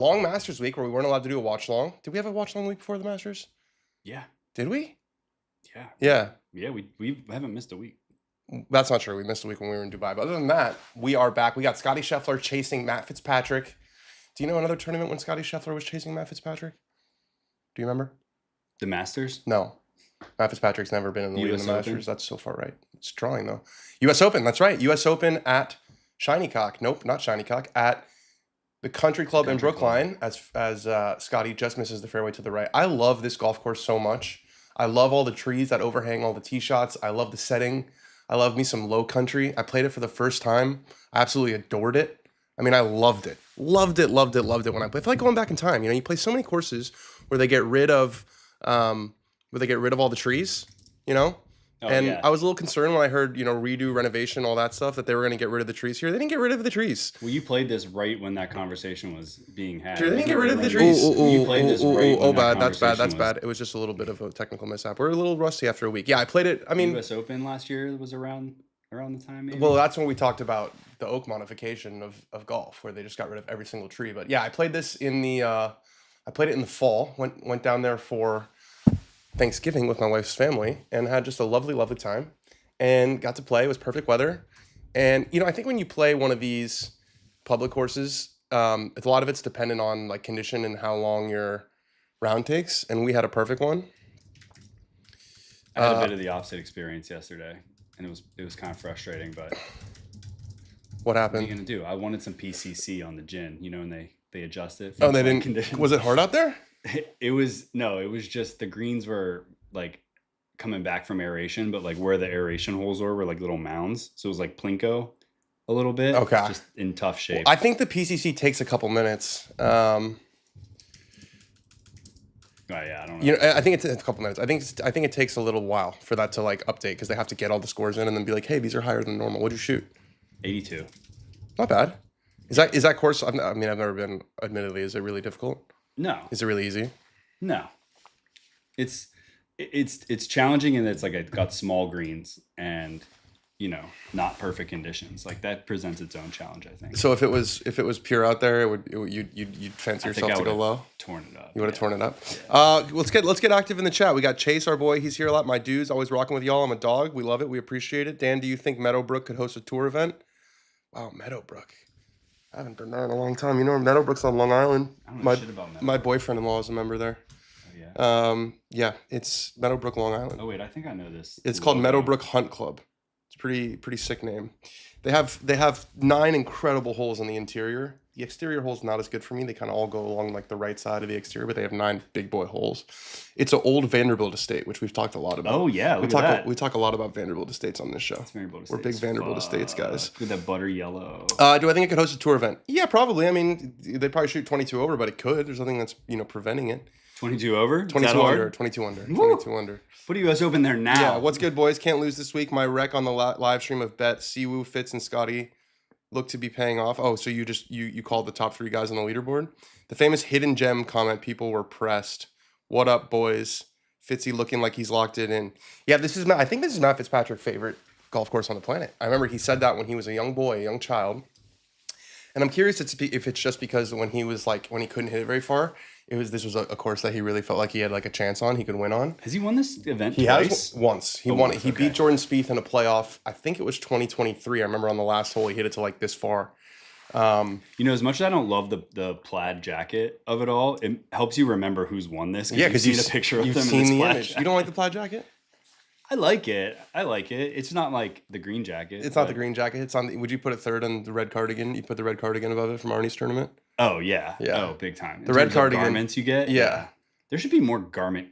long Masters week where we weren't allowed to do a watch long. Did we have a watch long week before the Masters? Yeah. Did we? Yeah. Yeah. Yeah, we haven't missed a week. That's not true. We missed a week when we were in Dubai. But other than that, we are back. We got Scottie Scheffler chasing Matt Fitzpatrick. Do you know another tournament when Scottie Scheffler was chasing Matt Fitzpatrick? Do you remember? The Masters? No. Matt Fitzpatrick's never been in the lead in the US Open? Masters. That's so far right. It's drawing, though. U.S. Open. That's right. U.S. Open at Shiny Cock. Nope, not Shiny Cock. At the Country Club in Brookline, as Scottie just misses the fairway to the right. I love this golf course so much. I love all the trees that overhang all the tee shots. I love the setting. I love me some low country. I played it for the first time. I absolutely adored it. I mean, I loved it. Loved it when I played. I feel like going back in time. You know, you play so many courses where they get rid of all the trees, you know? I was a little concerned when I heard, redo, renovation, all that stuff, that they were going to get rid of the trees here. They didn't get rid of the trees. Well, you played this right when that conversation was being had. They didn't get rid of the trees. You played this right when That's bad. It was just a little bit of a technical mishap. We're a little rusty after a week. Yeah, I played it. I mean, U.S. Open last year was around the time, maybe? Well, that's when we talked about the oak modification of golf, where they just got rid of every single tree. But yeah, I played this in the fall. Went down there for Thanksgiving with my wife's family and had just a lovely, lovely time and got to play. It was perfect weather. And, I think when you play one of these public courses, a lot of it's dependent on like condition and how long your round takes. And we had a perfect one. I had a bit of the opposite experience yesterday, and it was kind of frustrating, but what happened? What are you going to do? I wanted some PCC on the gin, and they adjust it. Oh, they didn't. Conditions. Was it hard out there? It was just the greens were like coming back from aeration, but like where the aeration holes were like little mounds. So it was like Plinko a little bit. Okay. Just in tough shape. Well, I think the PCC takes a couple minutes. I don't know. I think it's a couple minutes. I think it takes a little while for that to like update because they have to get all the scores in and then be like, hey, these are higher than normal. What'd you shoot? 82. Not bad. Is that course? I've never been. Admittedly, is it really difficult? No. Is it really easy? No. It's challenging in that it's like it got small greens and not perfect conditions. Like that presents its own challenge, I think. So if it was pure out there, you'd fancy yourself to go low. Torn it up. You would have torn it up. Yeah. Let's get active in the chat. We got Chase, our boy. He's here a lot. My dudes, always rocking with y'all. I'm a dog. We love it. We appreciate it. Dan, do you think Meadowbrook could host a tour event? Wow, Meadowbrook. I haven't done that in a long time. Meadowbrook's on Long Island. I don't know shit about Meadowbrook. My boyfriend-in-law is a member there. Oh, yeah? Yeah, it's Meadowbrook, Long Island. Oh, wait, I think I know this. It's called Meadowbrook Hunt Club. It's pretty sick name. They have 9 incredible holes in the interior. The exterior hole's not as good for me. They kind of all go along like the right side of the exterior, but they have 9 big boy holes. It's an old Vanderbilt estate, which we've talked a lot about. Oh yeah, we talk a lot about Vanderbilt estates on this show. We're big Vanderbilt estates guys. With that butter yellow. Do I think it could host a tour event? Yeah, probably. I mean, they probably shoot 22 over, but it could. There's nothing that's preventing it. 22 over? 22 under. 22 under. 22 under. Put a U.S. Open there now. Yeah, what's good, boys? Can't lose this week. My wreck on the live stream of Bet, Siwoo, Fitz, and Scottie look to be paying off. Oh, so you called the top 3 guys on the leaderboard? The famous hidden gem comment, people were pressed. What up, boys? Fitzy looking like he's locked it in. Yeah, I think this is Matt Fitzpatrick's favorite golf course on the planet. I remember he said that when he was a young boy, a young child. And I'm curious if it's just because when he couldn't hit it very far, this was a course that he really felt like he had like a chance on, he could win on. Has he won this event twice? Has once. He won it. He okay. beat Jordan Spieth in a playoff. I think it was 2023. I remember on the last hole he hit it to like this far. As much as I don't love the plaid jacket of it all, it helps you remember who's won this. Yeah, because you've seen a picture of them. You've seen the image. You don't like the plaid jacket? I like it. It's not like the green jacket. It's not the green jacket. It's on. Would you put it third on the red cardigan? You put the red cardigan above it from Arnie's tournament. Oh yeah. Oh, big time. The red cardigan garments you get. Yeah. There should be more garment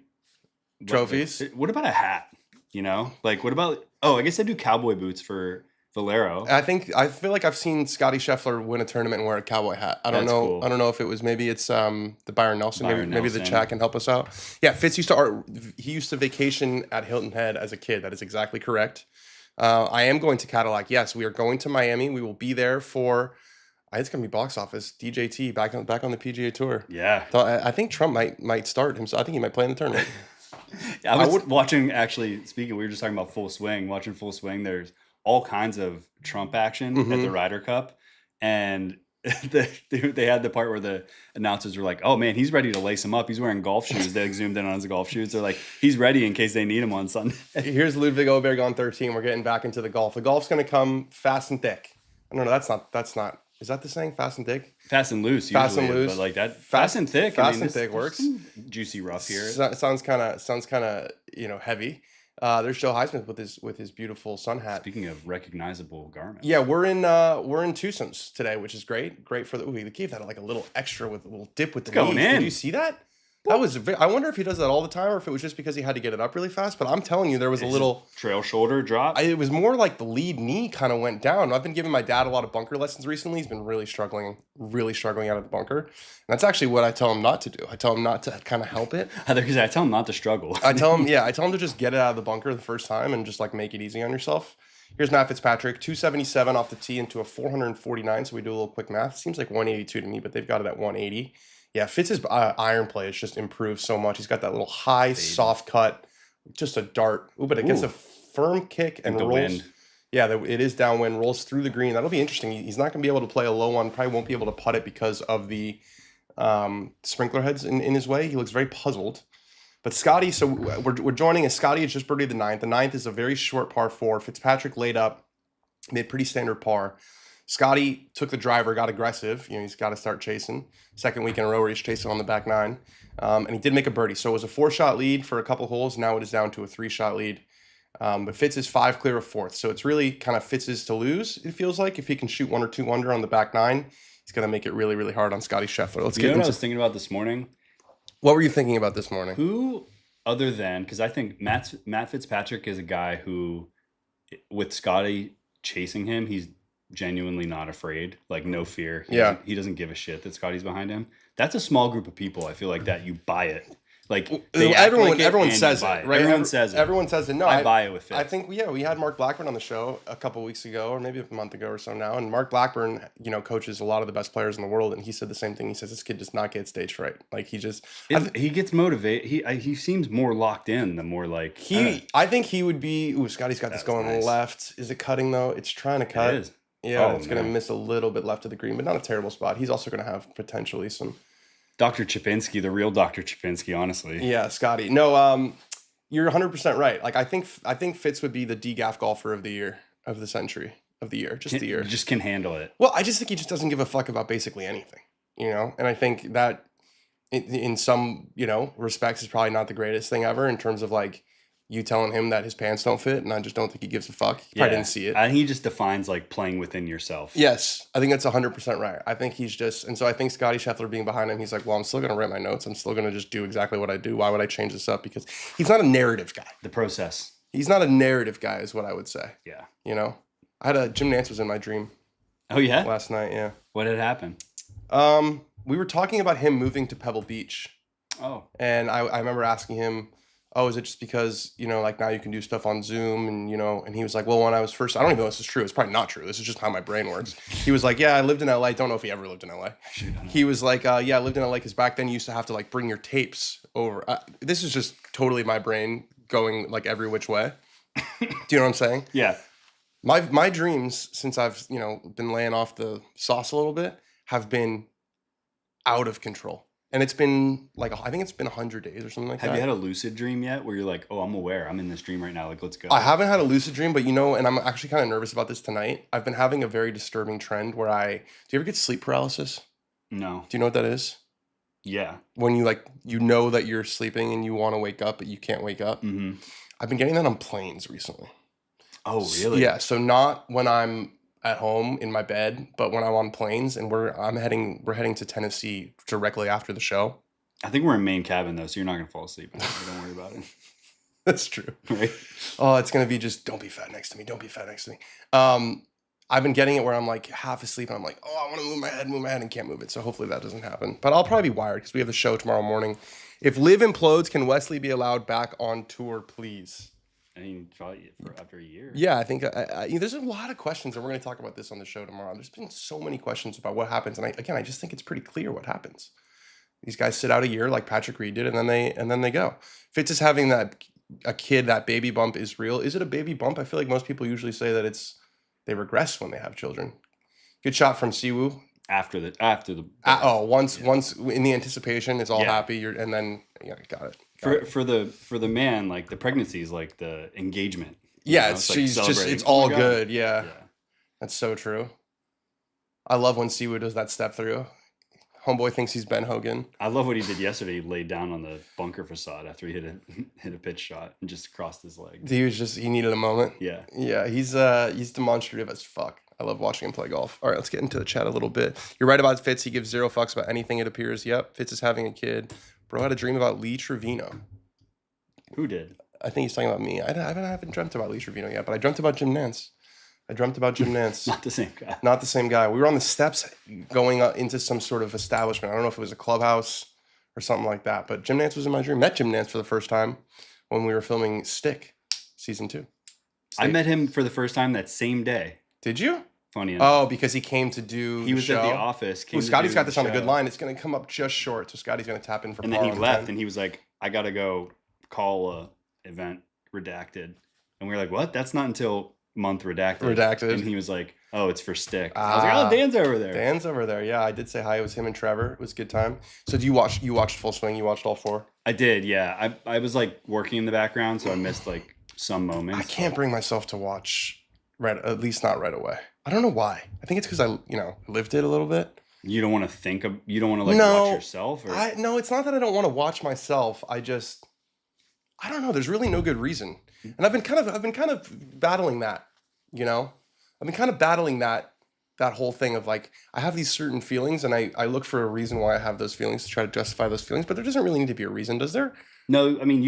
trophies. What about a hat? Like what about? Oh, I guess I do cowboy boots for Valero. I feel like I've seen Scottie Scheffler win a tournament and wear a cowboy hat. I don't know. Cool. I don't know if it was maybe it's the Byron Nelson. Maybe the chat can help us out. Yeah, Fitz used to vacation at Hilton Head as a kid. That is exactly correct. I am going to Cadillac. Yes, we are going to Miami. We will be there for. It's gonna be box office. DJT back on the PGA Tour. Yeah. So I think Trump might start him. So I think he might play in the tournament. I was watching. Actually, speaking, we were just talking about Full Swing. Watching Full Swing, there's all kinds of Trump action at the Ryder Cup, and they had the part where the announcers were like, "Oh man, he's ready to lace him up. He's wearing golf shoes." They zoomed in on his golf shoes. They're like, "He's ready in case they need him on Sunday." Here's Ludwig Oberg on 13. We're getting back into the golf. The golf's going to come fast and thick. No, that's not. Is that the saying? Fast and thick? Fast and loose. Fast and usually, loose. but like that. Fast and thick. Fast and thick works. Juicy rough here. Sounds kind of heavy. There's Joe Highsmith with his beautiful sun hat. Speaking of recognizable garments. Yeah, we're in twosomes today, which is great. Great for we gave that like a little extra with a little dip with the going knees. in. Did you see that? That was I wonder if he does that all the time or if it was just because he had to get it up really fast. But I'm telling you, there was a little trail shoulder drop. It was more like the lead knee kind of went down. I've been giving my dad a lot of bunker lessons recently. He's been really struggling out of the bunker. And that's actually what I tell him not to do. I tell him not to kind of help it. I tell him not to struggle. I tell him to just get it out of the bunker the first time and just like make it easy on yourself. Here's Matt Fitzpatrick, 277 off the tee into a 449. So we do a little quick math. Seems like 182 to me, but they've got it at 180. Yeah, Fitz's iron play has just improved so much. He's got that little high, soft cut, just a dart. Ooh, but it gets a firm kick and rolls. Wind. Yeah, it is downwind, rolls through the green. That'll be interesting. He's not going to be able to play a low one. Probably won't be able to putt it because of the sprinkler heads in his way. He looks very puzzled. But Scottie, so we're joining as Scottie has just birdied the ninth. The ninth is a very short par 4. Fitzpatrick laid up, made pretty standard par. Scottie took the driver, got aggressive. He's got to start chasing. Second week in a row where he's chasing on the back 9. And he did make a birdie. So it was a 4-shot lead for a couple holes. Now it is down to a 3-shot lead. But Fitz is 5 clear of 4th. So it's really kind of Fitz's to lose, it feels like. If he can shoot 1 or 2 under on the back 9, he's going to make it really, really hard on Scottie Scheffler. Let's get into what I was thinking about this morning? What were you thinking about this morning? Who other than, because I think Matt Fitzpatrick is a guy who, with Scottie chasing him, he's genuinely not afraid, like no fear. He doesn't give a shit that Scottie's behind him. That's a small group of people, I feel like, that you buy it. Like everyone says it, right? Everyone says it. Everyone says it. No, I buy it with Fitz. I think we had Mark Blackburn on the show a couple weeks ago, or maybe a month ago or so now. And Mark Blackburn, coaches a lot of the best players in the world, and he said the same thing. He says this kid does not get stage fright. Like he gets motivated. He seems more locked in. The more like I think he would be. Ooh, Scottie's got this going on the left. Is it cutting though? It's trying to cut. It is. Yeah, it's going to miss a little bit left of the green, but not a terrible spot. He's also going to have potentially some. Dr. Chipinski, the real Dr. Chipinski, honestly. Yeah, Scottie. No, you're 100% right. Like I think Fitz would be the DGAF golfer of the year, of the century, of the year, the year. Just can handle it. Well, I just think he just doesn't give a fuck about basically anything, And I think that in some, respects is probably not the greatest thing ever in terms of like you telling him that his pants don't fit, and I just don't think he gives a fuck. He probably didn't see it. I think he just defines like playing within yourself. Yes, I think that's 100% right. I think he's just, and so I think Scottie Scheffler being behind him, he's like, well, I'm still going to write my notes. I'm still going to just do exactly what I do. Why would I change this up? Because he's not a narrative guy. The process. He's not a narrative guy, is what I would say. Yeah. I had Jim Nantz was in my dream. Oh yeah. Last night, yeah. What had happened? We were talking about him moving to Pebble Beach. Oh. And I remember asking him, oh, is it just because, like now you can do stuff on Zoom and, and he was like, well, when I was first, I don't even know if this is true. It's probably not true. This is just how my brain works. He was like, yeah, I lived in LA. Don't know if he ever lived in LA. He was like, yeah, I lived in LA because back then you used to have to like bring your tapes over. This is just totally my brain going like every which way. Do you know what I'm saying? Yeah. My dreams since I've, been laying off the sauce a little bit have been out of control. And it's been like, I think it's been 100 days or something like that. Have you had a lucid dream yet where you're like, oh, I'm aware. I'm in this dream right now. Like, let's go. I haven't had a lucid dream, but and I'm actually kind of nervous about this tonight. I've been having a very disturbing trend where do you ever get sleep paralysis? No. Do you know what that is? Yeah. When you that you're sleeping and you want to wake up, but you can't wake up. Mm-hmm. I've been getting that on planes recently. Oh, really? Yeah. So not when I'm at home in my bed, but when I'm on planes and we're heading to Tennessee directly after the show. I think we're in main cabin though, so you're not gonna fall asleep. Don't worry about it. That's true. Right? Oh, it's gonna be just don't be fat next to me. Don't be fat next to me. I've been getting it where I'm like half asleep and I'm like, oh, I want to move my head and can't move it. So hopefully that doesn't happen. But I'll probably be wired because we have the show tomorrow morning. If Liv implodes, can Wesley be allowed back on tour, please? I mean, probably after a year. Yeah, I think there's a lot of questions, and we're going to talk about this on the show tomorrow. There's been so many questions about what happens, and I just think it's pretty clear what happens. These guys sit out a year like Patrick Reed did, and then they go. Fitz is having a kid. That baby bump is real. Is it a baby bump? I feel like most people usually say that they regress when they have children. Good shot from Siwoo. After the once in the anticipation, it's all happy. And then got it. For the man, like the pregnancy is like the engagement. Yeah, it's all good. Yeah, that's so true. I love when Siwoo does that step through. Homeboy thinks he's Ben Hogan. I love what he did yesterday. He laid down on the bunker facade after he hit a pitch shot and just crossed his leg. He needed a moment. Yeah. Yeah, he's demonstrative as fuck. I love watching him play golf. All right, let's get into the chat a little bit. You're right about Fitz. He gives zero fucks about anything, it appears. Yep, Fitz is having a kid. Bro had a dream about Lee Trevino. Who did? I think he's talking about me. I haven't dreamt about Lee Trevino yet, but I dreamt about Jim Nance. Not the same guy. Not the same guy. We were on the steps going into some sort of establishment. I don't know if it was a clubhouse or something like that, but Jim Nance was in my dream. Met Jim Nance for the first time when we were filming Stick season 2. I met him for the first time that same day. Did you? Funny enough. Oh, because he came to do He was show. at the office. Scotty's got this on a good line. It's going to come up just short, so Scotty's going to tap in for And then he left, and he was like, I got to go call a event redacted. And we were like, what? That's not until month redacted. And he was like, oh, it's for Stick. I was like, oh, Dan's over there. Dan's over there. Yeah, I did say hi. It was him and Trevor. It was a good time. So you watched Full Swing? You watched all 4? I did, yeah. I was like working in the background, so I missed like some moments. I can't bring myself to watch at least not right away. I don't know why. I think it's because I lived it a little bit. You don't want to watch yourself? Or? No, it's not that I don't want to watch myself. I don't know. There's really no good reason. And I've been kind of battling that, I've been kind of battling that whole thing of like, I have these certain feelings and I look for a reason why I have those feelings to try to justify those feelings, but there doesn't really need to be a reason, does there? No, I mean,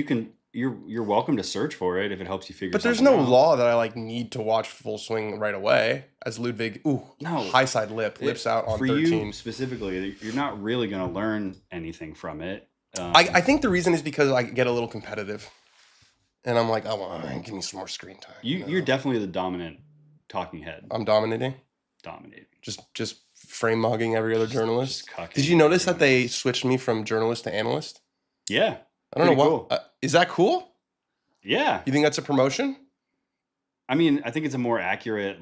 you're welcome to search for it if it helps you figure But there's no law that I need to watch Full Swing right away as Ludwig, high side lips out on 13. For you specifically, you're not really going to learn anything from it. I think the reason is because I get a little competitive. And I'm like, give me some more screen time. You're definitely the dominant talking head. I'm dominating? Dominating. Just frame mugging every other journalist? Did you notice that they switched me from journalist to analyst? Yeah. I don't know what. Cool. Is that cool? Yeah. You think that's a promotion? I mean, I think it's a more accurate,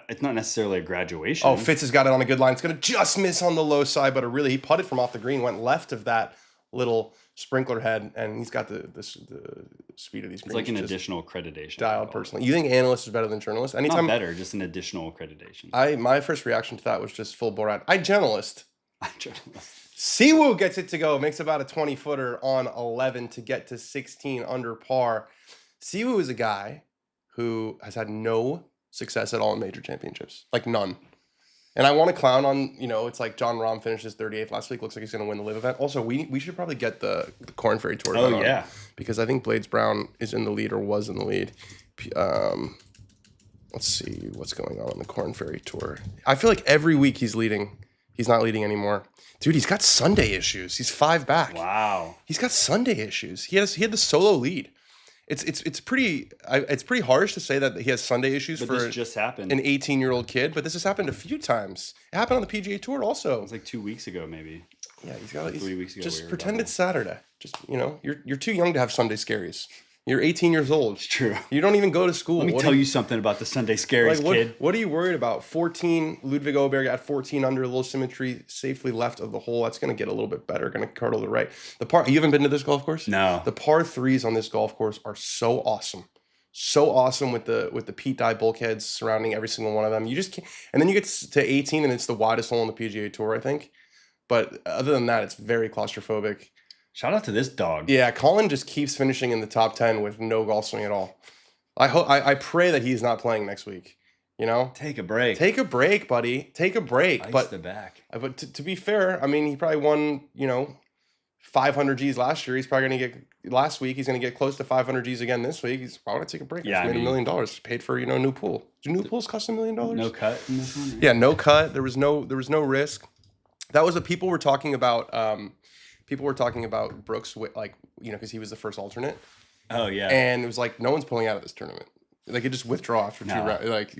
it's not necessarily a graduation. Oh, Fitz has got it on a good line. It's going to just miss on the low side, but he putted from off the green, went left of that little sprinkler head, and he's got the speed of these greens. It's like an additional accreditation. Dialed personally. You think analyst is better than journalist? Anytime not better, just an additional accreditation. My first reaction to that was just full bore out. Journalist. Siwoo gets it to go. Makes about a 20-footer on 11 to get to 16 under par. Siwoo is a guy who has had no success at all in major championships. Like none. And I want to clown on, it's like John Rahm finished his 38th last week. Looks like he's going to win the live event. Also, we should probably get the Corn Ferry Tour. Oh, yeah. Because I think Blades Brown is in the lead or was in the lead. Let's see what's going on the Corn Ferry Tour. I feel like every week he's leading. He's not leading anymore. Dude, he's got Sunday issues. He's 5 back. Wow. He's got Sunday issues. He had the solo lead. It's pretty harsh to say that he has Sunday issues but for this just happened. An 18-year-old kid, but this has happened a few times. It happened on the PGA Tour also. It was like 2 weeks ago, maybe. Yeah, he's got 3 weeks ago. Just pretend it's Saturday. Just you're too young to have Sunday scaries. You're 18 years old. It's true. You don't even go to school. Let me tell you something about the Sunday scaries, kid. What are you worried about? 14, Ludwig Oberg at 14 under, low symmetry, safely left of the hole. That's going to get a little bit better. Going to curl to the right. You haven't been to this golf course? No. The par 3s on this golf course are so awesome. So awesome with the Pete Dye bulkheads surrounding every single one of them. You just can't, and then you get to 18 and it's the widest hole on the PGA Tour, I think. But other than that, it's very claustrophobic. Shout out to this dog. Yeah, Colin just keeps finishing in the top 10 with no golf swing at all. I pray that he's not playing next week. Take a break. Take a break, buddy. Take a break. Ice the back. But to be fair, I mean, he probably won 500 G's last year. He's probably gonna get last week. He's gonna get close to 500 G's again this week. He's probably gonna take a break. Yeah, made $1 million. Paid for a new pool. Do new pools cost $1 million? No cut in this one. Yeah, no cut. There was no risk. That was what people were talking about. People were talking about Brooks, because he was the first alternate. Oh, yeah. And it was like, no one's pulling out of this tournament. They could just withdraw after 2 rounds.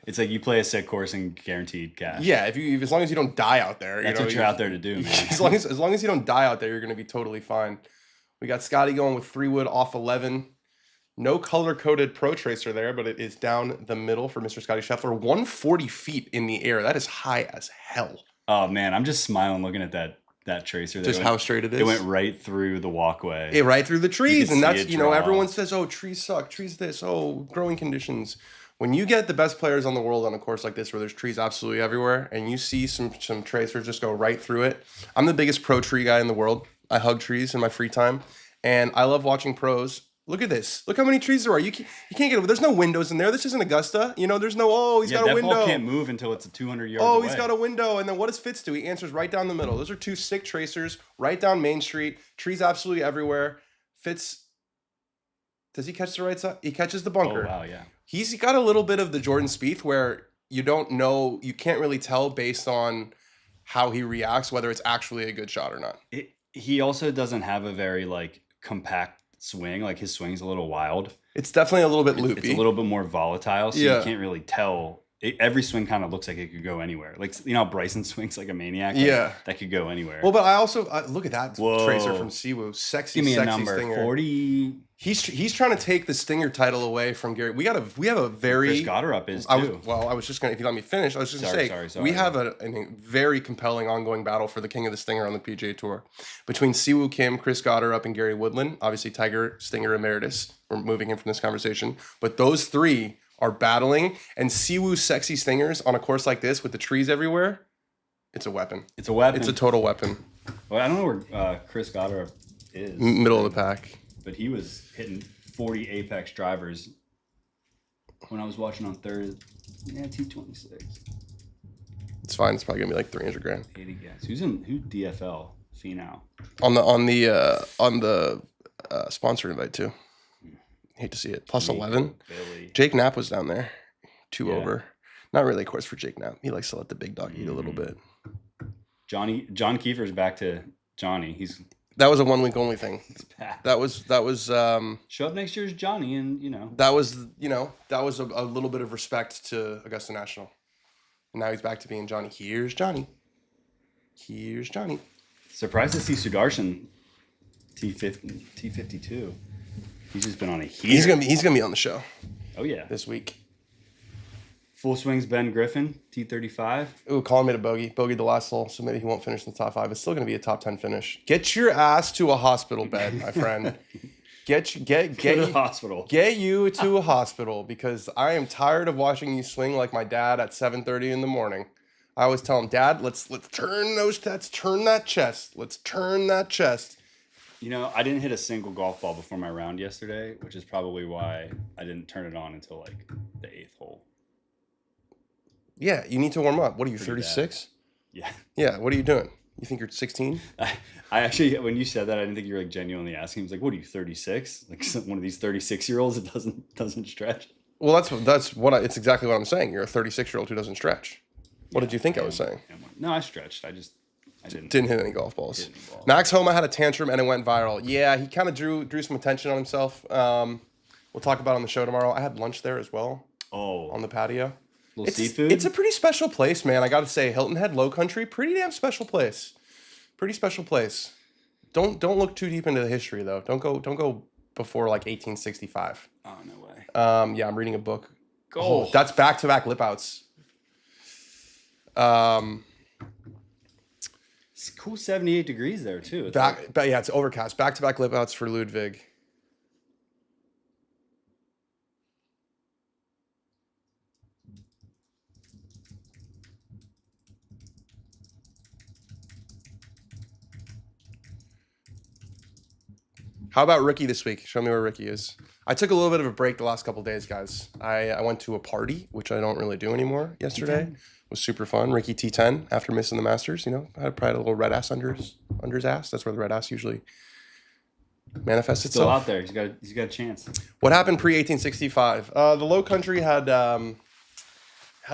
It's like you play a set course and guaranteed cash. Yeah, as long as you don't die out there. That's what you're out there to do, man. As long as you don't die out there, you're going to be totally fine. We got Scottie going with 3-wood off 11. No color-coded Pro Tracer there, but it is down the middle for Mr. Scottie Scheffler. 140 feet in the air. That is high as hell. Oh man, I'm just smiling looking at that tracer. Just how straight it is. It went right through the walkway. Right through the trees, and that's everyone says, "Oh, trees suck. Trees this. Oh, growing conditions." When you get the best players on the world on a course like this, where there's trees absolutely everywhere, and you see some tracers just go right through it. I'm the biggest pro tree guy in the world. I hug trees in my free time, and I love watching pros. Look at this. Look how many trees there are. You can't get. There's no windows in there. This isn't Augusta. There's no. Oh, he's got a window. That ball can't move until it's 200 yards away. Oh, he's got a window. And then what does Fitz do? He answers right down the middle. Those are two sick tracers right down Main Street. Trees absolutely everywhere. Fitz, does he catch the right side? He catches the bunker. Oh wow, yeah. He's got a little bit of the Jordan Spieth where you don't know, you can't really tell based on how he reacts whether it's actually a good shot or not. He also doesn't have a very compact swing. His swing's a little wild. It's definitely a little bit loopy. It's a little bit more volatile, so you can't really tell. Every swing kind of looks like it could go anywhere. How Bryson swings like a maniac? That could go anywhere. Well, but I also look at that tracer from Siwoo. Sexy, give me sexy a number. stinger. 40. He's trying to take the stinger title away from Gary. We have a very Chris Gotterup is too. I was just gonna, if you let me finish, I was just gonna say we have a very compelling ongoing battle for the king of the stinger on the PGA Tour between Siwoo Kim, Chris Gotterup, and Gary Woodland. Obviously, Tiger Stinger Emeritus. We're moving him from this conversation, but those three are battling, and Siwoo's sexy stingers on a course like this with the trees everywhere, it's a weapon. It's a weapon. It's a total weapon. Well, I don't know where Chris Gotterup is. Middle of the pack. But he was hitting 40 apex drivers when I was watching on Thursday. Yeah, 226. It's fine. It's probably gonna be like $300,000. 80 guys. Who's DFL? Finau. On the sponsor invite too. Hate to see it. Plus 11. Billy. Jake Knapp was down there. 2 over. Not really a course for Jake Knapp. He likes to let the big dog eat a little bit. John Kiefer's back to Johnny. That was a 1 week only thing. That was show up next year's Johnny, and that was a little bit of respect to Augusta National. And now he's back to being Johnny. Here's Johnny. Here's Johnny. Surprised to see Sudarshan T52. He's just been on a heater. He's gonna be on the show. Oh yeah, this week. Full swings Ben Griffin T35. Ooh, Colin made a bogey. Bogeyed the last hole, so maybe he won't finish in the top 5. It's still gonna be a top 10 finish. Get your ass to a hospital bed, my friend. Get to the hospital. Get you to a hospital because I am tired of watching you swing like my dad at 7:30 in the morning. I always tell him, Dad, let's turn that chest. Let's turn that chest. I didn't hit a single golf ball before my round yesterday, which is probably why I didn't turn it on until the 8th hole. Yeah, you need to warm up. What are you, 36? Yeah. Yeah, what are you doing? You think you're 16? I actually, when you said that, I didn't think you were genuinely asking. He was like, "What are you, 36? Like one of these 36-year-olds that doesn't stretch?" Well, it's exactly what I'm saying. You're a 36-year-old who doesn't stretch. What did you think I was saying? No, I stretched. I didn't hit any golf balls. Max Homa had a tantrum and it went viral. Yeah, he kind of drew some attention on himself. We'll talk about it on the show tomorrow. I had lunch there as well. Oh, on the patio. Little seafood. It's a pretty special place, man. I got to say, Hilton Head Low Country, pretty damn special place. Pretty special place. Don't look too deep into the history though. Don't go before 1865. Oh no way. Yeah, I'm reading a book. Oh, that's back-to-back lip outs. It's cool 78 degrees there too. It's overcast. Back-to-back lip outs for Ludwig. How about Ricky this week? Show me where Ricky is. I took a little bit of a break the last couple of days, guys. I went to a party, which I don't really do anymore, yesterday. It was super fun. Ricky T10, after missing the Masters, I probably had a little red ass under his ass. That's where the red ass usually manifests itself. Still out there. He's got a chance. What happened pre-1865? The Low Country had a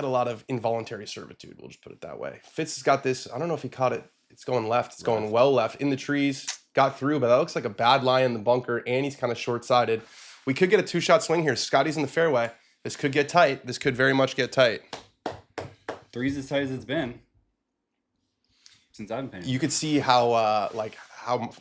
lot of involuntary servitude. We'll just put it that way. Fitz has got this. I don't know if he caught it. It's going left. It's going well left in the trees. Got through, but that looks like a bad lie in the bunker, and he's kind of short-sighted. We could get a 2-shot swing here. Scottie's in the fairway. This could get tight. This could very much get tight. 3's as tight as it's been since I've been paying. You could see how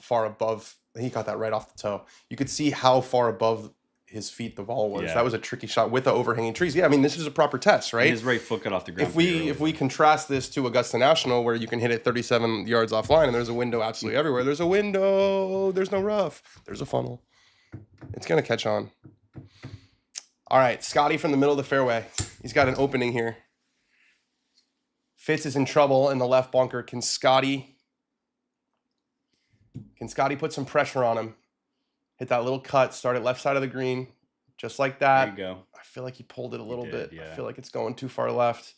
far above he caught that right off the toe. You could see how far above his feet the ball was. Yeah. That was a tricky shot with the overhanging trees. Yeah, I mean, this is a proper test, right? And his right foot got off the ground. If we contrast this to Augusta National, where you can hit it 37 yards offline and there's a window absolutely everywhere. There's a window. There's no rough. There's a funnel. It's going to catch on. All right, Scottie from the middle of the fairway. He's got an opening here. Fitz is in trouble in the left bunker. Can Scottie put some pressure on him? Hit that little cut, start at left side of the green, just like that. There you go. I feel like he pulled it a little bit. Yeah. I feel like it's going too far left.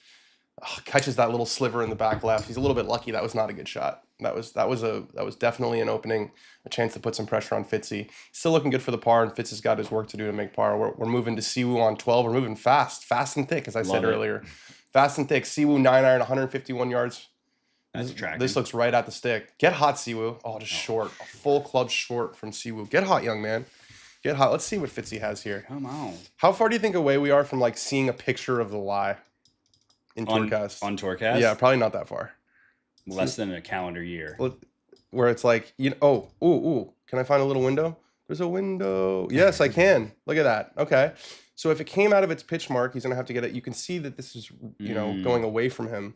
Oh, catches that little sliver in the back left. He's a little bit lucky. That was not a good shot. That was definitely an opening, a chance to put some pressure on Fitzy. Still looking good for the par, and Fitz has got his work to do to make par. We're moving to Siwoo on 12. We're moving fast and thick, as I said earlier. Fast and thick. Siwoo 9-iron, 151 yards. That's attractive. This looks right at the stick. Get hot, Siwoo. Oh, just short. A full club short from Siwoo. Get hot, young man. Get hot. Let's see what Fitzy has here. Come on. How far do you think away we are from like seeing a picture of the lie in Tourcast? On Tourcast? Yeah, probably not that far. Less than a calendar year. Where it's like, ooh. Can I find a little window? There's a window. Yes, I can. Look at that. Okay. So if it came out of its pitch mark, he's going to have to get it. You can see that this is, going away from him.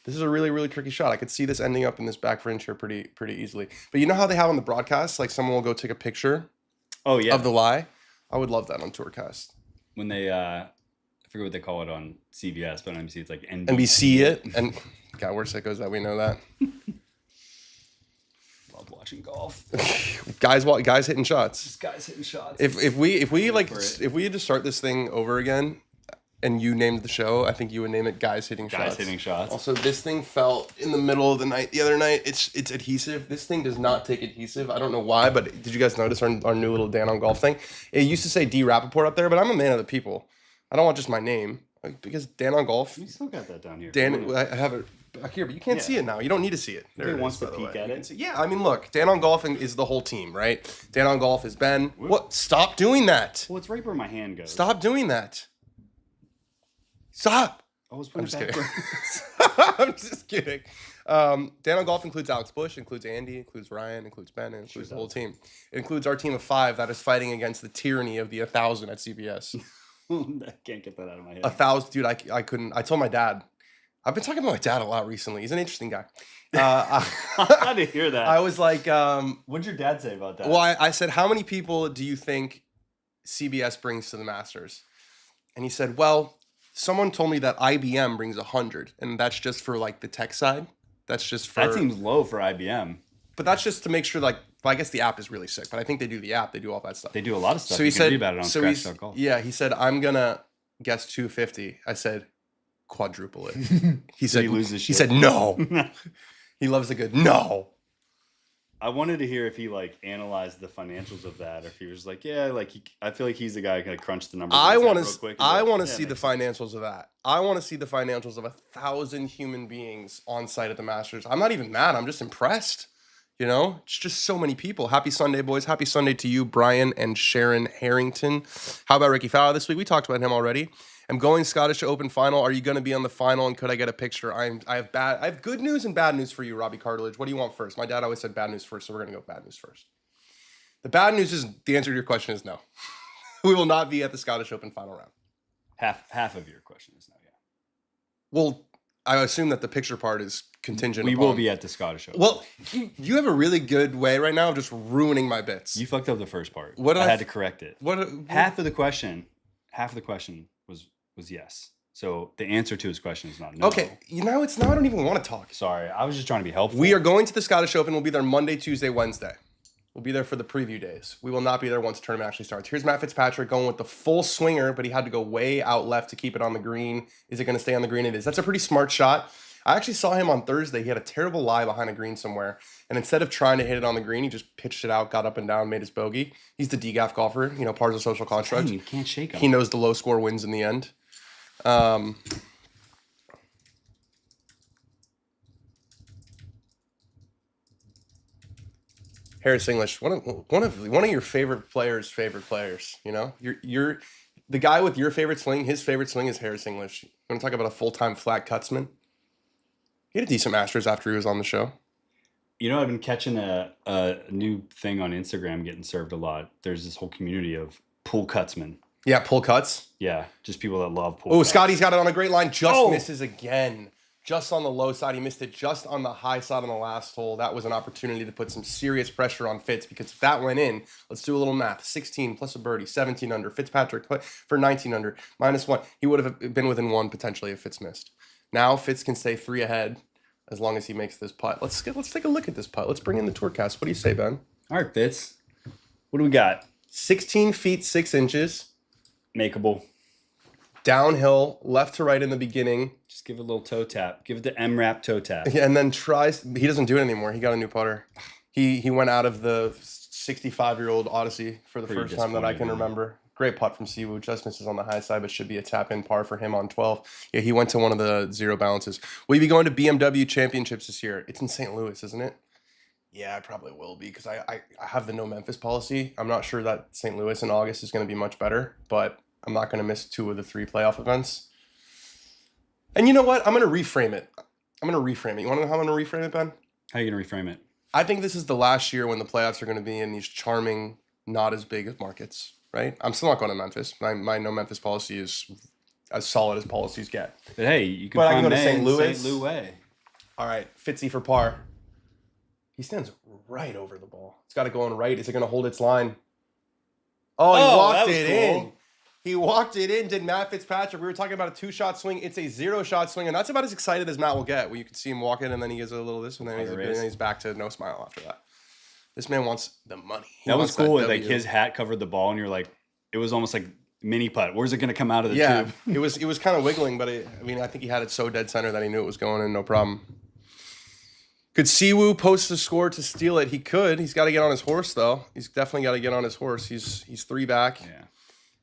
This is a really, really tricky shot. I could see this ending up in this back fringe here pretty easily. But you know how they have on the broadcast, like someone will go take a picture of the lie? I would love that on Tourcast. When they, I forget what they call it on CBS, but on NBC it's like NBC. NBC it. And God, we're sickos that we know that. Love watching golf. guys hitting shots. Just guys hitting shots. If we had to start this thing over again, and you named the show, I think you would name it Guys Hitting Shots. Guys Hitting Shots. Also, this thing fell in the middle of the night the other night. It's adhesive. This thing does not take adhesive. I don't know why, but did you guys notice our new little Dan on Golf thing? It used to say D Rapaport up there, but I'm a man of the people. I don't want just my name. Because Dan on Golf. You still got that down here. Dan, I have it back here, but you can't see it now. You don't need to see it. There wants to peek at it. Yeah, I mean, look, Dan on Golf is the whole team, right? Dan on Golf is Ben. What? Stop doing that. Well, it's right where my hand goes. Stop doing that. Stop. I'm just kidding. I'm just kidding. Dan on Golf includes Alex Bush, includes Andy, includes Ryan, includes Ben, and includes the whole team. It includes our team of 5 that is fighting against the tyranny of the 1,000 at CBS. I can't get that out of my head. 1,000, dude. I couldn't. I told my dad. I've been talking to my dad a lot recently. He's an interesting guy. I didn't hear that. I was like, what'd your dad say about that? Well, I said, how many people do you think CBS brings to the Masters? And he said, well, someone told me that IBM brings 100, and that's just for like the tech side. That's just for. That seems low for IBM. But that's just to make sure, like, well, I guess the app is really sick, but I think they do the app. They do all that stuff. They do a lot of stuff. So you he can said, read about it on Scratch.golf. Yeah, he said, I'm gonna guess 250. I said, quadruple it. He said, he loses he shit. said, no. He loves a good no. I wanted to hear if he like analyzed the financials of that, or if he was like, yeah, like I feel like he's the guy who can crunch the numbers. I want to see the financials of that. I want to see the financials of 1,000 human beings on site at the Masters. I'm not even mad. I'm just impressed. You know, it's just so many people. Happy Sunday, boys. Happy Sunday to you, Brian and Sharon Harrington. How about Ricky Fowler this week? We talked about him already. I'm going Scottish Open final. Are you going to be on the final? And could I get a picture? I have good news and bad news for you, Robbie Cartilage. What do you want first? My dad always said bad news first, so we're going to go bad news first. The bad news is the answer to your question is no. We will not be at the Scottish Open final round. Half of your question is no, yeah. Well, I assume that the picture part is contingent. We will be at the Scottish Open. Well, you have a really good way right now of just ruining my bits. You fucked up the first part. I had to correct it. Half of the question was yes. So the answer to his question is not no. Okay, it's now I don't even want to talk. Sorry, I was just trying to be helpful. We are going to the Scottish Open. We'll be there Monday, Tuesday, Wednesday. We'll be there for the preview days. We will not be there once the tournament actually starts. Here's Matt Fitzpatrick going with the full swinger, but he had to go way out left to keep it on the green. Is it going to stay on the green? It is. That's a pretty smart shot. I actually saw him on Thursday. He had a terrible lie behind a green somewhere. And instead of trying to hit it on the green, he just pitched it out, got up and down, made his bogey. He's the DGAF golfer, part of the social construct. You can't shake him. He knows the low score wins in the end. Harris English, one of your favorite players. You're the guy with your favorite swing. His favorite swing is Harris English. You want to talk about a full-time flat cutsman? He had a decent Masters after he was on the show. I've been catching a new thing on Instagram getting served a lot. There's this whole community of pool cutsmen. Yeah, pull cuts. Yeah, just people that love pool. Oh, cuts. Scotty's got it on a great line. Just misses again. Just on the low side. He missed it just on the high side on the last hole. That was an opportunity to put some serious pressure on Fitz, because if that went in, let's do a little math. 16 plus a birdie, 17 under. Fitzpatrick for 19 under, -1. He would have been within 1 potentially if Fitz missed. Now Fitz can stay 3 ahead as long as he makes this putt. Let's take a look at this putt. Let's bring in the Tourcast. What do you say, Ben? All right, Fitz. What do we got? 16 feet 6 inches. Makeable. Downhill, left to right in the beginning. Just give it a little toe tap. Give it the M-Rap toe tap. Yeah, and then tries. He doesn't do it anymore. He got a new putter. He went out of the 65-year-old Odyssey for the first time that I can remember. Great putt from Siwoo. Just misses on the high side, but should be a tap-in par for him on 12. Yeah, he went to one of the 0 balances. Will you be going to BMW Championships this year? It's in St. Louis, isn't it? Yeah, I probably will be, because I have the no Memphis policy. I'm not sure that St. Louis in August is going to be much better, but I'm not going to miss 2 of the 3 playoff events. And you know what? I'm going to reframe it. You want to know how I'm going to reframe it, Ben? How are you going to reframe it? I think this is the last year when the playoffs are going to be in these charming, not as big markets, right? I'm still not going to Memphis. My no Memphis policy is as solid as policies get. But hey, you can I find can go to May St. in Louis. St. Louis. All right, Fitzy for par. He stands right over the ball. It's got to go in right. Is it going to hold its line? Oh, he walked it in. He walked it in, did Matt Fitzpatrick. We were talking about a 2-shot swing. It's a 0-shot swing, and that's about as excited as Matt will get, where you can see him walk in, and then he gives a little this, and then he's back to no smile after that. This man wants the money. That was cool. Like his hat covered the ball, and you're like, it was almost like mini putt. Where's it going to come out of the tube? it was kind of wiggling, but I think he had it so dead center that he knew it was going in, no problem. Could Siwoo post the score to steal it? He could. He's got to get on his horse, though. He's definitely got to get on his horse. He's 3 back. Yeah.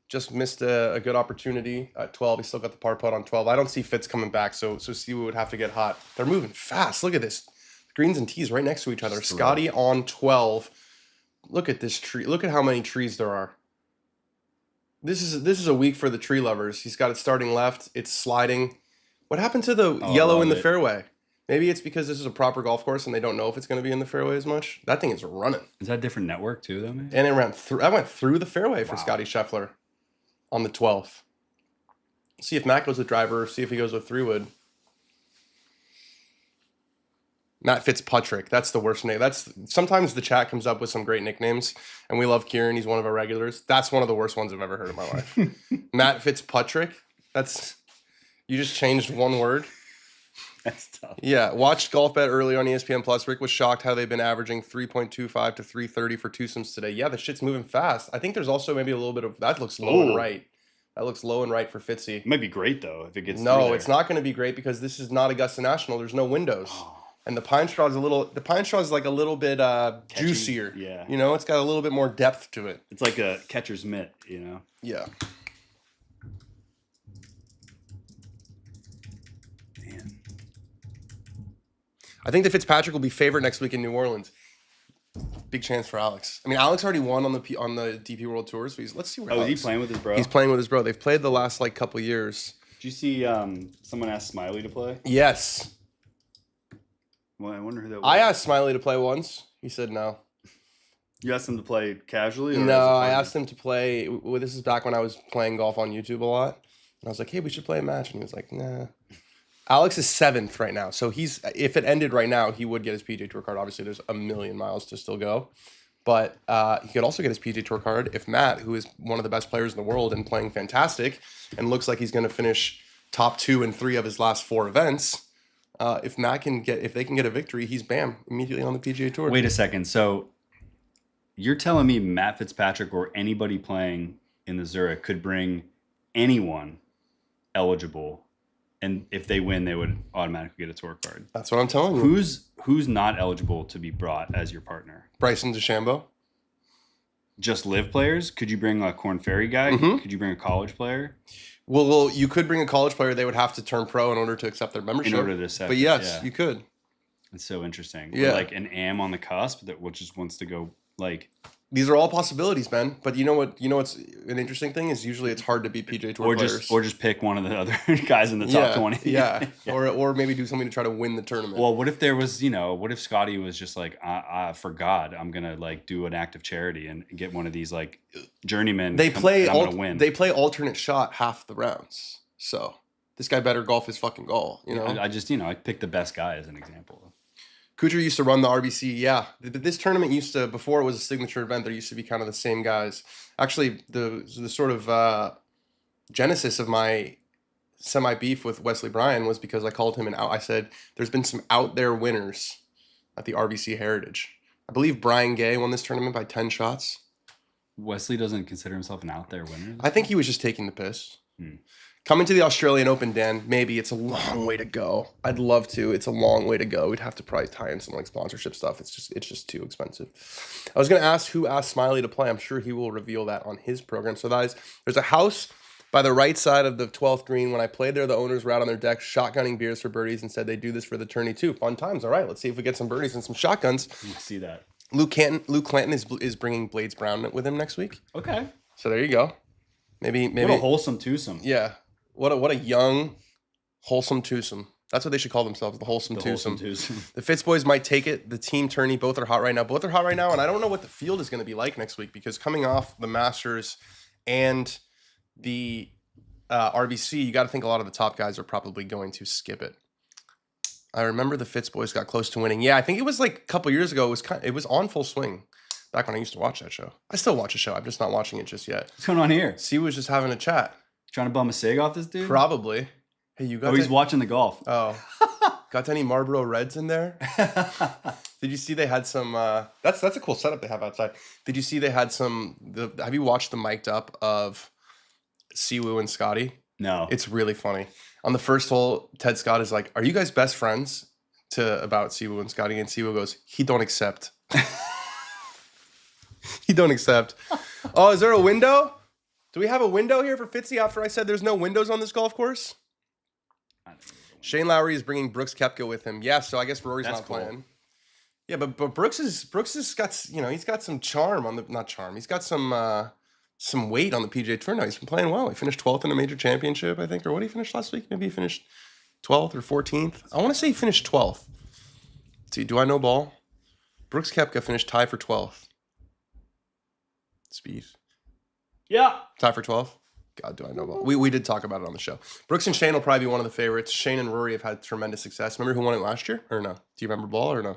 Just missed a good opportunity at 12. He still got the par putt on 12. I don't see Fitz coming back, so Siwoo would have to get hot. They're moving fast. Look at this. Greens and tees right next to each other. Scottie on 12. Look at this tree. Look at how many trees there are. This is a week for the tree lovers. He's got it starting left. It's sliding. What happened to the yellow in the fairway? Maybe it's because this is a proper golf course and they don't know if it's going to be in the fairway as much. That thing is running. Is that a different network too, though, man? And it ran through. I went through the fairway for Scottie Scheffler on the 12th. See if Matt goes with driver. See if he goes with 3-wood. Matt Fitzpatrick. That's the worst name. Sometimes the chat comes up with some great nicknames, and we love Kieran. He's one of our regulars. That's one of the worst ones I've ever heard in my life. Matt Fitzpatrick. You just changed one word. That's tough. Yeah, watched Golf Bet earlier on ESPN Plus. Rick was shocked how they've been averaging 3.25 to 330 for twosomes today. Yeah, the shit's moving fast. I think there's also maybe a little bit of that looks low and right. That looks low and right for Fitzy. It might be great though if it gets. No, it's not going to be great because this is not Augusta National. There's no windows, and the pine straw is like a little bit juicier. Yeah, it's got a little bit more depth to it. It's like a catcher's mitt. Yeah. I think that Fitzpatrick will be favored next week in New Orleans. Big chance for Alex. I mean, Alex already won on the DP World Tour, so let's see where. Is he playing with his bro? He's playing with his bro. They've played the last couple years. Did you see someone asked Smiley to play? Yes. Well, I wonder who that was. I asked Smiley to play once. He said no. You asked him to play casually? Or no, I asked him to play. Well, this is back when I was playing golf on YouTube a lot, and I was like, "Hey, we should play a match," and he was like, "Nah." Alex is 7th right now, so if it ended right now, he would get his PGA Tour card. Obviously, there's a million miles to still go, but he could also get his PGA Tour card if Matt, who is one of the best players in the world and playing fantastic, and looks like he's going to finish top 2 and 3 of his last 4 events. If they can get a victory, he's immediately on the PGA Tour. Wait a second, so you're telling me Matt Fitzpatrick or anybody playing in the Zurich could bring anyone eligible? And if they win, they would automatically get a tour card. That's what I'm telling you. Who's not eligible to be brought as your partner? Bryson DeChambeau. Just live players? Could you bring a Korn Ferry guy? Mm-hmm. Could you bring a college player? Well, you could bring a college player. They would have to turn pro in order to accept their membership. In order to accept. But yes, you could. It's so interesting. Yeah. Or like an AM on the cusp that just wants to go Like, these are all possibilities, Ben. But you know what? You know what's an interesting thing is usually it's hard to beat PGA Tour players. Or just pick one of the other guys in the top 20. Yeah. Or maybe do something to try to win the tournament. Well, what if there was, what if Scottie was just like, for God, I'm gonna like do an act of charity and get one of these like journeymen. They play I'm gonna win. They play alternate shot half the rounds. So this guy better golf his fucking goal. I just I picked the best guy as an example. Kuchar used to run the RBC. Yeah, this tournament used to, before it was a signature event, there used to be kind of the same guys. Actually, the sort of genesis of my semi-beef with Wesley Bryan was because I called him I said, there's been some out there winners at the RBC Heritage. I believe Brian Gay won this tournament by 10 shots. Wesley doesn't consider himself an out there winner? I think he was just taking the piss. Coming to the Australian Open, Dan, maybe it's a long way to go. I'd love to. It's a long way to go. We'd have to probably tie in some like sponsorship stuff. It's just too expensive. I was going to ask who asked Smiley to play. I'm sure he will reveal that on his program. So guys, there's a house by the right side of the 12th green. When I played there, the owners were out on their deck shotgunning beers for birdies and said they do this for the tourney too. Fun times. All right, let's see if we get some birdies and some shotguns. You see that. Luke Clanton is bringing Blades Brown with him next week. Okay. So there you go. Maybe what a wholesome twosome. Yeah. What a young, wholesome twosome. That's what they should call themselves, the wholesome twosome. The Fitz boys might take it. The team tourney, both are hot right now. And I don't know what the field is going to be like next week because coming off the Masters and the RBC, you got to think a lot of the top guys are probably going to skip it. I remember the Fitz boys got close to winning. Yeah, I think it was like a couple years ago. It was on full swing. Back when I used to watch that show. I still watch the show. I'm just not watching it just yet. What's going on here? C was just having a chat. Trying to bum a cig off this dude? Probably. Hey, you got? He's watching the golf. Oh, got any Marlboro Reds in there? Did you see they had some? That's a cool setup they have outside. Did you see they had some? Have you watched the mic'd up of Siwoo and Scottie? No. It's really funny. On the first hole, Ted Scott is like, "Are you guys best friends?" About Siwoo and Scottie, and Siwoo goes, "He don't accept." He don't accept. Oh, is there a window? Do we have a window here for Fitzy after I said there's no windows on this golf course? Shane Lowry is bringing Brooks Koepka with him. Yeah, so I guess Rory's not playing. Yeah, but Brooks has got, he's got some charm on the, not charm. He's got some weight on the PGA Tour now. He's been playing well. He finished 12th in a major championship, I think, or what did he finish last week? Maybe he finished 12th or 14th. I want to say he finished 12th. Let's see, do I know ball? Brooks Koepka finished tied for 12th. Speed. Yeah. Tie for 12th? God, do I know ball. We did talk about it on the show. Brooks and Shane will probably be one of the favorites. Shane and Rory have had tremendous success. Remember who won it last year? Or no? Do you remember ball or no?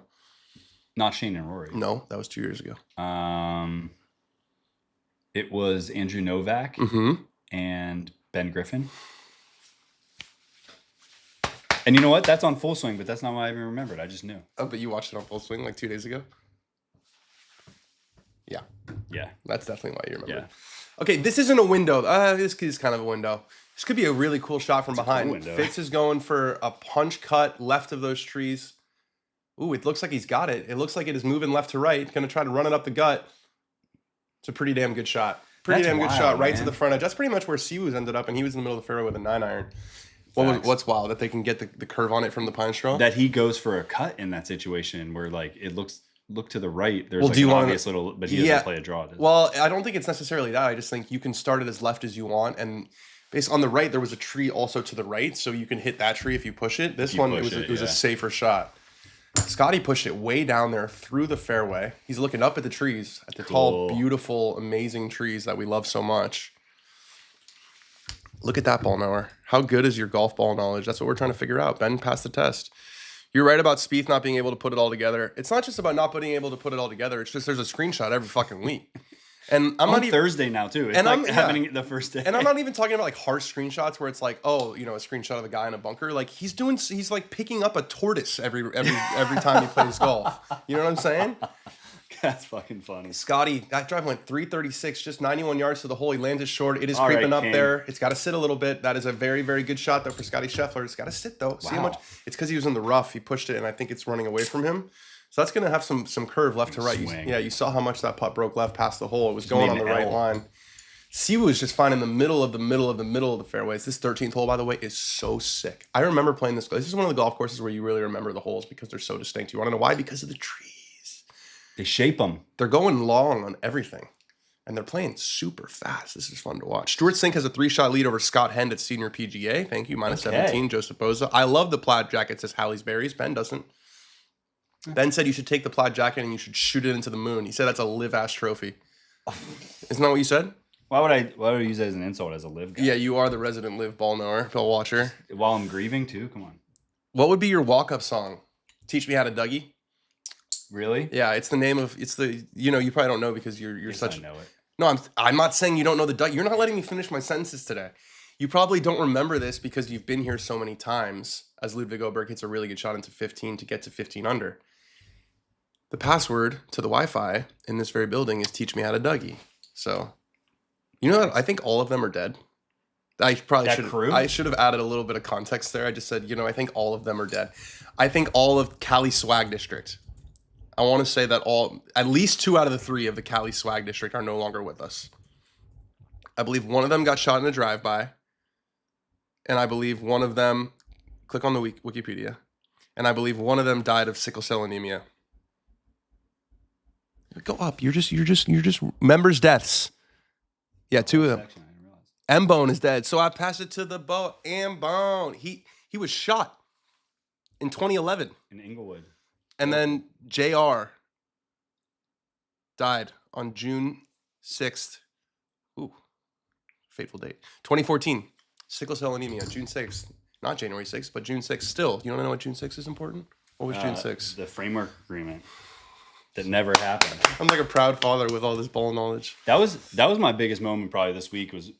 Not Shane and Rory. No, that was 2 years ago. It was Andrew Novak and Ben Griffin. And you know what? That's on Full Swing, but that's not why I even remembered. I just knew. Oh, but you watched it on Full Swing like 2 days ago? Yeah. Yeah. That's definitely why you remember. Yeah. Okay, this isn't a window. This is kind of a window. This could be a really cool shot from behind. Cool Fitz is going for a punch cut left of those trees. Ooh, it looks like he's got it. It looks like it is moving left to right. Going to try to run it up the gut. It's a pretty damn good shot. Good shot right to the front edge. That's pretty much where Siwoo's ended up, and he was in the middle of the fairway with a 9-iron. What's wild? That they can get the curve on it from the pine straw? That he goes for a cut in that situation where like it look to the right. There's like an obvious little, but he doesn't play a draw. Well, I don't think it's necessarily that. I just think you can start it as left as you want, and based on the right, there was a tree also to the right, so you can hit that tree if you push it. This one, it was a safer shot. Scottie pushed it way down there through the fairway. He's looking up at the trees, at the tall, beautiful, amazing trees that we love so much. Look at that ball knower. How good is your golf ball knowledge? That's what we're trying to figure out. Ben passed the test. You're right about Spieth not being able to put it all together. It's not just about not being able to put it all together. It's just there's a screenshot every fucking week. And I'm on Thursday now too. It's like happening the first day. And I'm not even talking about like harsh screenshots where it's like, oh, a screenshot of a guy in a bunker. Like he's like picking up a tortoise every time he plays golf. You know what I'm saying? That's fucking funny. Scottie, that drive went 336, just 91 yards to the hole. He landed short. It is creeping up there. It's got to sit a little bit. That is a very, very good shot, though, for Scottie Scheffler. It's got to sit, though. Wow. See how much? It's because he was in the rough. He pushed it, and I think it's running away from him. So that's going to have some curve left to right. You saw how much that putt broke left past the hole. It was going on the right line. Siwoo is just fine in the middle of the fairways. This 13th hole, by the way, is so sick. I remember playing this. This is one of the golf courses where you really remember the holes because they're so distinct. You want to know why? Because of the trees. They shape them. They're going long on everything. And they're playing super fast. This is fun to watch. Stuart Sink has a 3-shot lead over Scott Hend at Senior PGA. Thank you. Minus 17. Joseph Boza. I love the plaid jacket, says Hallie's Berries. Ben doesn't. Ben said you should take the plaid jacket and you should shoot it into the moon. He said that's a live-ass trophy. Isn't that what you said? Why would I use it as an insult as a live guy? Yeah, you are the resident live ball knower, ball watcher. While I'm grieving too? Come on. What would be your walk-up song? Teach Me How to Dougie? Really? Yeah, it's the name of, you probably don't know because you're such. I know it. No, I'm not saying you don't know the Dougie. You're not letting me finish my sentences today. You probably don't remember this because you've been here so many times as Ludwig Oberg hits a really good shot into 15 to get to 15 under. The password to the Wi-Fi in this very building is Teach Me How to Dougie. So, I think all of them are dead. I should have added a little bit of context there. I just said, I think all of them are dead. I think all of Cali Swag District. I want to say that at least 2 out of the 3 of the Cali Swag District are no longer with us. I believe one of them got shot in a drive-by. And I believe one of them, click on the Wikipedia, and I believe one of them died of sickle cell anemia. Go up. You're just members' deaths. Yeah, 2 of them. M-Bone is dead. So I pass it to the boat. M-Bone. He was shot in 2011. In Inglewood. And then JR died on June 6th. Ooh, fateful date. 2014. Sickle cell anemia, June 6th. Not January 6th, but June 6th. Still, you don't know what June 6th is important? What was June 6th? The framework agreement that never happened. I'm like a proud father with all this ball knowledge. That was my biggest moment probably this week was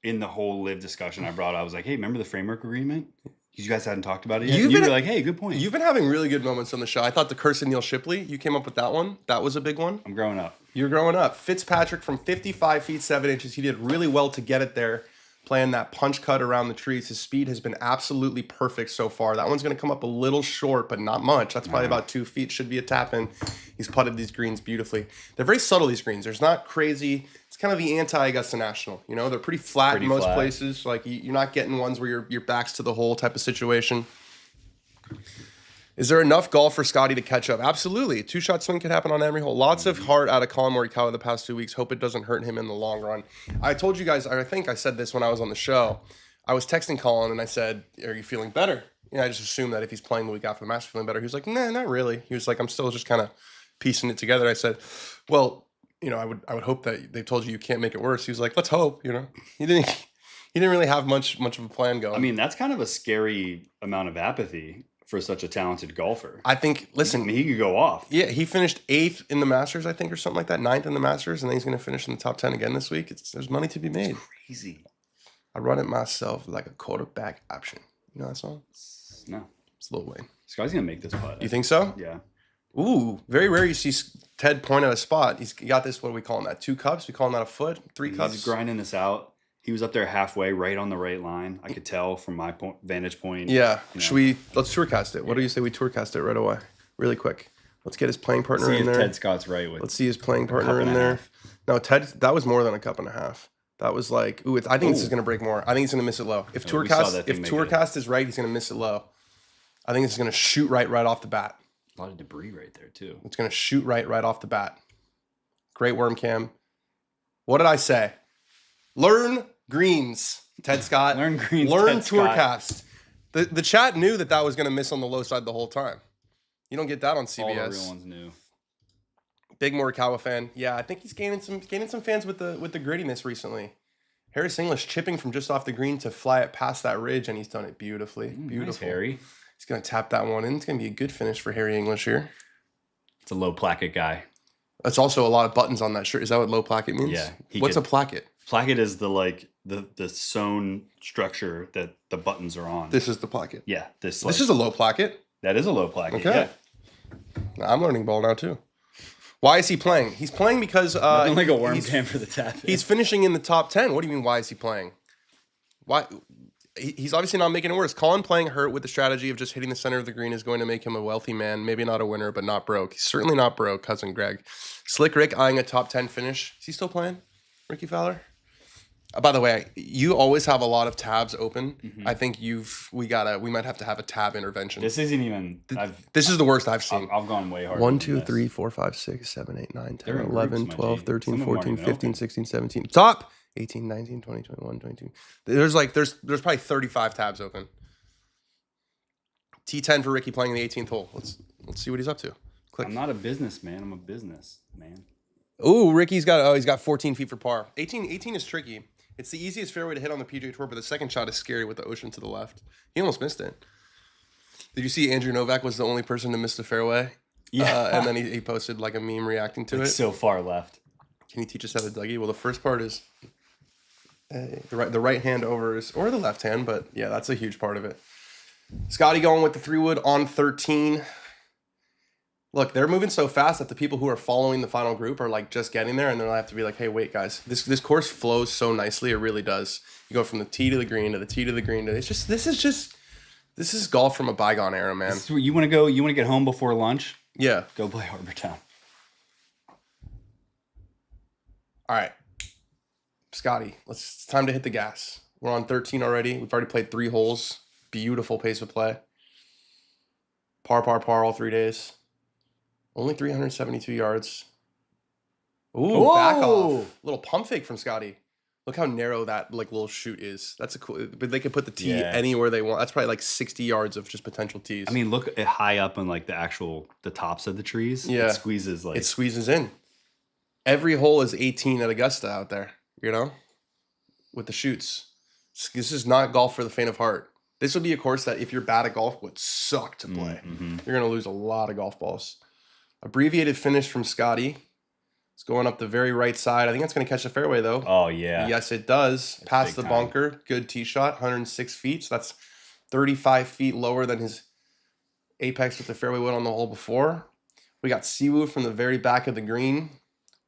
in the whole live discussion I brought. I was like, hey, remember the framework agreement? Because you guys hadn't talked about it yet. You were like, hey, good point. You've been having really good moments on the show. I thought the curse of Neil Shipley, you came up with that one. That was a big one. I'm growing up. You're growing up. Fitzpatrick from 55 feet 7 inches. He did really well to get it there, playing that punch cut around the trees. His speed has been absolutely perfect so far. That one's going to come up a little short, but not much. That's probably about 2 feet. Should be a tap-in. He's putted these greens beautifully. They're very subtle, these greens. There's not crazy. It's kind of the anti-Augusta National. They're pretty flat in most places. Like, you're not getting ones where your back's to the hole type of situation. Is there enough golf for Scottie to catch up? Absolutely. A 2-shot swing could happen on every hole. Lots of heart out of Colin Morikawa the past 2 weeks. Hope it doesn't hurt him in the long run. I told you guys, I think I said this when I was on the show. I was texting Colin and I said, are you feeling better? I just assumed that if he's playing the week after the match, feeling better. He was like, nah, not really. He was like, I'm still just kind of piecing it together. I said, well, I would hope that they told you can't make it worse. He was like, let's hope, He didn't really have much of a plan going. I mean, that's kind of a scary amount of apathy for such a talented golfer. I think, listen. He could go off. Yeah, he finished 8th in the Masters, I think, or something like that. 9th in the Masters, and then he's going to finish in the top 10 again this week. There's money to be made. It's crazy. I run it myself like a quarterback option. You know that song? No. It's Lil Wayne. Scottie's going to make this putt. You think so? Yeah. Ooh, very rare you see Ted point at a spot. He's got this, what do we call him that? 2 cups? We call him that a foot? 3 cups? He's grinding this out. He was up there halfway, right on the right line. I could tell from my vantage point. Yeah. Let's tourcast it. What do you say we tourcast it right away? Really quick. Let's get his playing partner in there. Ted Scott's right with. Let's see his playing partner in there. No, Ted, that was more than a cup and a half. That was like, I think this is going to break more. I think he's going to miss it low. If Tourcast is right, he's going to miss it low. I think this is going to shoot right off the bat. A lot of debris right there, too. It's going to shoot right off the bat. Great worm cam. What did I say? Learn greens, Ted Scott. Learn greens, Learn Ted Tourcast. The chat knew that was going to miss on the low side the whole time. You don't get that on CBS. All the real ones knew. Big Morikawa fan. Yeah, I think he's gaining some fans with the grittiness recently. Harris English chipping from just off the green to fly it past that ridge, and he's done it beautifully. Beautiful. Nice, Harry. He's going to tap that one in. It's going to be a good finish for Harry English here. It's a low placket guy. That's also a lot of buttons on that shirt. Is that what low placket means? Yeah. What's a placket? Placket is the sewn structure that the buttons are on. This is the placket. Yeah. This is a low placket. That is a low placket. Okay. Yeah. I'm learning ball now too. Why is he playing? He's playing because nothing like a worm cam for the tap. He's finishing in the top 10. What do you mean? Why is he playing? Why? He's obviously not making it worse. Colin playing hurt with the strategy of just hitting the center of the green is going to make him a wealthy man. Maybe not a winner, but not broke. He's certainly not broke, cousin Greg. Slick Rick eyeing a top 10 finish. Is he still playing? Ricky Fowler? By the way, you always have a lot of tabs open. Mhm. I think we might have to have a tab intervention. This isn't even. This is the worst I've seen. I've gone way harder. 1, 2, 3, 4, 5, 6, 7, 8, 9, 10, They're in 11, groups, my 12, G. 13, Some of them 14, aren't even 15, open. 16, 17. Top! 18, 19, 20, 21, 22. There's probably 35 tabs open. T10 for Ricky playing the 18th hole. Let's see what he's up to. Click. I'm not a businessman. I'm a businessman. Ooh, he's got 14 feet for par. 18 is tricky. It's the easiest fairway to hit on the PGA Tour, but the second shot is scary with the ocean to the left. He almost missed it. Did you see Andrew Novak was the only person to miss the fairway? Yeah. And then he posted like a meme reacting to it. So far left. Can you teach us how to Dougie? Well, the first part is the right hand over or the left hand, but yeah, that's a huge part of it. Scottie going with the 3-wood on 13. Look, they're moving so fast that the people who are following the final group are like just getting there, and they'll have to be like, hey, wait, guys, this course flows so nicely. It really does. You go from the tee to the green to the tee to the green. This is golf from a bygone era, man. You want to get home before lunch? Yeah. Go play Harbour Town. All right. Scottie, it's time to hit the gas. We're on 13 already. We've already played 3 holes. Beautiful pace of play. Par all 3 days. Only 372 yards. Ooh, Whoa. Back off. Little pump fake from Scottie. Look how narrow that like little shoot is. That's a cool. But they can put the tee anywhere they want. That's probably like 60 yards of just potential tees. I mean, look at high up on like the tops of the trees. Yeah. It squeezes like. It squeezes in. Every hole is 18 at Augusta out there, you know, with the shoots. This is not golf for the faint of heart. This would be a course that if you're bad at golf would suck to play. Mm-hmm. You're going to lose a lot of golf balls. Abbreviated finish from Scottie. It's going up the very right side. I think that's going to catch the fairway, though. Oh, yeah. Yes, it does. That's Past the big bunker. Good tee shot. 106 feet. So that's 35 feet lower than his apex with the fairway wood on the hole before. We got Siwoo from the very back of the green.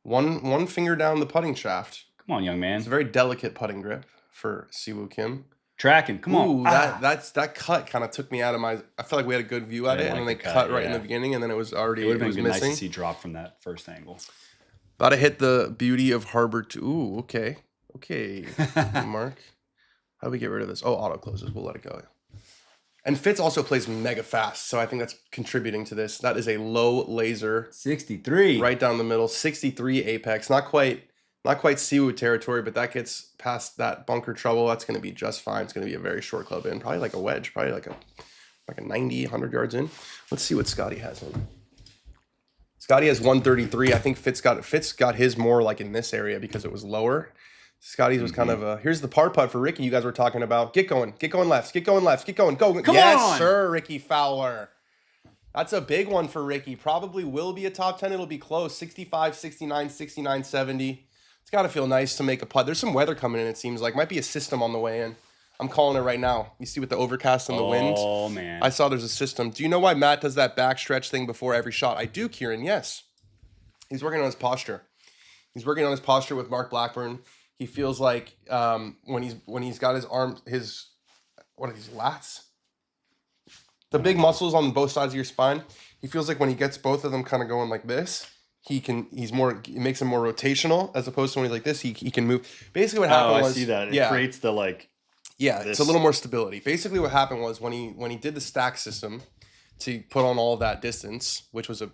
One finger down the putting shaft. Come on, young man. It's a very delicate putting grip for Siwoo Kim. Tracking. Come on. Ooh, that cut kind of took me out of my. I feel like we had a good view at it, and then they cut right in the beginning, and then it was already. It would have been missing. nice to see drop from that first angle. About to hit the beauty of Harbour. Ooh, okay, Mark. How do we get rid of this? Oh, auto closes. We'll let it go. And Fitz also plays mega fast, so I think that's contributing to this. That is a low laser, 63, right down the middle, 63 apex. Not quite Siwoo territory, but that gets past that bunker trouble. That's going to be just fine. It's going to be a very short club in, probably like a wedge, probably like a 90, 100 yards in. Let's see what Scottie has in. Scottie has 133. I think Fitz got his more like in this area because it was lower. Scottie's was kind of a, here's the par putt for Ricky you guys were talking about. Get going left, get going, go. Come yes, on. sir, Ricky Fowler. That's a big one for Ricky. Probably will be a top 10. It'll be close. 65, 69, 69, 70. It's got to feel nice to make a putt. There's some weather coming in, it seems like. Might be a system on the way in. I'm calling it right now. You see with the overcast and the wind? Oh, man. I saw there's a system. Do you know why Matt does that backstretch thing before every shot? I do, Kieran, yes. He's working on his posture. He's working on his posture with Mark Blackburn. He feels like when he's got his arm, what are these, lats? The big muscles on both sides of your spine. He feels like when he gets both of them kind of going like this, it makes him more rotational as opposed to when he's like this, he can move. Basically what happened was, I see that. It creates the like. Yeah, it's a little more stability. Basically what happened was when he did the stack system to put on all of that distance, which was a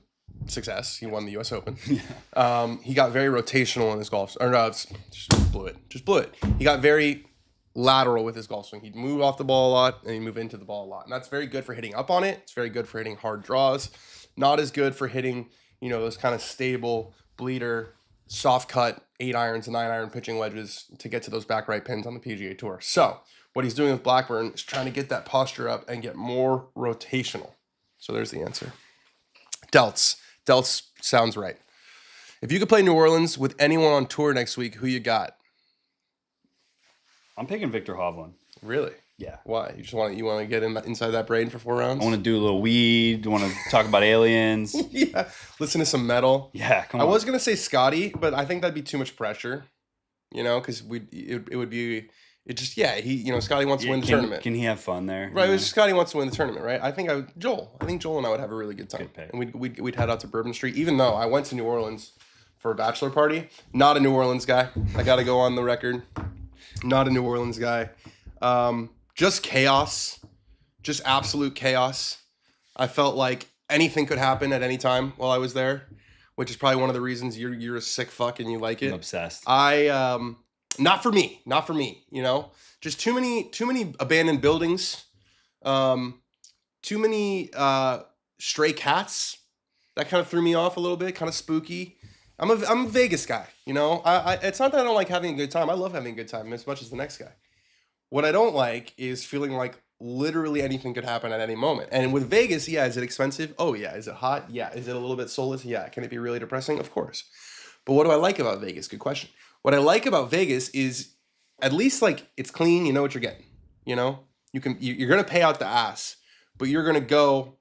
success. He won the U.S. Open. Yeah. He got very rotational in his golf. Just blew it. He got very lateral with his golf swing. He'd move off the ball a lot and he'd move into the ball a lot. And that's very good for hitting up on it. It's very good for hitting hard draws. Not as good for hitting, those kind of stable, bleeder, soft cut 8-irons and 9-iron pitching wedges to get to those back right pins on the PGA Tour. So what he's doing with Blackburn is trying to get that posture up and get more rotational. So there's the answer. Delts sounds right. If you could play New Orleans with anyone on tour next week, who you got? I'm picking Victor Hovland. Really? Yeah. Why? You want to get inside that brain for 4 rounds? I want to do a little weed. I want to talk about aliens. Yeah. Listen to some metal. Yeah, come on. I was gonna say Scottie, but I think that'd be too much pressure. Because it would be. It just Scottie wants to win the tournament. Can he have fun there? Right, it was Scottie wants to win the tournament, right? I think Joel and I would have a really good time. Good pick. And we'd head out to Bourbon Street, even though I went to New Orleans for a bachelor party. Not a New Orleans guy. I got to go on the record. Not a New Orleans guy. Just chaos. Just absolute chaos. I felt like anything could happen at any time while I was there, which is probably one of the reasons you're a sick fuck and you like it. I'm obsessed. Not for me. You know, just too many abandoned buildings. Too many stray cats. That kind of threw me off a little bit. Kind of spooky. I'm a Vegas guy. You know, it's not that I don't like having a good time. I love having a good time as much as the next guy. What I don't like is feeling like literally anything could happen at any moment. And with Vegas, yeah, is it expensive? Oh yeah. Is it hot? Yeah. Is it a little bit soulless? Yeah. Can it be really depressing? Of course. But what do I like about Vegas? Good question. What I like about Vegas is at least like it's clean. You know what you're getting. You know, you're gonna pay out the ass, but you're gonna go,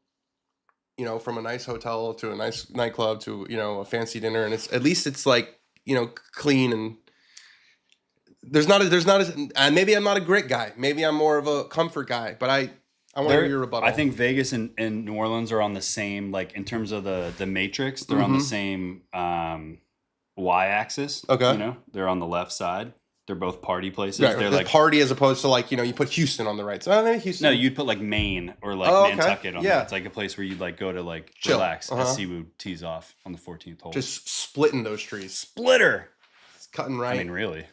you know, from a nice hotel to a nice nightclub to, you know, a fancy dinner, and it's at least it's like, you know, clean, and there's not as, and maybe I'm not a grit guy, maybe I'm more of a comfort guy, but I want to hear your rebuttal. I think Vegas and New Orleans are on the same, like in terms of the matrix, they're on the same y-axis. Okay, you know, they're on the left side. They're both party places. Right, they're the like party as opposed to like, you know, you put Houston on the right. So maybe Houston. No, you'd put like Maine or like Nantucket on there. It's like a place where you'd like go to like chill, relax as Siwoo tees off on the 14th hole. Just splitting those trees. Splitter. It's cutting right. I mean, really.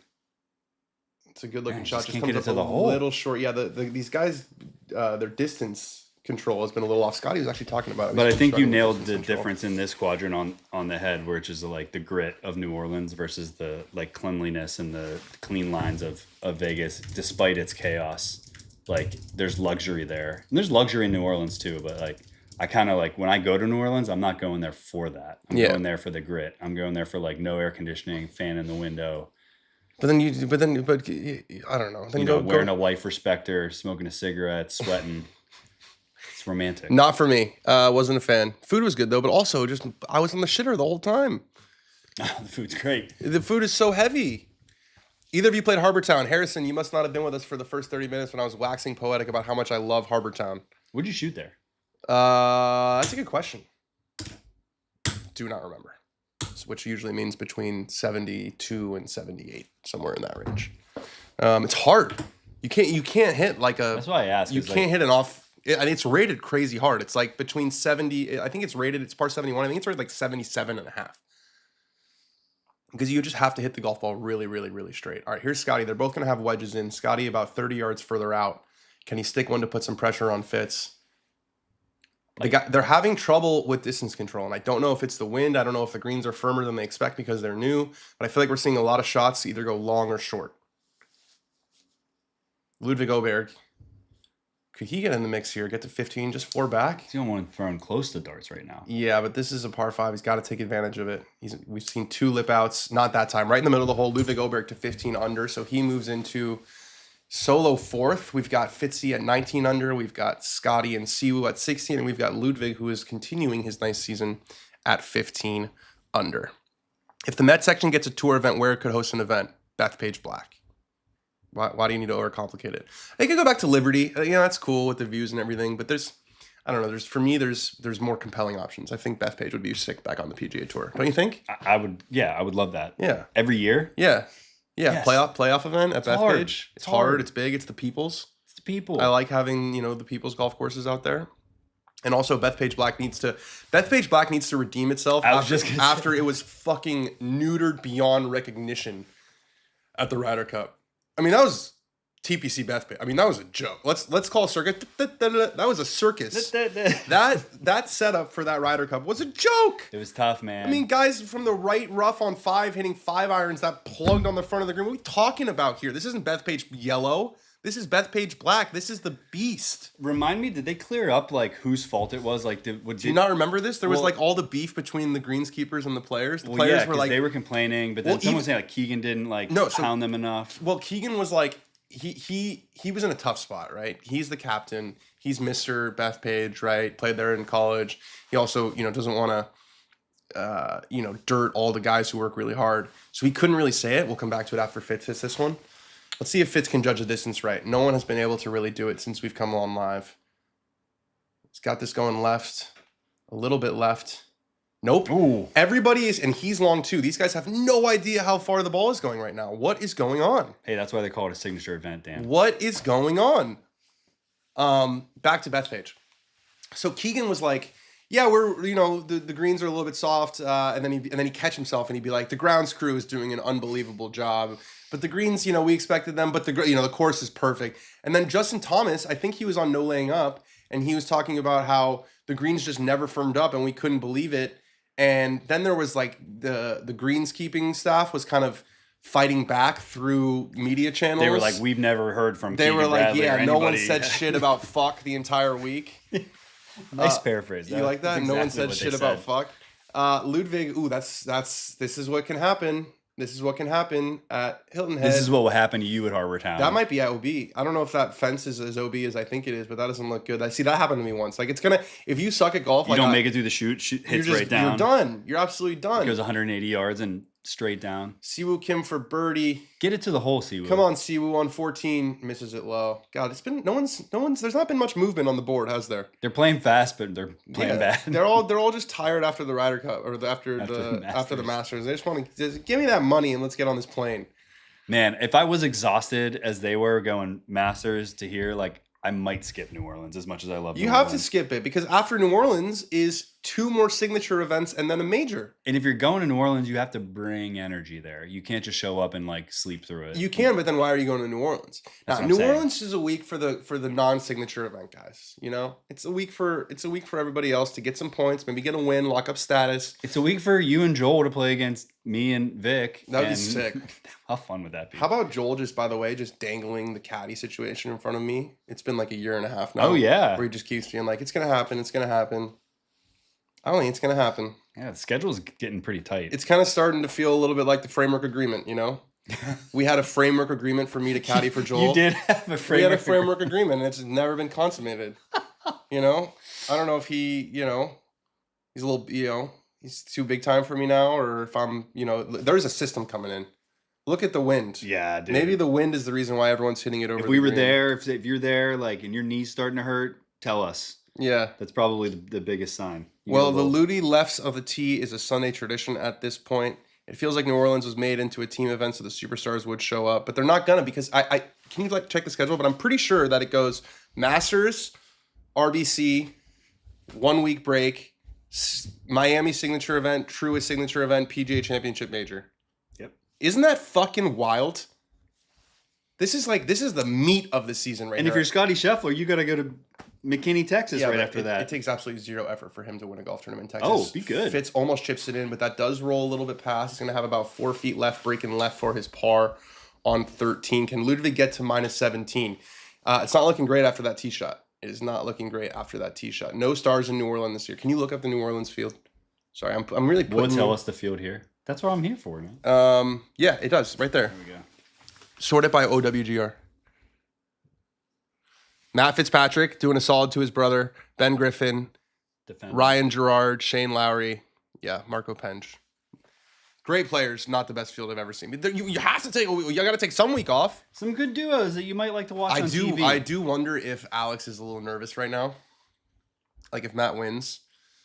It's a good looking shot. Just comes up a little short. Yeah, these guys, their distance control has been a little off. Scottie was actually talking about it. But I think you nailed the difference in this quadrant on the head, which is like the grit of New Orleans versus the like cleanliness and the clean lines of Vegas, despite its chaos. Like there's luxury there. And there's luxury in New Orleans too, but like I kind of like when I go to New Orleans, I'm not going there for that. I'm going there for the grit. I'm going there for like no air conditioning, fan in the window. But I don't know. Then you know, wearing a life respecter, smoking a cigarette, sweating. It's romantic. Not for me. Wasn't a fan. Food was good though, but also just I was on the shitter the whole time. The food's great. The food is so heavy. Either of you played Harbour Town. Harrison, you must not have been with us for the first 30 minutes when I was waxing poetic about how much I love Harbour Town. What'd you shoot there? That's a good question. Do not remember. Which usually means between 72 and 78, somewhere in that range. It's hard. You can't hit like a. That's why I asked. You can't hit an off. And it's rated crazy hard. It's like between 70. I think it's rated. It's par 71. I think it's rated like 77 and a half. Because you just have to hit the golf ball really, really, really straight. All right, here's Scottie. They're both going to have wedges in. Scottie about 30 yards further out. Can he stick one to put some pressure on Fitz? They're having trouble with distance control, and I don't know if it's the wind. I don't know if the greens are firmer than they expect because they're new, but I feel like we're seeing a lot of shots either go long or short. Ludwig Oberg, could he get in the mix here? Get to 15, just 4 back? He's the only one throwing close to darts right now. Yeah, but this is a par 5. He's got to take advantage of it. We've seen 2 lip outs, not that time. Right in the middle of the hole, Ludwig Oberg to 15 under, so he moves into solo 4th. We've got Fitzy at 19 under. We've got Scottie and Siwoo at 16. And we've got Ludwig, who is continuing his nice season at 15 under. If the Met section gets a tour event, where it could host an event? Bethpage Black. Why do you need to overcomplicate it? They could go back to Liberty. You know, that's cool with the views and everything. But I don't know. For me, there's more compelling options. I think Bethpage would be sick back on the PGA Tour. Don't you think? I would love that. Yeah. Every year? Yeah. Yeah, yes. Playoff event at Bethpage. It's hard. It's big. It's the people's. It's the people. I like having, you know, the people's golf courses out there. And also Bethpage Black needs to redeem itself after it was fucking neutered beyond recognition at the Ryder Cup. I mean, that was TPC Bethpage. I mean, that was a joke. Let's call a circus. That was a circus. that setup for that Ryder Cup was a joke. It was tough, man. I mean, guys from the right rough on 5 hitting 5 irons that plugged on the front of the green. What are we talking about here? This isn't Bethpage Yellow. This is Bethpage Black. This is the beast. Remind me, did they clear up like whose fault it was? Like, do you not remember this? There was like all the beef between the greenskeepers and the players. The players were like, they were complaining, but then someone was saying like Keegan didn't pound them enough. Well, Keegan was like, he was in a tough spot, right? He's the captain. He's Mr. Bethpage, right? Played there in college. He also, you know, doesn't want to, dirt all the guys who work really hard. So he couldn't really say it. We'll come back to it after Fitz hits this one. Let's see if Fitz can judge the distance right. No one has been able to really do it since we've come on live. He's got this going left, a little bit left. Nope. Ooh. Everybody is, and he's long too. These guys have no idea how far the ball is going right now. What is going on? Hey, that's why they call it a signature event, Dan. What is going on? Back to Bethpage. So Keegan was like, yeah, we're, the greens are a little bit soft, and then he'd catch himself and he'd be like, the grounds crew is doing an unbelievable job, but the greens, we expected them, but the course is perfect. And then Justin Thomas, I think he was on No Laying Up, and he was talking about how the greens just never firmed up and we couldn't believe it. And then there was like the greenskeeping staff was kind of fighting back through media channels. They were like, we've never heard from They Keegan were like, Bradley yeah, or no one anybody." said shit about fuck the entire week. Nice paraphrase. You like that? That's No one exactly said what shit they about said. fuck. Ludwig, this is what can happen. This is what can happen at Hilton Head. This is what will happen to you at Harbour Town. That might be at OB. I don't know if that fence is as OB as I think it is, but that doesn't look good. I see that happened to me once. Like, if you suck at golf, You don't make it through the chute, hits right down. You're done. You're absolutely done. It goes 180 yards and straight down. Siwoo Kim for birdie. Get it to the hole, Siwoo. Come on, Siwoo on 14, misses it low. God, it's been no one's. There's not been much movement on the board, has there? They're playing fast, but they're playing bad. They're all just tired after the Ryder Cup or after the Masters. They just want to just give me that money and let's get on this plane. Man, if I was exhausted as they were going Masters to here, like I might skip New Orleans as much as I love. You have to skip it because after New Orleans is 2 more signature events and then a major. And if you're going to New Orleans, you have to bring energy there. You can't just show up and like sleep through it. You can, but then why are you going to New Orleans? That's Now, what I'm New saying. Orleans is a week for the non-signature event guys. It's a week for everybody else to get some points, maybe get a win, lock up status. It's a week for you and Joel to play against me and Vic. That would be sick. How fun would that be? How about Joel by the way, just dangling the caddy situation in front of me? It's been like a year and a half now. Oh, yeah. Where he just keeps being like, it's going to happen, it's going to happen. I don't think it's going to happen. Yeah, the schedule's getting pretty tight. It's kind of starting to feel a little bit like the framework agreement, We had a framework agreement for me to caddy for Joel. You did have a framework. We had a framework agreement, and it's never been consummated. I don't know if he, he's a little, he's too big time for me now, or if I'm, there's a system coming in. Look at the wind. Yeah, dude. Maybe the wind is the reason why everyone's hitting it over. If we were there, if you're there, like, and your knee's starting to hurt, tell us. Yeah. That's probably the biggest sign. Well, the Ludi lefts of the tee is a Sunday tradition at this point. It feels like New Orleans was made into a team event so the superstars would show up, but they're not gonna because I can you check the schedule? But I'm pretty sure that it goes Masters, RBC, 1 week break, Miami signature event, Truist signature event, PGA Championship major. Yep. Isn't that fucking wild? This is the meat of the season right now. And if you're Scottie Scheffler, you got to go to McKinney, Texas right after that. It takes absolutely zero effort for him to win a golf tournament in Texas. Oh, be good. Fitz almost chips it in, but that does roll a little bit past. He's going to have about 4 feet left, breaking left for his par on 13. Can Ludwig get to minus 17? It's not looking great after that tee shot. It is not looking great after that tee shot. No stars in New Orleans this year. Can you look up the New Orleans field? Sorry, I'm really putting... Will it tell you... us the field here? That's what I'm here for, man. Yeah, it does. Right there. There we go. Sort it by OWGR. Matt Fitzpatrick doing a solid to his brother. Ben Griffin. Defender. Ryan Gerard. Shane Lowry. Yeah, Marco Penge. Great players. Not the best field I've ever seen. You have to take... You got to take some week off. Some good duos that you might like to watch on TV. I do wonder if Alex is a little nervous right now. Like if Matt wins.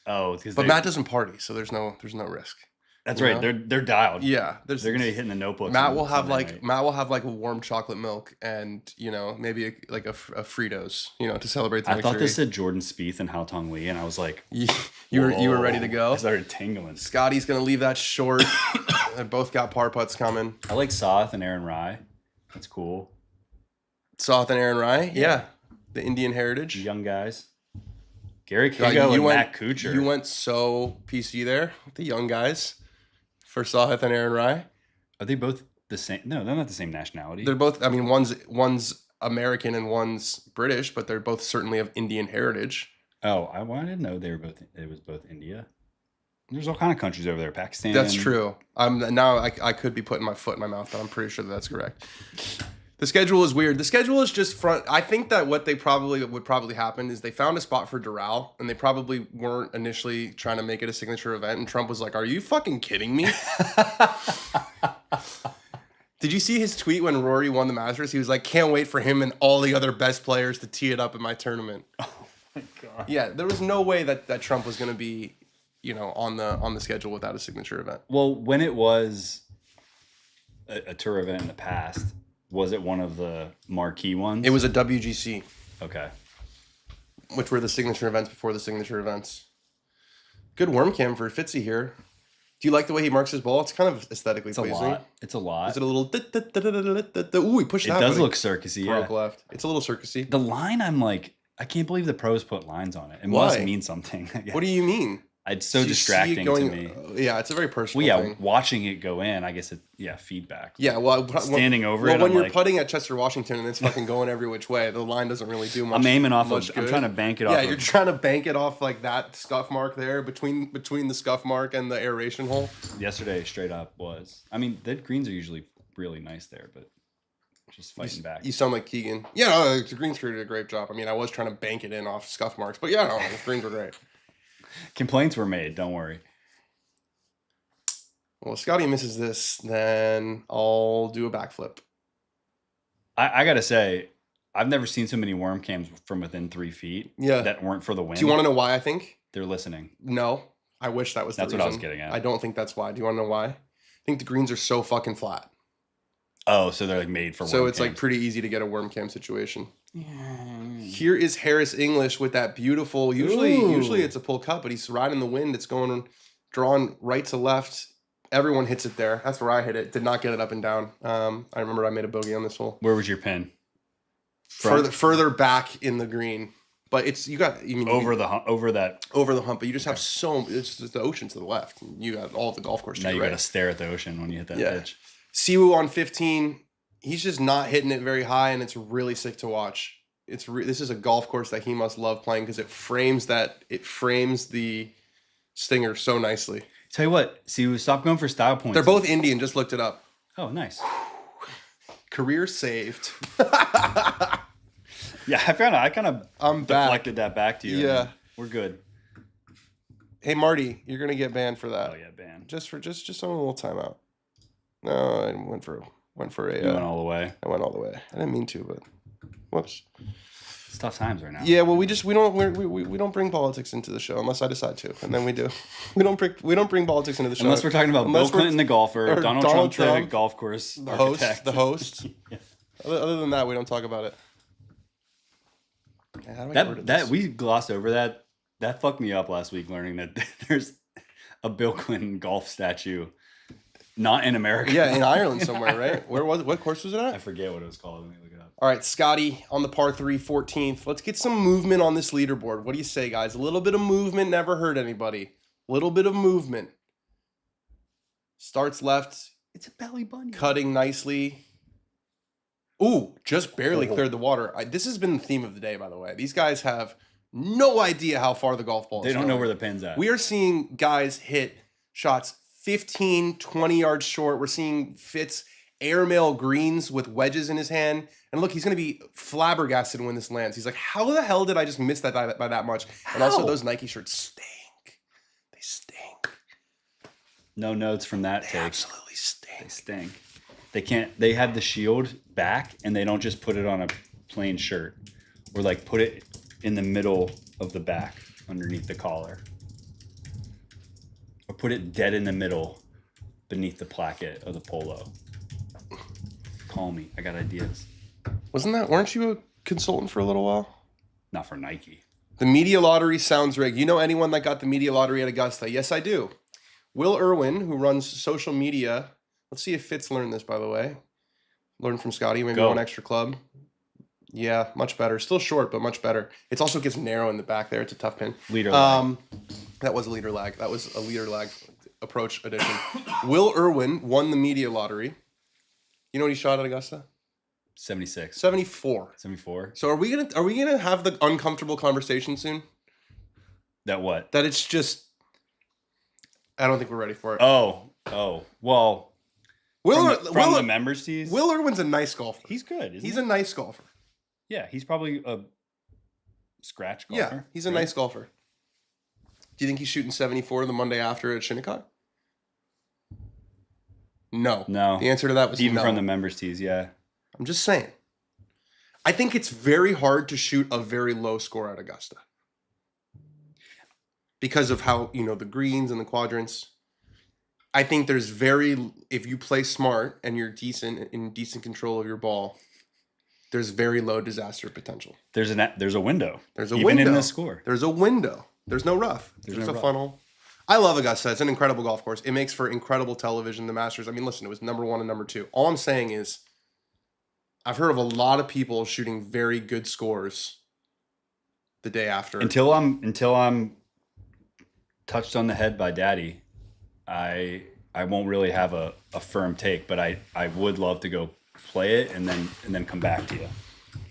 Oh, because Matt doesn't party, so there's no risk. That's right. They're dialed. Yeah, they're gonna be hitting the notebooks. Matt will have like a warm chocolate milk and maybe a Fritos to celebrate the I victory. thought this said Jordan Spieth and Hao Tong Lee, and I was like, you were ready to go. I started tingling. Scottie's gonna leave that short. They both got par putts coming. I like Soth and Aaron Rye. That's cool. Soth and Aaron Rye, yeah, the Indian Heritage, young guys. Gary Kingo and Matt Kuchar. You went so PC there with the young guys. For Soth and Aaron Rye. Are they both the same? No, they're not the same nationality. They're both, one's American and one's British, but they're both certainly of Indian heritage. Oh, I didn't know it was both India. There's all kind of countries over there. Pakistan. That's true. I could be putting my foot in my mouth, but I'm pretty sure that's correct. The schedule is weird. The schedule is just front. I think that what would probably happen is they found a spot for Doral, and they probably weren't initially trying to make it a signature event. And Trump was like, "Are you fucking kidding me?" Did you see his tweet when Rory won the Masters? He was like, "Can't wait for him and all the other best players to tee it up in my tournament." Oh my god. Yeah, there was no way that Trump was going to be on the schedule without a signature event. Well, when it was a tour event in the past, was it one of the marquee ones? It was a WGC. Okay. Which were the signature events before the signature events. Good worm cam for Fitzy here. Do you like the way he marks his ball? It's kind of aesthetically pleasing. It's a lot. Is it a little... Ooh, he pushed that. It does look circusy, yeah. Broke left. It's a little circusy. The line, I'm like, I can't believe the pros put lines on it. It must mean something. What do you mean? It's so distracting to me. Yeah, it's a very personal thing. Watching it go in, I guess feedback. Yeah, well, standing over it. Well, when you're putting at Chester, Washington, and it's fucking going every which way, the line doesn't really do much. I'm aiming off much I'm trying to bank it off. Yeah, you're trying to bank it off like that scuff mark there between the scuff mark and the aeration hole. Yesterday, straight up was. I mean, the greens are usually really nice there, but just fighting back. You sound like Keegan. Yeah, no, the greens crew did a great job. I mean, I was trying to bank it in off scuff marks, but yeah, no, the greens were great. Complaints were made. Don't worry. Well, if Scottie misses this, then I'll do a backflip. I gotta say, I've never seen so many worm cams from within 3 feet. Yeah. That weren't for the win. Do you want to know why I think? They're listening. No. I wish that was the reason. That's what I was getting at. I don't think that's why. Do you want to know why? I think the greens are so fucking flat. Oh, so they're like made for worm So it's cams. like pretty easy to get a worm cam situation. Here is Harris English with that beautiful, usually it's a pull cut, but he's riding the wind. It's drawn right to left. Everyone hits it there. That's where I hit it. Did not get it up and down. I remember I made a bogey on this hole. Where was your pin? Further back in the green. But over the hump, but you just have it's just the ocean to the left. You got all the golf course to now the you right. got to stare at the ocean when you hit that pitch. Siwoo on 15. He's just not hitting it very high, and it's really sick to watch. This is a golf course that he must love playing because it frames the stinger so nicely. Tell you what, Siwoo, stop going for style points. They're both Indian. Just looked it up. Oh, nice. Career saved. Yeah, I kind of deflected that back to you. Yeah, we're good. Hey Marty, you're gonna get banned for that. Oh yeah, banned. Just on a little timeout. No, I went for a. You went all the way. I went all the way. I didn't mean to, but whoops. It's tough times right now. Yeah, well, we don't bring politics into the show unless I decide to, and then we do. We don't bring politics into the show unless we're talking about Bill Clinton, the golfer, Donald Trump, the golf course architect. The host. Yeah. Other than that, we don't talk about it. That we glossed over that. That fucked me up last week learning that there's a Bill Clinton golf statue, not in America. Yeah, in Ireland somewhere, right? Where was it? What course was it at? I forget what it was called. Let me look it up. All right, Scottie on the par 3, 14th. Let's get some movement on this leaderboard. What do you say, guys? A little bit of movement never hurt anybody. A little bit of movement. Starts left. It's a belly bunny. Cutting nicely. Ooh, just barely cleared the water. This has been the theme of the day, by the way. These guys have no idea how far the golf ball is. They don't know where the pin's at. We are seeing guys hit shots 15, 20 yards short. We're seeing Fitz airmail greens with wedges in his hand. And look, he's going to be flabbergasted when this lands. He's like, how the hell did I just miss that by that much? How? And also, those Nike shirts stink. They stink. No notes from that take. Absolutely stink. They stink. They have the shield back and they don't just put it on a plain shirt or like put it in the middle of the back underneath the collar or put it dead in the middle beneath the placket of the polo. Call me. I got ideas. Weren't you a consultant for a little while? Not for Nike. The media lottery sounds rigged. You know anyone that got the media lottery at Augusta? Yes, I do. Will Irwin, who runs social media. Let's see if Fitz learned this, by the way. Learned from Scottie, maybe one extra club. Yeah, much better. Still short, but much better. It also gets narrow in the back there. It's a tough pin. Leader lag. That was a leader lag. That was a leader lag approach edition. Will Irwin won the media lottery. You know what he shot at Augusta? 76. 74. 74. So are we gonna have the uncomfortable conversation soon? That what? That it's just. I don't think we're ready for it. Oh. Well. From the members tees? Will Irwin's a nice golfer. He's good. He's a nice golfer. Yeah, he's probably a scratch golfer. Yeah, he's a nice golfer. Do you think he's shooting 74 the Monday after at Shinnecock? No. The answer to that was even no. From the members tees, yeah. I'm just saying. I think it's very hard to shoot a very low score at Augusta. because of how, the greens and the quadrants. I think if you play smart and you're in decent control of your ball, there's very low disaster potential. There's a window. There's a even window. in the score. There's a window. There's no rough. There's a funnel. I love Augusta. It's an incredible golf course. It makes for incredible television. The Masters. I mean, listen, it was number 1 and number 2. All I'm saying is, I've heard of a lot of people shooting very good scores the day after. Until I'm touched on the head by Daddy, I won't really have a firm take, but I would love to go play it and then come back to you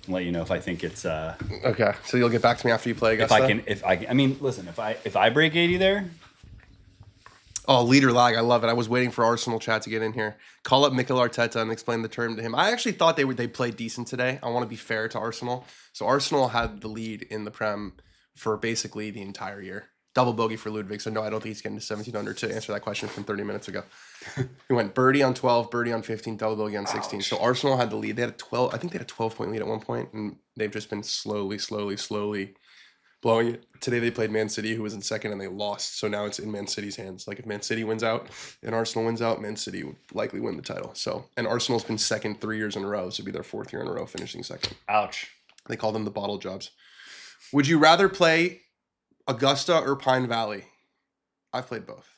and let you know if I think it's okay. So you'll get back to me after you play Augusta. If I break 80 there. Oh, leader lag. I love it. I was waiting for Arsenal chat to get in here. Call up Mikel Arteta and explain the term to him. I actually thought they played decent today. I want to be fair to Arsenal. So Arsenal had the lead in the Prem for basically the entire year. Double bogey for Ludwig. So no, I don't think he's getting to 17 under to answer that question from 30 minutes ago. He went birdie on 12, birdie on 15, double bogey on 16. Ouch. So Arsenal had the lead. They had I think they had a 12-point lead at one point, and they've just been slowly blowing it. Today they played Man City, who was in second, and they lost. So now it's in Man City's hands. Like if Man City wins out and Arsenal wins out, Man City would likely win the title. So, and Arsenal's been second 3 years in a row. So it'd be their 4th year in a row finishing second. Ouch. They call them the bottle jobs. Would you rather play Augusta or Pine Valley? I've played both.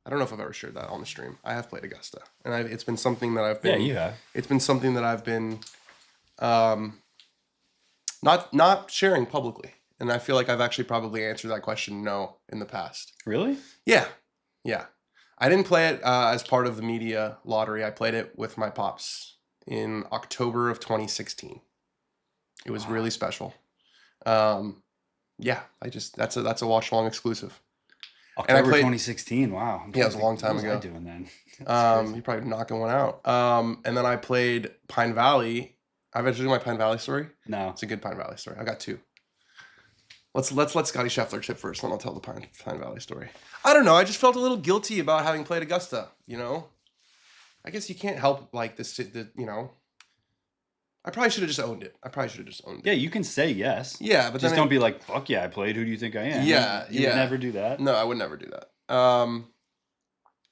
I don't know if I've ever shared that on the stream. I have played Augusta, and it's been something that I've been. Yeah, you have. It's been something that I've been, not sharing publicly, and I feel like I've actually probably answered that question no in the past. Really? Yeah. I didn't play it as part of the media lottery. I played it with my pops in October of 2016. It was really special. Yeah, that's a watch long exclusive. October 2016. Wow. Yeah, it was a long time ago. What was I doing then? You're probably knocking one out. And then I played Pine Valley. I've actually my Pine Valley story. No, it's a good Pine Valley story. I got 2. Let's let Scottie Scheffler chip first, then I'll tell the Pine Valley story. I don't know. I just felt a little guilty about having played Augusta. I guess you can't help like this. I probably should have just owned it. Yeah, you can say yes. Yeah, but just don't be like, fuck yeah, I played. Who do you think I am? Yeah, you would never do that. No, I would never do that.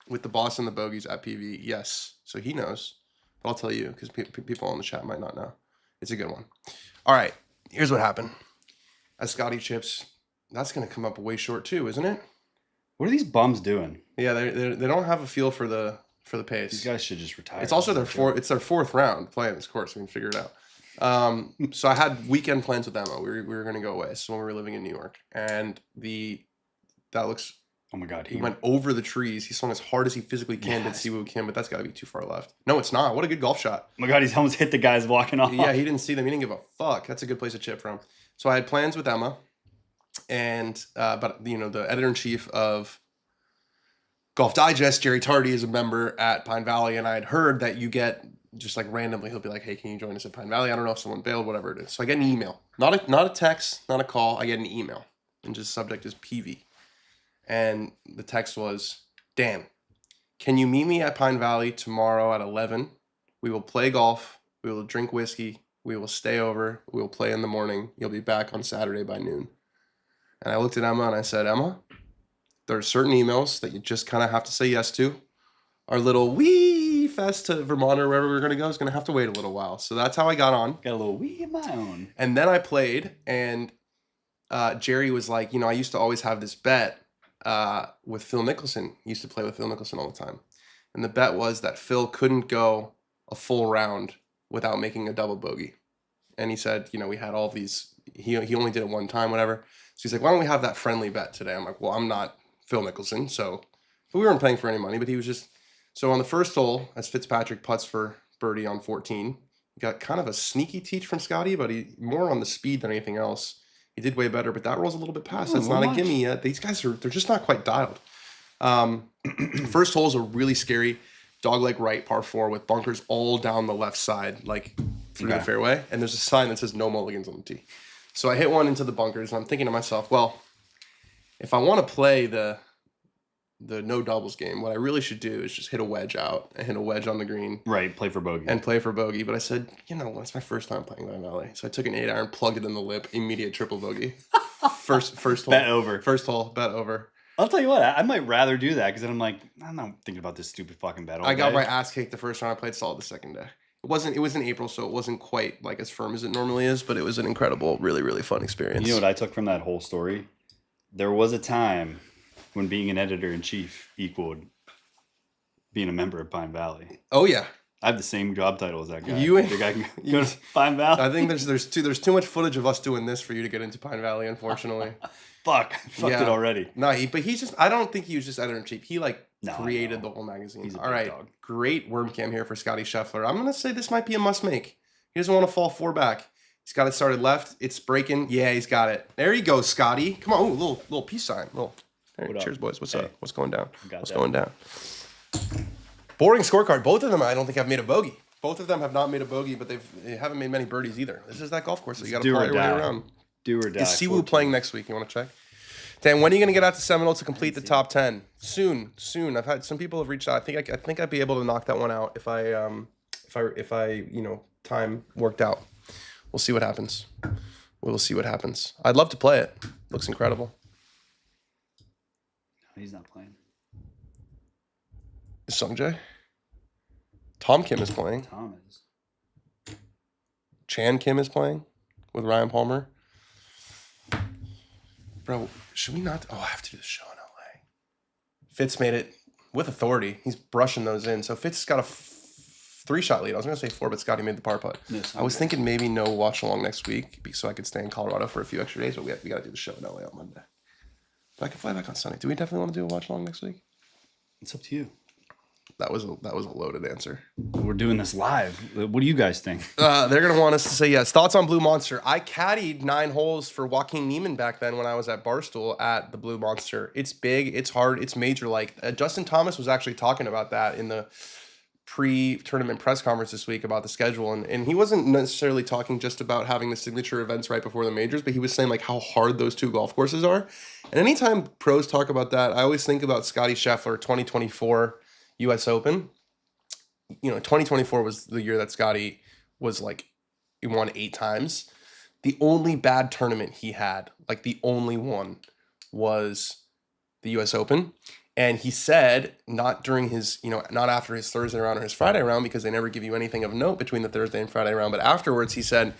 With the boss and the bogeys at PV, yes. So he knows. But I'll tell you, because people on the chat might not know. It's a good one. All right, here's what happened. As Scottie chips, that's going to come up way short too, isn't it? What are these bums doing? Yeah, they don't have a feel for the pace. These guys should just retire. It's also their 4th round playing this course. We can figure it out. So I had weekend plans with Emma. We were going to go away. So when we were living in New York, and that looks. Oh my God! He went over the trees. He swung as hard as he physically can to see what we can, but that's got to be too far left. No, it's not. What a good golf shot! Oh my God! He's almost hit the guys walking off. Yeah, he didn't see them. He didn't give a fuck. That's a good place to chip from. So I had plans with Emma, and but the editor-in-chief of Golf Digest, Jerry Tardy, is a member at Pine Valley, and I had heard that you get just like randomly, he'll be like, "Hey, can you join us at Pine Valley?" I don't know if someone bailed, whatever it is. So I get an email, not a text, not a call. I get an email, and just subject is PV, and the text was, "Dan, can you meet me at Pine Valley tomorrow at 11? We will play golf. We will drink whiskey. We will stay over. We will play in the morning. You'll be back on Saturday by noon." And I looked at Emma and I said, "Emma, there are certain emails that you just kind of have to say yes to. Our little wee fest to Vermont or wherever we're going to go is going to have to wait a little while." So that's how I got on. Got a little wee of my own. And then I played, and Jerry was like, I used to always have this bet with Phil Mickelson. He used to play with Phil Mickelson all the time. And the bet was that Phil couldn't go a full round without making a double bogey. And he said, we had all these, he only did it one time, whatever. So he's like, "Why don't we have that friendly bet today?" I'm like, "Well, I'm not Phil Mickelson, but we weren't playing for any money." But he was just, so on the first hole, as Fitzpatrick putts for birdie on 14, he got kind of a sneaky teach from Scottie, but he more on the speed than anything else. He did way better, but that rolls a little bit past. That's not a gimme yet. These guys they're just not quite dialed. First hole is a really scary dogleg right par 4 with bunkers all down the left side, like through the fairway. And there's a sign that says "No mulligans" on the tee. So I hit one into the bunkers, and I'm thinking to myself, well, if I want to play the no doubles game, what I really should do is just hit a wedge out and hit a wedge on the green. Right, play for bogey. And play for bogey. But I said, that's my first time playing Pine Valley. So I took an 8-iron, plugged it in the lip, immediate triple bogey. First hole. Bet over. First hole, bet over. I'll tell you what, I might rather do that because then I'm like, I'm not thinking about this stupid fucking bet all I got day. my ass kicked the first round. I played solid the second day. It was in April, so it wasn't quite like as firm as it normally is, but it was an incredible, really, really fun experience. You know what I took from that whole story? There was a time when being an editor-in-chief equaled being a member of Pine Valley. Oh yeah. I have the same job title as that guy. You the guy can go to Pine Valley. I think there's too much footage of us doing this for you to get into Pine Valley, unfortunately. Fucked it already. No, but he's just, I don't think he was just editor-in-chief. He created the whole magazine. He's a all big right, dog. Great worm cam here for Scottie Scheffler. I'm going to say this might be a must-make. He doesn't want to fall 4 back. He's got it started left. It's breaking. Yeah, he's got it. There you go, Scottie. Come on. Ooh, little peace sign. Hey, cheers, boys. What's up? What's going down? What's going down? Boring scorecard. Both of them, I don't think, have made a bogey. Both of them have not made a bogey, but they haven't made many birdies either. This is that golf course that you got to play your way around. Do or die. Is Siwoo playing next week? You want to check? Dan, when are you going to get out to Seminole to complete the top 10? Soon. I've had some people have reached out. I think I'd be able to knock that one out if I time worked out. We'll see what happens. We'll see what happens. I'd love to play it. Looks incredible. He's not playing. Is Sungjae? Tom Kim is playing. Tom is. Chan Kim is playing with Ryan Palmer. Bro, should we not? Oh, I have to do the show in LA. Fitz made it with authority. He's brushing those in. So Fitz got a 3-shot lead. I was going to say 4, but Scottie made the par putt. I was thinking maybe no watch along next week so I could stay in Colorado for a few extra days, but we got to do the show in LA on Monday. But I can fly back on Sunday. Do we definitely want to do a watch along next week? It's up to you. That was a loaded answer. We're doing this live. What do you guys think? They're going to want us to say yes. Thoughts on Blue Monster? I caddied 9 holes for Joaquin Neiman back then when I was at Barstool at the Blue Monster. It's big. It's hard. It's major. Justin Thomas was actually talking about that in the pre-tournament press conference this week about the schedule. And he wasn't necessarily talking just about having the signature events right before the majors, but he was saying how hard those 2 golf courses are. And anytime pros talk about that, I always think about Scottie Scheffler, 2024 U.S. Open. 2024 was the year that Scottie was he won 8 times. The only bad tournament he had, the only one, was the U.S. Open. And he said, not during his, not after his Thursday round or his Friday round, because they never give you anything of note between the Thursday and Friday round, but afterwards he said,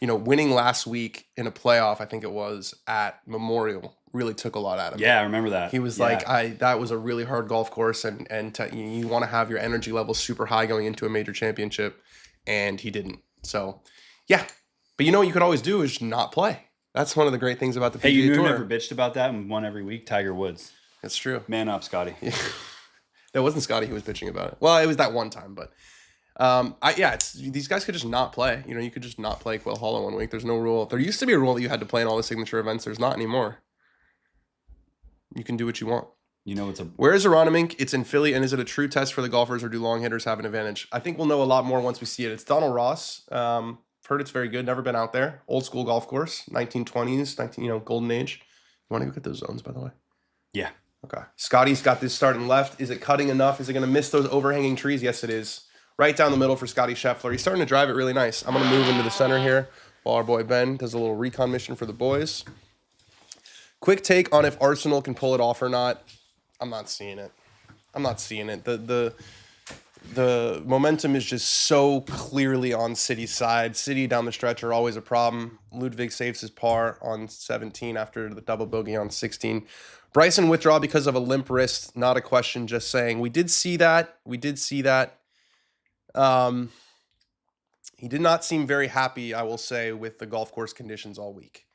winning last week in a playoff, I think it was, at Memorial, really took a lot out of him. Yeah, I remember that. He was that was a really hard golf course, and you want to have your energy level super high going into a major championship, and he didn't. So, yeah. But you could always do is not play. That's one of the great things about the PGA Tour. Hey, you never bitched about that and won every week? Tiger Woods. That's true. Man up, Scottie. Yeah. That wasn't Scottie who was bitching about it. Well, it was that one time, but these guys could just not play. You could just not play Quail Hollow one week. There's no rule. There used to be a rule that you had to play in all the signature events. There's not anymore. You can do what you want. Where is Aronimink? It's in Philly, and is it a true test for the golfers, or do long hitters have an advantage? I think we'll know a lot more once we see it. It's Donald Ross. Heard it's very good. Never been out there. Old school golf course, 1920s, golden age. You want to go get those zones, by the way? Yeah. Okay. Scottie's got this starting left. Is it cutting enough? Is it going to miss those overhanging trees? Yes, it is. Right down the middle for Scottie Scheffler. He's starting to drive it really nice. I'm going to move into the center here while our boy Ben does a little recon mission for the boys. Quick take on if Arsenal can pull it off or not. I'm not seeing it. The momentum is just so clearly on City's side. City down the stretch are always a problem. Ludwig saves his par on 17 after the double bogey on 16. Bryson withdraw because of a limp wrist. Not a question, just saying. We did see that. He did not seem very happy, I will say, with the golf course conditions all week.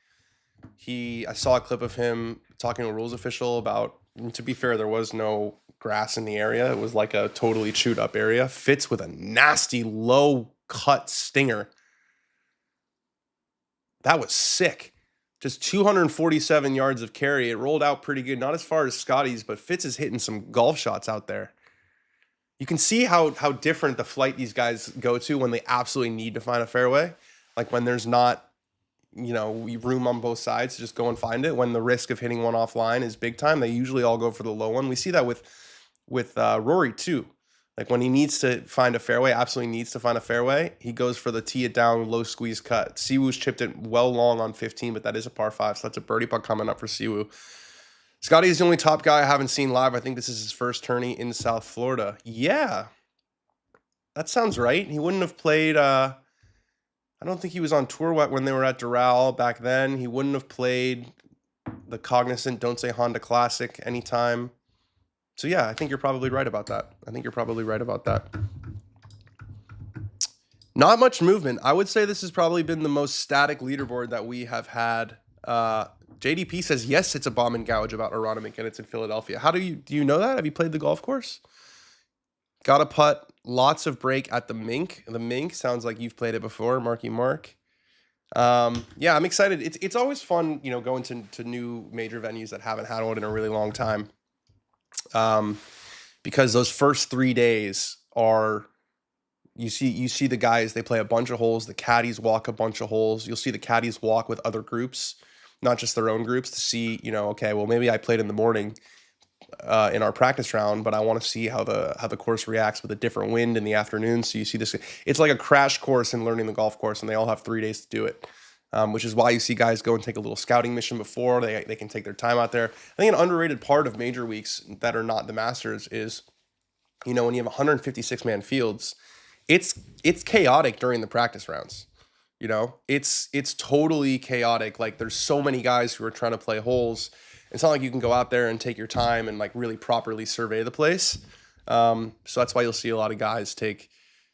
I saw a clip of him talking to a rules official about, to be fair, there was no grass in the area. It was like a totally chewed up area. Fitz with a nasty low cut stinger. That was sick. Just 247 yards of carry. It rolled out pretty good. Not as far as Scottie's, but Fitz is hitting some golf shots out there. You can see how different the flight these guys go to when they absolutely need to find a fairway. Like when there's not, room on both sides to just go and find it. When the risk of hitting one offline is big time, they usually all go for the low one. We see that with Rory too. Like when he needs to find a fairway, absolutely needs to find a fairway, he goes for the tee it down, low squeeze cut. Siwoo's chipped it well long on 15, but that is a par 5, so that's a birdie putt coming up for Siwoo. Scottie is the only top guy I haven't seen live. I think this is his first tourney in South Florida. Yeah, that sounds right. He wouldn't have played... I don't think he was on tour when they were at Doral back then. He wouldn't have played the Cognizant Don't Say Honda Classic anytime. So yeah, I think you're probably right about that. Not much movement. I would say this has probably been the most static leaderboard that we have had. JDP says, yes, it's a bomb and gouge about Aronimink, and it's in Philadelphia. Do you know that? Have you played the golf course? Got a putt, lots of break at the Mink. The Mink sounds like you've played it before, Marky Mark. Yeah, I'm excited. It's always fun, going to new major venues that haven't had one in a really long time. Because those first 3 days are, you see the guys, they play a bunch of holes, the caddies walk a bunch of holes. You'll see the caddies walk with other groups, not just their own groups, to see, okay, well, maybe I played in the morning in our practice round, but I want to see how the course reacts with a different wind in the afternoon. So you see this, it's like a crash course in learning the golf course, and they all have 3 days to do it. Which is why you see guys go and take a little scouting mission before they can take their time out there. I think an underrated part of major weeks that are not the Masters is, when you have 156-man fields, it's chaotic during the practice rounds. It's totally chaotic. Like there's so many guys who are trying to play holes. It's not like you can go out there and take your time and like really properly survey the place. So that's why you'll see a lot of guys take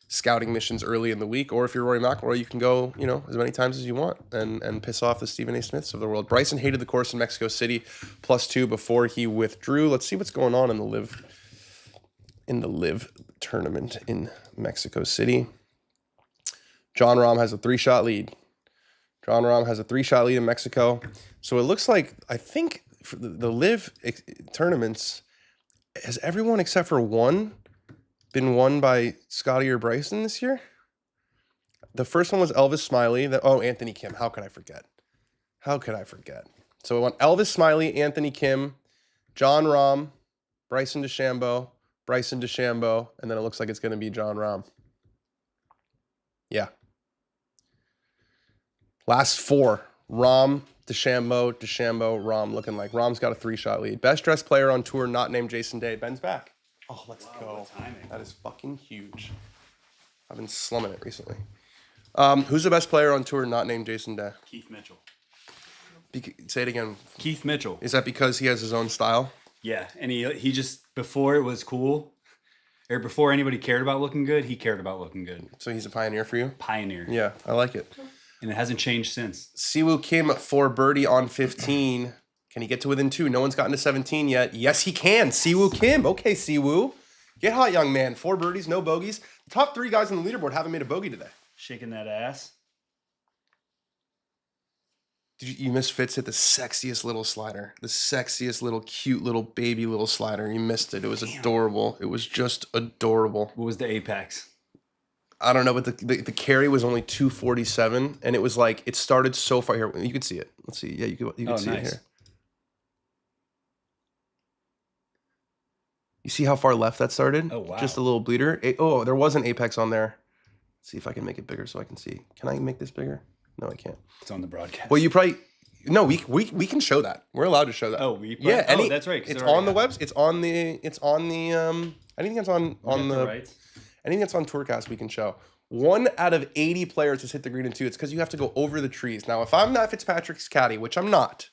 scouting missions early in the week, or if you're Rory McIlroy, you can go, as many times as you want and piss off the Stephen A. Smiths of the world. Bryson hated the course in Mexico City, +2 before he withdrew. Let's see what's going on in the live tournament in Mexico City. John Rahm has a 3-shot lead. In Mexico. So it looks like, I think for the live tournaments, has everyone except for one been won by Scottie or Bryson this year? The first one was Elvis Smiley. Anthony Kim. How could I forget? So we went Elvis Smiley, Anthony Kim, John Rahm, Bryson DeChambeau, and then it looks like it's going to be John Rahm. Yeah. Last 4. Rahm, DeChambeau, Rahm, looking like Rahm's got a 3-shot lead. Best dressed player on tour not named Jason Day. Ben's back. Oh, let's go. That is fucking huge. I've been slumming it recently. Who's the best player on tour not named Jason Day? Keith Mitchell. Say it again. Keith Mitchell. Is that because he has his own style? Yeah, and he just, before it was cool, or before anybody cared about looking good, he cared about looking good. So he's a pioneer for you? Pioneer. Yeah, I like it. And it hasn't changed since. Siwoo Kim for birdie on 15. Can he get to within 2? No one's gotten to 17 yet. Yes, he can. Siwoo Kim. Okay, Siwoo. Get hot, young man. 4 birdies, no bogeys. The top 3 guys on the leaderboard haven't made a bogey today. Shaking that ass. You missed Fitz hit the sexiest little slider. The sexiest little cute little baby little slider. You missed it. It was adorable. It was just adorable. What was the apex? I don't know, but the carry was only 247, and it was like, it started so far here. You could see it. Let's see. Yeah, you can see it here. You see how far left that started? Oh, wow. Just a little bleeder. There was an apex on there. Let's see if I can make it bigger so I can see. Can I make this bigger? No, I can't. It's on the broadcast. Well, you probably... No, we can show that. We're allowed to show that. Oh, that's right. It's on the webs. It's on the anything that's on the rights. Anything that's on Tourcast we can show. 1 out of 80 players has hit the green in 2. It's because you have to go over the trees. Now, if I'm Matt Fitzpatrick's caddy, which I'm not,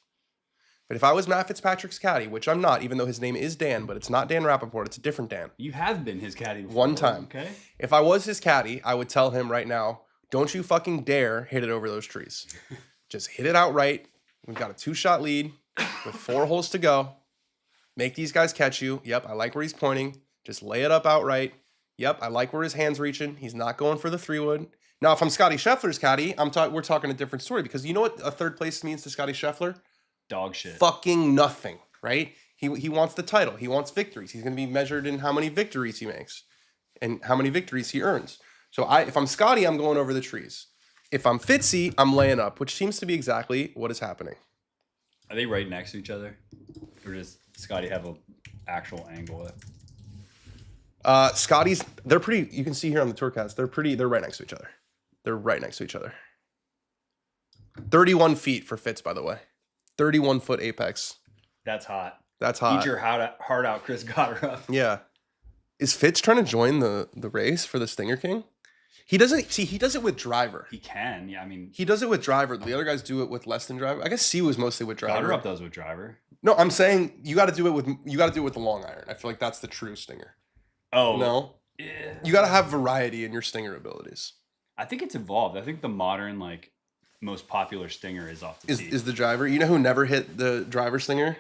but if I was Matt Fitzpatrick's caddy, which I'm not, even though his name is Dan, but it's not Dan Rapaport, it's a different Dan. You have been his caddy before. One time. Okay. If I was his caddy, I would tell him right now, don't you fucking dare hit it over those trees. Just hit it outright. We've got a 2-shot lead with 4 holes to go. Make these guys catch you. Yep, I like where he's pointing. Just lay it up outright. Yep, I like where his hand's reaching. He's not going for the 3-wood. Now, if I'm Scottie Scheffler's caddy, we're talking a different story, because you know what a 3rd place means to Scottie Scheffler? Dog shit. Fucking nothing, right? He wants the title. He wants victories. He's going to be measured in how many victories he makes and how many victories he earns. So if I'm Scottie, I'm going over the trees. If I'm Fitzy, I'm laying up, which seems to be exactly what is happening. Are they right next to each other? Or does Scottie have an actual angle? Scotty's, they're pretty, you can see here on the Tourcast, they're right next to each other. They're right next to each other. 31 feet for Fitz, by the way. 31-foot apex. That's hot. That's hot. Eat your heart out, Chris Gotterup. Yeah. Is Fitz trying to join the race for the Stinger King? He does it with driver. He can, yeah. I mean, he does it with driver. The other guys do it with less than driver. I guess Siwoo is mostly with driver. Gotterup does with driver. No, I'm saying you got to do it with the long iron. I feel like that's the true Stinger. Oh no, yeah. You got to have variety in your Stinger abilities. I think it's evolved. I think the modern most popular Stinger is off the tee. Is the driver? You know who never hit the driver Stinger?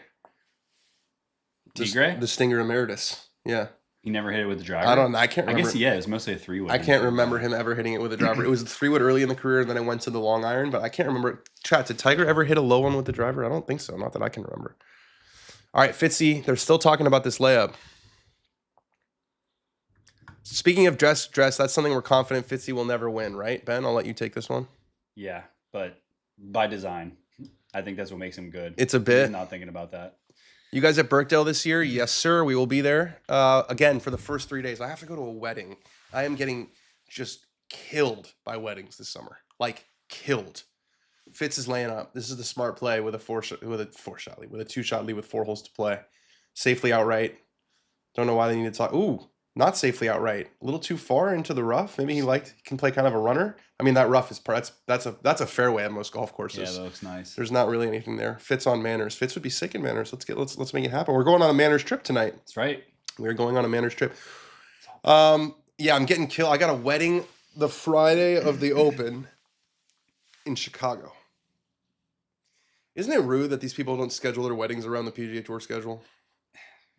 Tigre? The Stinger Emeritus. Yeah. He never hit it with the driver? I can't remember. I guess, yeah, it was mostly a 3-wood. I can't remember him ever hitting it with a driver. It was a 3-wood early in the career, and then I went to the long iron, but I can't remember. Chat, did Tiger ever hit a low one with the driver? I don't think so. Not that I can remember. All right, Fitzy, they're still talking about this layup. Speaking of dress, that's something we're confident Fitzy will never win, right? Ben, I'll let you take this one. Yeah, but by design. I think that's what makes him good. It's a bit. He's not thinking about that. You guys at Birkdale this year? Yes, sir. We will be there. Again, for the first 3 days. I have to go to a wedding. I am getting just killed by weddings this summer. Like, killed. Fitz is laying up. This is the smart play with a two-shot lead with 4 holes to play. Safely outright. Don't know why they need to talk. Ooh, not safely outright. A little too far into the rough. Maybe he can play kind of a runner. I mean, that rough is that's a fairway at most golf courses. Yeah, that looks nice. There's not really anything there. Fitz on Manners. Fitz would be sick in Manners. Let's make it happen. We're going on a Manners trip tonight. That's right. We're going on a Manners trip. Yeah, I'm getting killed. I got a wedding the Friday of the Open in Chicago. Isn't it rude that these people don't schedule their weddings around the PGA Tour schedule?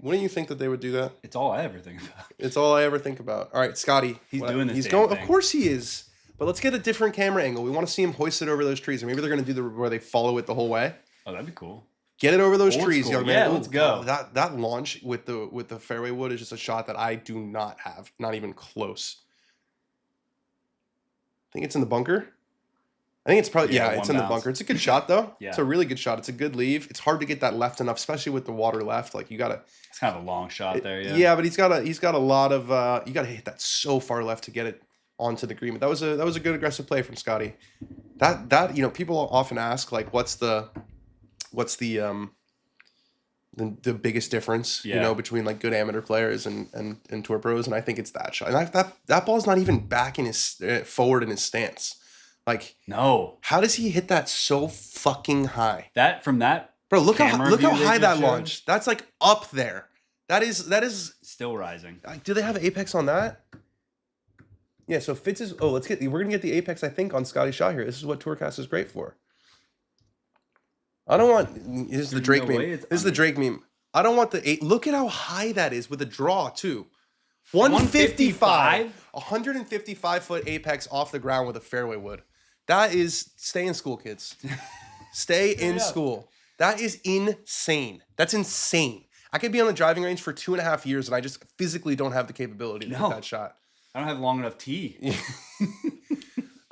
Wouldn't you think that they would do that? It's all I ever think about. It's all I ever think about. All right, Scottie. He's doing this. He's going. Thing. Of course he is. But let's get a different camera angle. We want to see him hoist it over those trees, or maybe they're going to do where they follow it the whole way. Oh, that'd be cool. Get it over those Old trees, school. young man. Yeah, let's go. That launch with the fairway wood is just a shot that I do not have, not even close. I think it's in the bunker. I think it's probably it's in the bunker. It's a good shot though. Yeah. It's a really good shot. It's a good leave. It's hard to get that left enough, especially with the water left. Like you gotta. It's kind of a long shot there. Yeah. Yeah, but he's got a lot of. You gotta hit that so far left to get it onto the green. But that was a good aggressive play from Scottie. That people often ask like what's the biggest difference between like good amateur players and tour pros, and I think it's that shot. And that ball's not even back in his forward in his stance. Like no, how does he hit that so fucking high? That from that bro, look how high that launch. That's like up there. That is still rising. Do they have apex on that? Yeah. So Fitz is. Oh, we're gonna get the apex. I think on Scottie shot here. This is what Tourcast is great for. I don't want. This is the Drake meme. This is the Drake meme. I don't want the 8. Look at how high that is with a draw too. 155. 155-foot apex off the ground with a fairway wood. That is stay in school, kids. Stay in school. That is insane. That's insane. I could be on the driving range for 2.5 years and I just physically don't have the capability to hit that shot. I don't have long enough tee.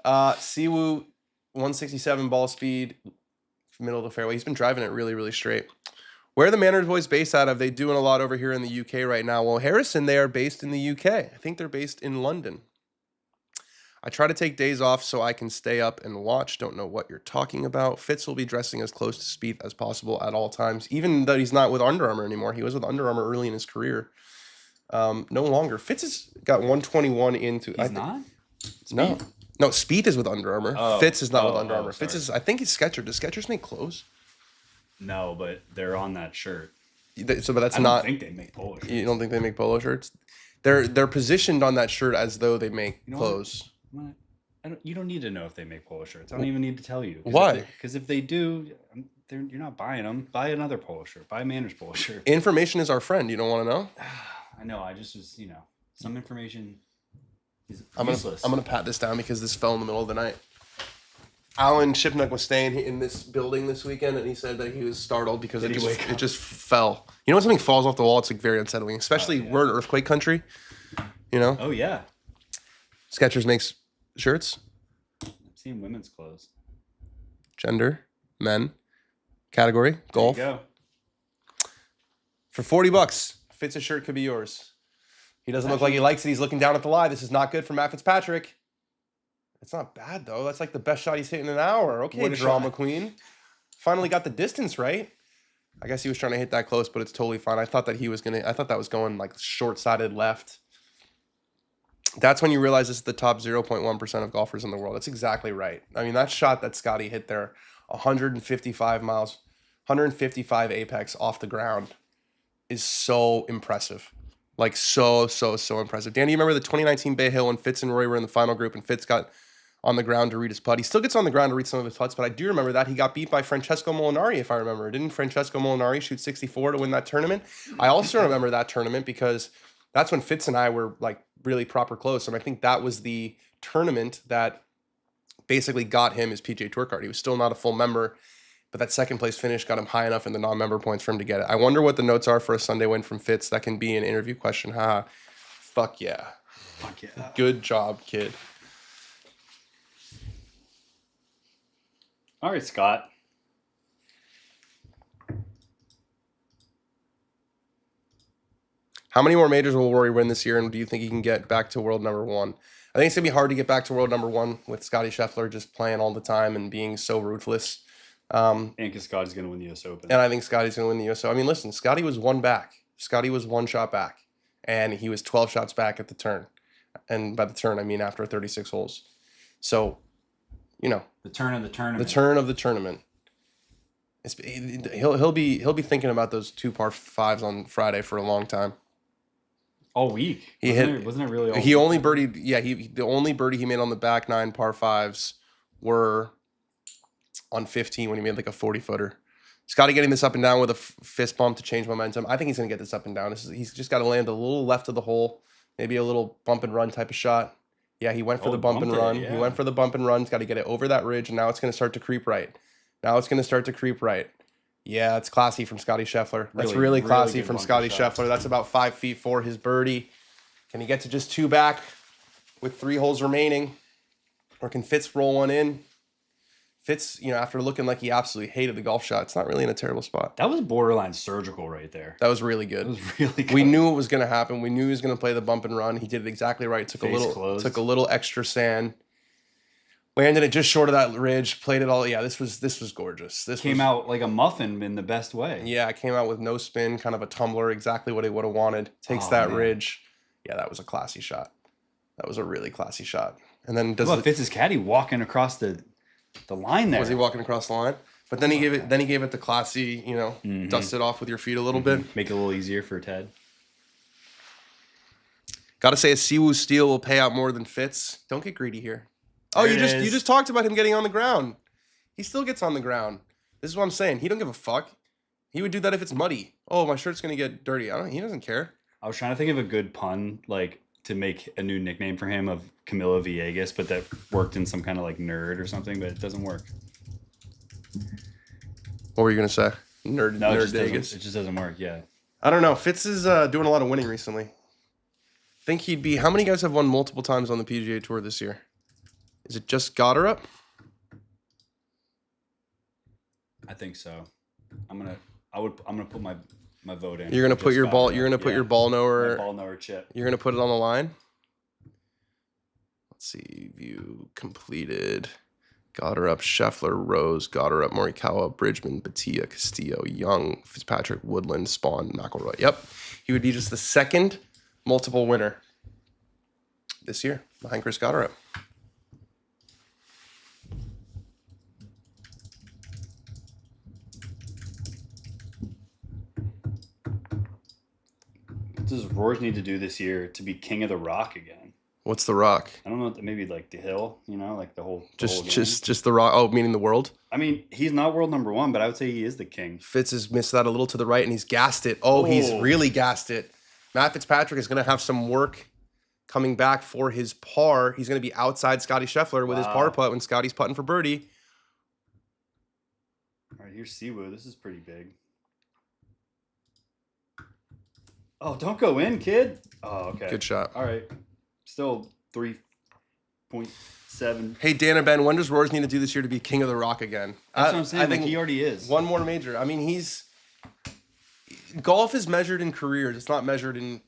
Siwoo, 167 ball speed, middle of the fairway. He's been driving it really, really straight. Where are the Manners boys based out of? They're doing a lot over here in the UK right now. Well, Harrison, they are based in the UK. I think they're based in London. I try to take days off so I can stay up and watch. Don't know what you're talking about. Fitz will be dressing as close to Spieth as possible at all times, even though he's not with Under Armour anymore. He was with Under Armour early in his career. No longer. Fitz has got 121 into... He's not? No. No, Spieth is with Under Armour. Oh. Fitz is not with Under Armour. Sorry. Fitz is... I think it's Skechers. Does Skechers make clothes? No, but they're on that shirt. So, but that's I not... don't think they make polo shirts. You don't think they make polo shirts? They're positioned on that shirt as though they make clothes. What? You don't need to know if they make polo shirts. I don't even need to tell you. Why? Because if they do, you're not buying them. Buy another polo shirt. Buy a Manners polo shirt. Information is our friend. You don't want to know? I know. I just was, some information is I'm useless. I'm gonna pat this down because this fell in the middle of the night. Alan Shipnuck was staying in this building this weekend, and he said that he was startled because it just fell. You know when something falls off the wall, it's like very unsettling. Especially we're in earthquake country. Oh yeah. Skechers makes shirts. I've seen women's clothes. Gender, men, category, golf. There you go. For $40, Fitz a shirt could be yours. He doesn't look like he likes it. He's looking down at the lie. This is not good for Matt Fitzpatrick. It's not bad, though. That's like the best shot he's hit in an hour. Okay, drama queen. Finally got the distance right. I guess he was trying to hit that close, but it's totally fine. I thought that was going like short-sided left. That's when you realize this is the top 0.1% of golfers in the world. That's exactly right. I mean, that shot that Scottie hit there, 155 miles, 155 apex off the ground, is so impressive. Like, so impressive. Dan, do you remember the 2019 Bay Hill when Fitz and Rory were in the final group and Fitz got on the ground to read his putt? He still gets on the ground to read some of his putts, but I do remember that he got beat by Francesco Molinari, if I remember. Didn't Francesco Molinari shoot 64 to win that tournament? I also remember that tournament because that's when Fitz and I were like really proper close. And I think that was the tournament that basically got him his PGA Tour card. He was still not a full member, but that second place finish got him high enough in the non-member points for him to get it. I wonder what the notes are for a Sunday win from Fitz. That can be an interview question. Haha. Fuck yeah. Fuck yeah. Good job, kid. All right, Scott. How many more majors will Rory win this year, and do you think he can get back to world number one? I think it's going to be hard to get back to world number one with Scottie Scheffler just playing all the time and being so ruthless. And because Scottie's going to win the U.S. Open. And I think Scottie's going to win the U.S. Open. I mean, listen, Scottie was one back. Scottie was one shot back. And he was 12 shots back at the turn. And by the turn, I mean after 36 holes. So, you know. The turn of the tournament. The turn of the tournament. He'll be thinking about those 2 par 5s on Friday for a long time. All week. Wasn't it really all He only birdied, the only birdie he made on the back 9 par 5s were on 15 when he made like a 40-footer. Scottie getting this up and down with a fist bump to change momentum. I think he's going to get this up and down. He's just got to land a little left of the hole, maybe a little bump and run type of shot. Yeah, he went for the bump and run. Yeah. He went for the bump and run. He's got to get it over that ridge, and now it's going to start to creep right. Yeah, it's classy from Scottie Scheffler. That's really classy from Scottie Scheffler. That's about 5 feet for his birdie. Can he get to just 2 back with 3 holes remaining? Or can Fitz roll one in? Fitz, after looking like he absolutely hated the golf shot, it's not really in a terrible spot. That was borderline surgical right there. That was really good. It was really good. We knew it was going to happen. We knew he was going to play the bump and run. He did it exactly right. Took a little extra sand. Landed it just short of that ridge. Played it all. Yeah, this was gorgeous. This came out like a muffin in the best way. Yeah, it came out with no spin, kind of a tumbler, exactly what he would have wanted. Takes ridge. Yeah, that was a classy shot. That was a really classy shot. And then Fitz's caddy walking across the line there. Was he walking across the line? But then he gave it the classy, dust it off with your feet a little bit. Make it a little easier for Ted. Got to say, a Siwoo steal will pay out more than Fitz. Don't get greedy here. Oh, you just talked about him getting on the ground. He still gets on the ground. This is what I'm saying. He don't give a fuck. He would do that if it's muddy. Oh, my shirt's gonna get dirty. He doesn't care. I was trying to think of a good pun, like to make a new nickname for him of Camilo Villegas, but that worked in some kind of like nerd or something, but it doesn't work. What were you gonna say? Nerd Vegas. It just doesn't work. Yeah. I don't know. Fitz is doing a lot of winning recently. I think he'd be. How many guys have won multiple times on the PGA Tour this year? Is it just Goddard? I think so. I'm gonna put my vote in. You're gonna put your ball. You're gonna put your ball knower. Ball knower chip. You're gonna put it on the line. Let's see. View completed. Goddard, Scheffler, Rose, Goddard, Morikawa, Bridgman, Batia, Castillo, Young, Fitzpatrick, Woodland, Spawn, McIlroy. Yep, he would be just the second multiple winner this year behind Chris Goddard. What does Roars need to do this year to be king of the rock again? What's the rock? I don't know. Maybe like the hill, like the whole. Just the rock. Oh, meaning the world. I mean, he's not world number 1, but I would say he is the king. Fitz has missed that a little to the right, and he's gassed it. Oh, he's really gassed it. Matt Fitzpatrick is going to have some work coming back for his par. He's going to be outside Scottie Scheffler with his par putt when Scottie's putting for birdie. All right, here's Siwoo. This is pretty big. Oh, don't go in, kid. Oh, okay. Good shot. All right. Still 3.7. Hey, Dan and Ben, when does Roars need to do this year to be king of the rock again? That's what I'm saying. I think he already is. One more major. I mean, golf is measured in careers. It's not measured in,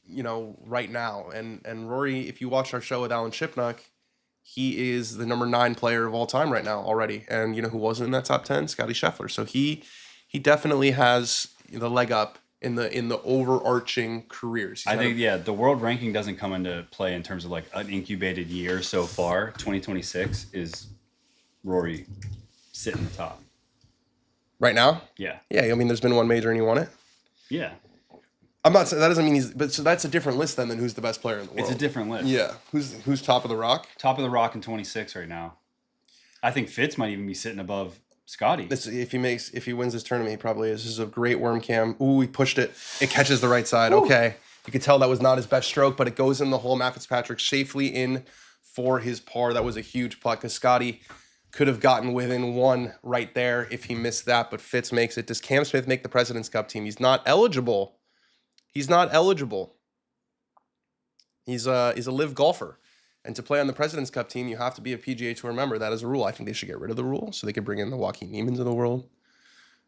right now. And Rory, if you watch our show with Alan Shipnuck, he is the number 9 player of all time right now already. And you know who wasn't in that top 10? Scottie Scheffler. So he definitely has the leg up in the overarching careers. I think the world ranking doesn't come into play in terms of like an incubated year so far. 2026 is Rory sitting the top. Right now? Yeah. Yeah, I mean there's been one major and he won it. Yeah. I'm not saying that doesn't mean so that's a different list then than who's the best player in the world. It's a different list. Yeah. Who's top of the rock? Top of the rock in 26 right now. I think Fitz might even be sitting above Scottie. If he wins this tournament, he probably is. This is a great worm cam. Ooh, he pushed it. It catches the right side. Ooh. Okay. You could tell that was not his best stroke, but it goes in the hole. Matt Fitzpatrick safely in for his par. That was a huge putt because Scottie could have gotten within 1 right there if he missed that, but Fitz makes it. Does Cam Smith make the President's Cup team? He's not eligible. He's a live golfer. And to play on the President's Cup team, you have to be a PGA Tour member. That is a rule. I think they should get rid of the rule so they could bring in the Joaquin Niemans of the world.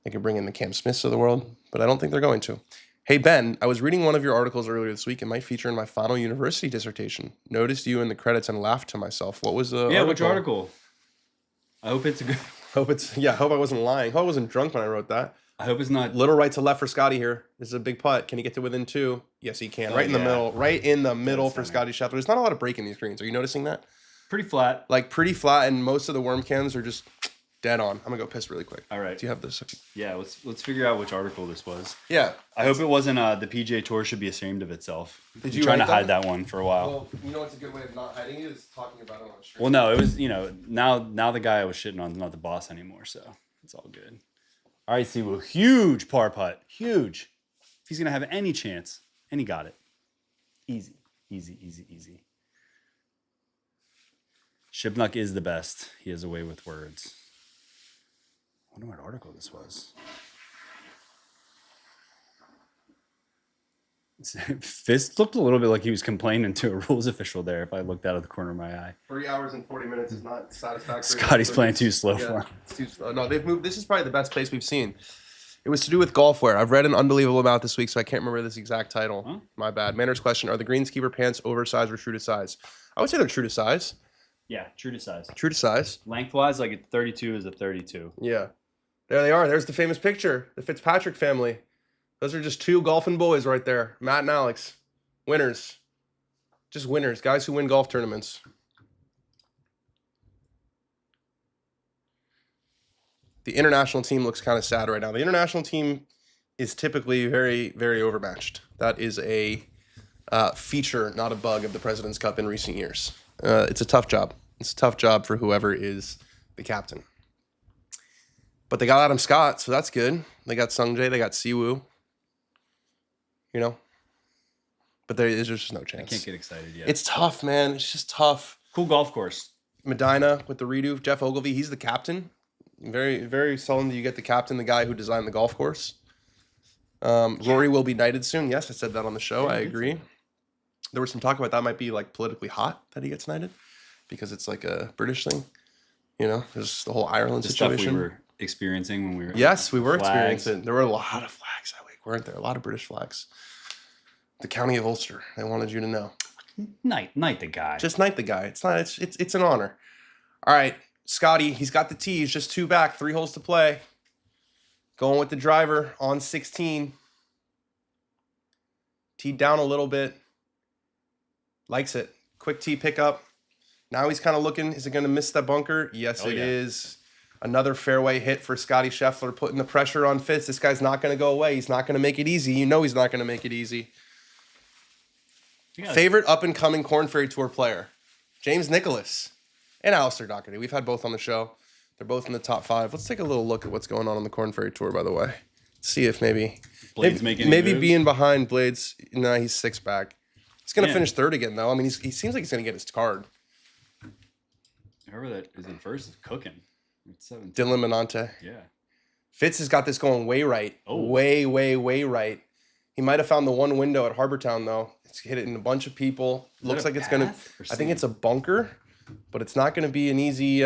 They could bring in the Cam Smiths of the world, but I don't think they're going to. Hey, Ben, I was reading one of your articles earlier this week. It might feature in my final university dissertation. Noticed you in the credits and laughed to myself. What was the article? Which article? I hope it's a good... I hope I wasn't lying. I hope I wasn't drunk when I wrote that. I hope it's not... Little right to left for Scottie here. This is a big putt. Can he get to within 2? Yes, he can. Right in the middle. Right in the middle for Scottie Scheffler. There's not a lot of break in these greens. Are you noticing that? Pretty flat. Pretty flat, and most of the worm cams are just dead on. I'm going to go piss really quick. All right. Do you have this? Yeah, let's figure out which article this was. Yeah. I hope it wasn't the PGA Tour should be ashamed of itself. Did you trying to hide that one for a while? Well, you know what's a good way of not hiding it is talking about it on the stream. Well, no, it was, now the guy I was shitting on is not the boss anymore, so it's all good. All right, Siwoo, huge par putt. Huge. If he's going to have any chance, and he got it. Easy. Shipnuck is the best. He has a way with words. I wonder what article this was. Fitz looked a little bit like he was complaining to a rules official there if I looked out of the corner of my eye. 3 hours and 40 minutes is not satisfactory. Scottie's playing too slow for him. It's too slow. No, they've moved. This is probably the best place we've seen. It was to do with golf wear. I've read an unbelievable amount this week, so I can't remember this exact title. Huh? My bad. Manners question, are the greenskeeper pants oversized or true to size? I would say they're true to size. Yeah, true to size. True to size. Lengthwise, like a 32 is a 32. Yeah. There they are. There's the famous picture. The Fitzpatrick family. Those are just 2 golfing boys right there. Matt and Alex. Winners. Just winners. Guys who win golf tournaments. The international team looks kind of sad right now. The international team is typically very, very overmatched. That is a feature, not a bug, of the President's Cup in recent years. It's a tough job. It's a tough job for whoever is the captain. But they got Adam Scott, so that's good. They got Sungjae. They got Siwoo. But there's just no chance. I can't get excited yet. It's tough, man. It's just tough. Cool golf course. Medina with the redo. Jeff Ogilvy, he's the captain. Very, very seldom do you get the captain, the guy who designed the golf course. Rory will be knighted soon. Yes, I said that on the show. I agree. There was some talk about that might be like politically hot that he gets knighted because it's like a British thing. There's the whole Ireland situation. Stuff we were experiencing when we were. Yes, we were experiencing. There were a lot of flags that week, weren't there? A lot of British flags. The county of Ulster. They wanted you to know. Knight the guy. Just knight the guy. It's not. It's an honor. All right, Scottie. He's got the tees. Just 2 back. 3 holes to play. Going with the driver on 16. Teed down a little bit. Likes it. Quick tee pickup. Now he's kind of looking. Is it going to miss that bunker? Yes, it is. Another fairway hit for Scottie Scheffler, putting the pressure on Fitz. This guy's not going to go away. He's not going to make it easy. He's not going to make it easy. Favorite up-and-coming Korn Ferry Tour player, James Nicklaus and Alistair Doherty. We've had both on the show. They're both in the top 5. Let's take a little look at what's going on the Korn Ferry Tour, by the way. See if Blades making maybe being behind Blades. No, he's 6 back. He's going to finish 3rd again, though. I mean, he seems like he's going to get his card. Whoever that is in first is cooking. It's 7. Dylan Minante. Yeah. Fitz has got this going way right. Oh. Way right. He might have found the one window at Harbour Town, though. It's hit it in a bunch of people. Looks like it's going to... I think it's a bunker, but it's not going to be an easy...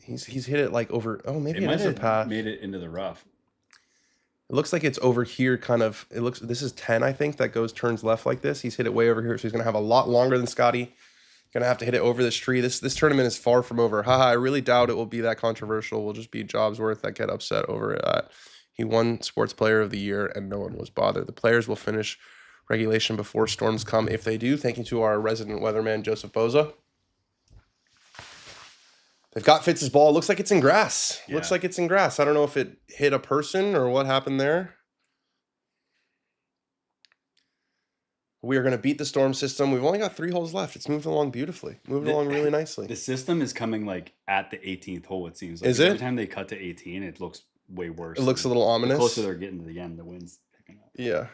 He's hit it like over... Oh, maybe it is a path. Made it into the rough. It looks like it's over here, kind of. This is 10, I think, that turns left like this. He's hit it way over here, so he's going to have a lot longer than Scottie. Going to have to hit it over this tree. This tournament is far from over. Haha, I really doubt it will be that controversial. We'll just be Jobsworth that get upset over it. He won Sports Player of the Year, and no one was bothered. The players will finish regulation before storms come. If they do, thank you to our resident weatherman, Joseph Boza. They've got Fitz's ball. Looks like it's in grass. Yeah. Looks like it's in grass. I don't know if it hit a person or what happened there. We are going to beat the storm system. We've only got 3 holes left. It's moving along beautifully. Moving along really nicely. The system is coming like at the 18th hole, it seems like. Is it? Every time they cut to 18, it looks way worse. It looks a little ominous. The closer they're getting to the end, the wind's picking up. Yeah.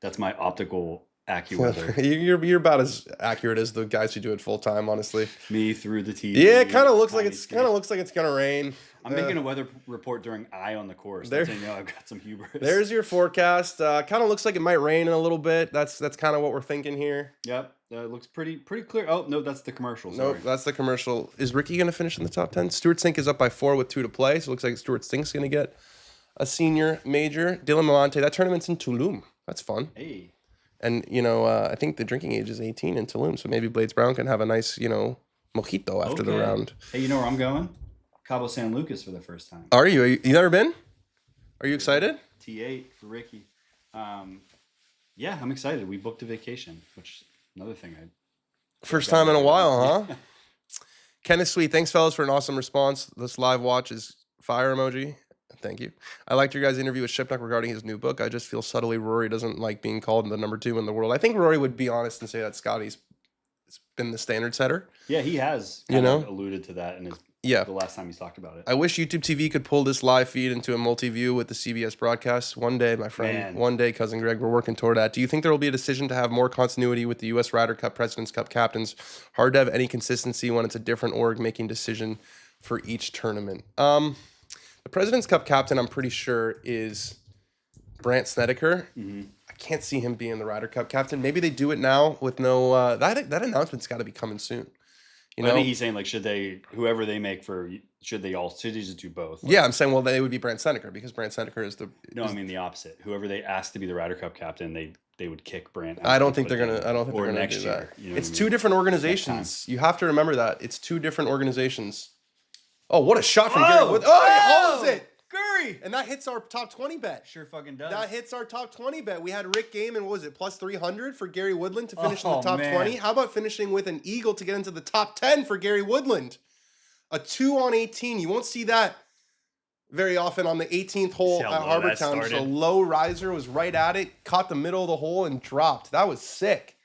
That's my optical AccuWeather. You're about as accurate as the guys who do it full time, honestly. Me through the TV. Yeah, it kind of looks like it's gonna rain. I'm making a weather report during eye on the course. That's how you know I've got some hubris. There's your forecast. Kind of looks like it might rain in a little bit. That's kind of what we're thinking here. Yep, it looks pretty clear. Oh no, that's the commercial. Nope, that's the commercial. Is Ricky gonna finish in the top 10? Stuart Sink is up by 4 with 2 to play, so it looks like Stuart Sink's gonna get a senior major. Dylan Malante. That tournament's in Tulum. That's fun. Hey. And, I think the drinking age is 18 in Tulum, so maybe Blades Brown can have a nice, mojito after the round. Hey, you know where I'm going? Cabo San Lucas for the first time. Are you? You never been? Are you excited? T8 for Ricky. Yeah, I'm excited. We booked a vacation, which another thing First time in a while, huh? Kenneth Sweet, thanks, fellas, for an awesome response. This live watch is fire emoji. Thank you. I liked your guys' interview with Shipnuck regarding his new book. I just feel subtly Rory doesn't like being called the number 2 in the world. I think Rory would be honest and say that Scottie's been the standard setter. Yeah, he has alluded to that in his the last time he's talked about it. I wish YouTube TV could pull this live feed into a multi-view with the CBS broadcast. One day, my friend. Man. One day, Cousin Greg. We're working toward that. Do you think there will be a decision to have more continuity with the U.S. Ryder Cup, President's Cup captains? Hard to have any consistency when it's a different org making decision for each tournament. The President's Cup captain, I'm pretty sure, is Brandt Snedeker. Mm-hmm. I can't see him being the Ryder Cup captain. Maybe they do it now with no... that announcement's got to be coming soon. I think he's saying, like, whoever they make should they just do both? Like, yeah, I'm saying, well, they would be Brandt Snedeker because Brandt Snedeker is the... No, I mean the opposite. Whoever they ask to be the Ryder Cup captain, they would kick Brandt. I don't think they're going to do that. It's 2 different organizations. You have to remember that. It's 2 different organizations. Oh, what a shot from Gary Wood. Oh, he holds it. Curry. And that hits our top 20 bet. Sure fucking does. That hits our top 20 bet. We had Rick Gaiman, what was it, plus 300 for Gary Woodland to finish in the top 20? How about finishing with an eagle to get into the top 10 for Gary Woodland? A 2 on 18. You won't see that very often on the 18th hole at Harbour Town. Just a low riser, was right at it, caught the middle of the hole and dropped. That was sick.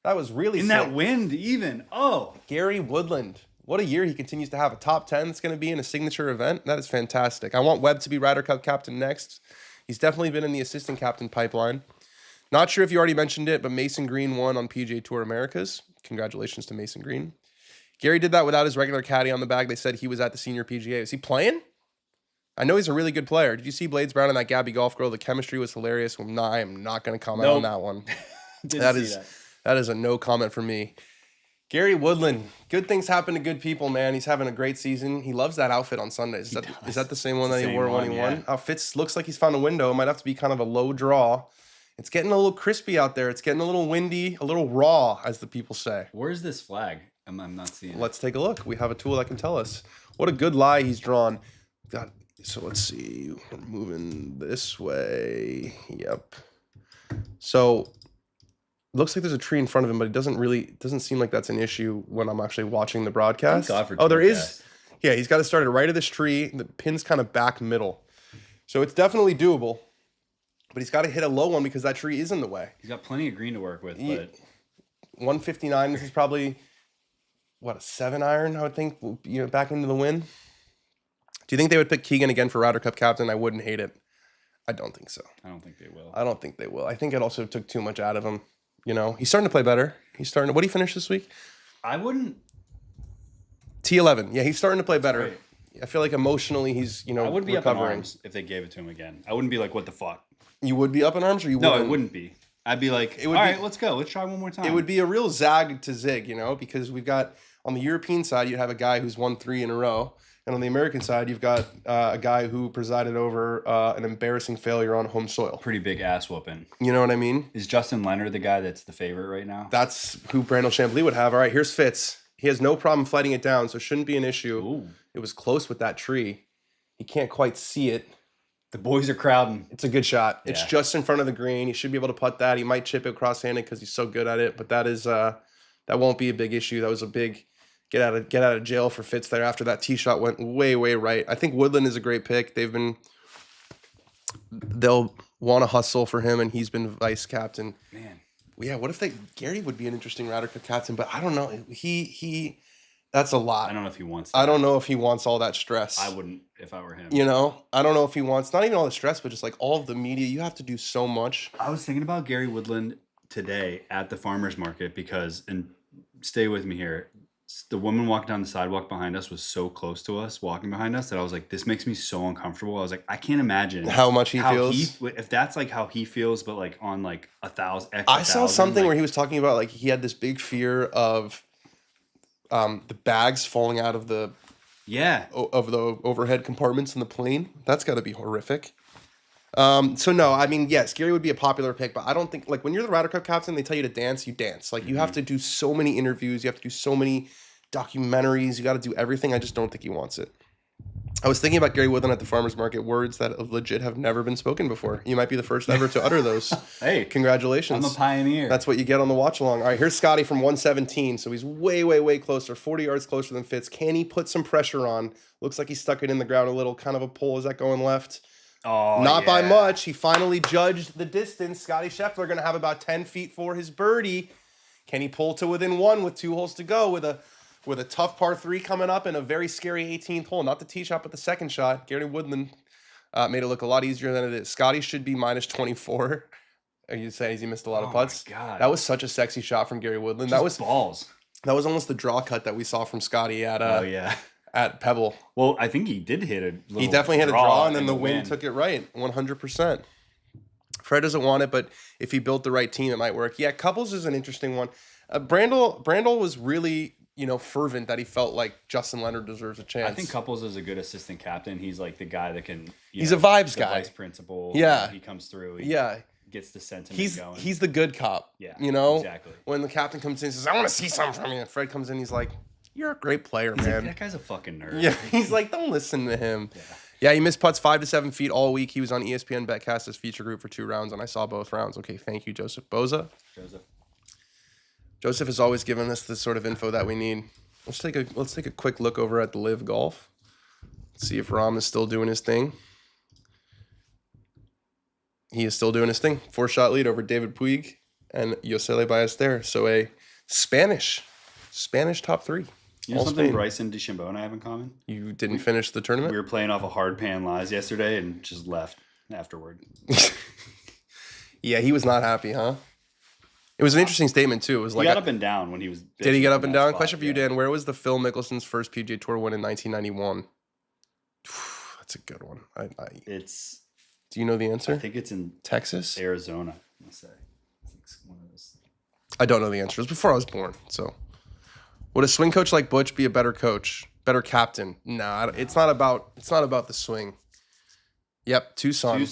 That was really sick. In that wind even. Oh. Gary Woodland. What a year he continues to have. A top 10 that's going to be in a signature event. That is fantastic. I want Webb to be Ryder Cup captain next. He's definitely been in the assistant captain pipeline. Not sure if you already mentioned it, but Mason Green won on PGA Tour Americas. Congratulations to Mason Green. Gary did that without his regular caddy on the bag. They said he was at the senior PGA. Is he playing? I know he's a really good player. Did you see Blades Brown and that Gabby Golf girl? The chemistry was hilarious. Well, I am not going to comment on that one. That is a no comment from me. Gary Woodland, good things happen to good people, man. He's having a great season. He loves that outfit on Sundays. Is that the same one that he wore when he won? Fitz looks like he's found a window. It might have to be kind of a low draw. It's getting a little crispy out there. It's getting a little windy, a little raw, as the people say. Where's this flag? I'm not seeing it. Let's take a look. We have a tool that can tell us. What a good lie he's drawn. So let's see. We're moving this way. Yep. So... looks like there's a tree in front of him, but it doesn't seem like that's an issue when I'm actually watching the broadcast. Thank God for there is. Yeah, he's got to start it right of this tree. The pin's kind of back middle. So it's definitely doable. But he's got to hit a low one because that tree is in the way. He's got plenty of green to work with. But 159, this is probably, a 7 iron, I would think, back into the wind. Do you think they would pick Keegan again for Ryder Cup captain? I wouldn't hate it. I don't think so. I don't think they will. I think it also took too much out of him. He's starting to play better. What did he finish this week? I wouldn't. T11. Yeah, he's starting to play better. Right. I feel like emotionally he's, I wouldn't be recovering. Up in arms if they gave it to him again. I wouldn't be like, what the fuck? You would be up in arms or you wouldn't? No, I wouldn't be. I'd be like, all right, let's go. Let's try one more time. It would be a real zag to zig, because we've got, on the European side, you have a guy who's won 3 in a row. And on the American side, you've got a guy who presided over an embarrassing failure on home soil. Pretty big ass whooping. You know what I mean? Is Justin Leonard the guy that's the favorite right now? That's who Brandel Chambly would have. All right, here's Fitz. He has no problem fighting it down, so it shouldn't be an issue. Ooh. It was close with that tree. He can't quite see it. The boys are crowding. It's a good shot. Yeah. It's just in front of the green. He should be able to putt that. He might chip it cross-handed because he's so good at it, but that is that won't be a big issue. That was a big get out of jail for Fitz there after that tee shot went way right. I think Woodland is a great pick. They'll want to hustle for him, and he's been vice captain. Man. Yeah, what if Gary would be an interesting Ryder Cup captain, but I don't know. He that's a lot. I don't know if he wants that. I don't know if he wants all that stress. I wouldn't if I were him. You know, I don't know if he wants not even all the stress, but just like all of the media. You have to do so much. I was thinking about Gary Woodland today at the farmer's market because, and stay with me here, the woman walking down the sidewalk behind us was so close to us, walking behind us, that I was like, this makes me so uncomfortable. I was like, I can't imagine how much he feels. If that's like how he feels, but like on like 1,000. I saw something where he was talking about like he had this big fear of the bags falling out of the overhead compartments in the plane. That's got to be horrific. So no, I mean, yes, Gary would be a popular pick, but I don't think like when you're the Ryder Cup captain, they tell you to dance, you dance. Like you have to do so many interviews, you have to do so many documentaries, you got to do everything. I just don't think he wants it. I was thinking about Gary Woodland at the farmer's market, words that legit have never been spoken before. You might be the first ever to utter those. Hey, congratulations. I'm a pioneer. That's what you get on the watch along. All right, here's Scottie from 117. So he's way closer, 40 yards closer than Fitz. Can he put some pressure on? Looks like he stuck it in the ground a little, kind of a pull. Is that going left? Oh, Not by much. He finally judged the distance. Scottie Scheffler going to have about 10 feet for his birdie. Can he pull to within one with 2 holes to go with a tough par 3 coming up and a very scary 18th hole? Not the tee shot, but the second shot. Gary Woodland made it look a lot easier than it is. Scottie should be minus 24. Are you saying he missed a lot of putts? Oh, my God. That was such a sexy shot from Gary Woodland. Just that was balls. That was almost the draw cut that we saw from Scottie at at Pebble. Well, I think he did hit a little He definitely hit a draw, and then the wind wind took it right, 100%. Fred doesn't want it, but if he built the right team, it might work. Yeah, Couples is an interesting one. Brandel was really, fervent that he felt like Justin Leonard deserves a chance. I think Couples is a good assistant captain. He's like the guy that can. He's a vibes guy. Vice principal. Yeah, he comes through. He gets the sentiment going. He's the good cop. Yeah, exactly. When the captain comes in and says, "I want to see something from you," and Fred comes in, he's like, "You're a great player, man." Like, that guy's a fucking nerd. Yeah, he's like, don't listen to him. Yeah, he missed putts 5 to 7 feet all week. He was on ESPN Betcast's feature group for 2 rounds, and I saw both rounds. Okay, thank you, Joseph Boza. Joseph has always given us the sort of info that we need. Let's take a quick look over at the Live Golf. See if Rahm is still doing his thing. He is still doing his thing. 4-shot lead over David Puig and Yosele Ballester. So a Spanish top 3. You know something Bryson DeChambeau and I have in common? You didn't finish the tournament? We were playing off a hard pan lies yesterday and just left afterward. Yeah, he was not happy, huh? It was an interesting statement, too. It was like he got up and down when he was... Did he get up and down? Question for you, Dan. Where was the Phil Mickelson's first PGA Tour win in 1991? That's a good one. It's... Do you know the answer? I think it's in... Texas? Arizona, I'm going to say. It's one of those. I don't know the answer. It was before I was born, so... Would a swing coach like Butch be a better coach, better captain? No, it's not about the swing. Yep, Tucson.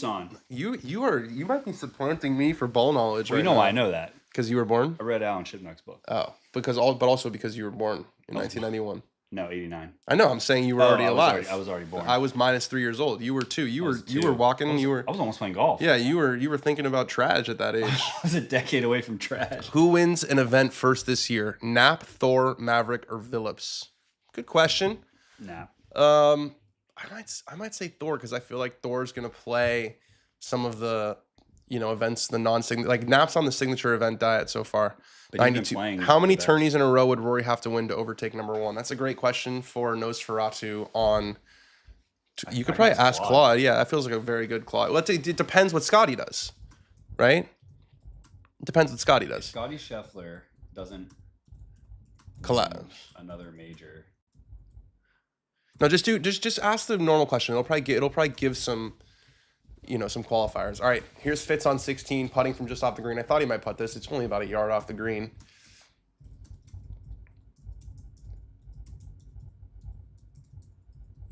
You might be supplanting me for ball knowledge. Well, right now. I know that because you were born. I read Alan Shipnuck's book. Oh, but also because you were born in 1991. No, 89. I know. I'm saying you were already alive. I was already born. I was minus 3 years old. You were 2. You were walking. I was almost playing golf. Yeah, you were thinking about trash at that age. I was a decade away from trash. Who wins an event first this year? Knapp, Thor, Maverick, or Phillips? Good question. Knapp. I might say Thor because I feel like Thor's gonna play some of the events, the non-signature, like Knapp's on the signature event diet so far. But 92. How many tourneys in a row would Rory have to win to overtake number 1? That's a great question for Nosferatu on. You could probably ask Claude. Yeah, that feels like a very good Claude. It depends what Scottie does, right? It depends what Scottie does. Scottie Scheffler doesn't collapse another major. No, just ask the normal question. It'll probably give some, some qualifiers. All right, here's Fitz on 16, putting from just off the green. I thought he might putt this. It's only about a yard off the green.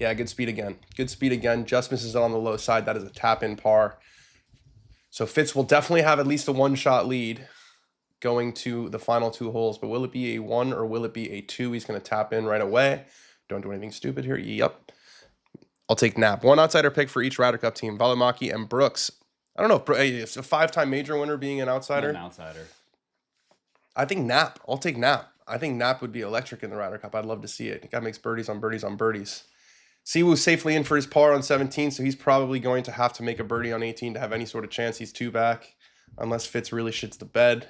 Yeah, good speed again. Good speed again. Just misses it on the low side. That is a tap-in par. So Fitz will definitely have at least a one-shot lead going to the final 2 holes. But will it be a 1 or will it be a 2? He's going to tap in right away. Don't do anything stupid here. Yep. I'll take Nap. 1 outsider pick for each Ryder Cup team. Valimaki and Brooks. I don't know if a 5-time major winner being an outsider. An outsider. I think Nap. I'll take Nap. I think Nap would be electric in the Ryder Cup. I'd love to see it. The guy makes birdies on birdies on birdies. Siwoo safely in for his par on 17, so he's probably going to have to make a birdie on 18 to have any sort of chance. He's 2 back, unless Fitz really shits the bed.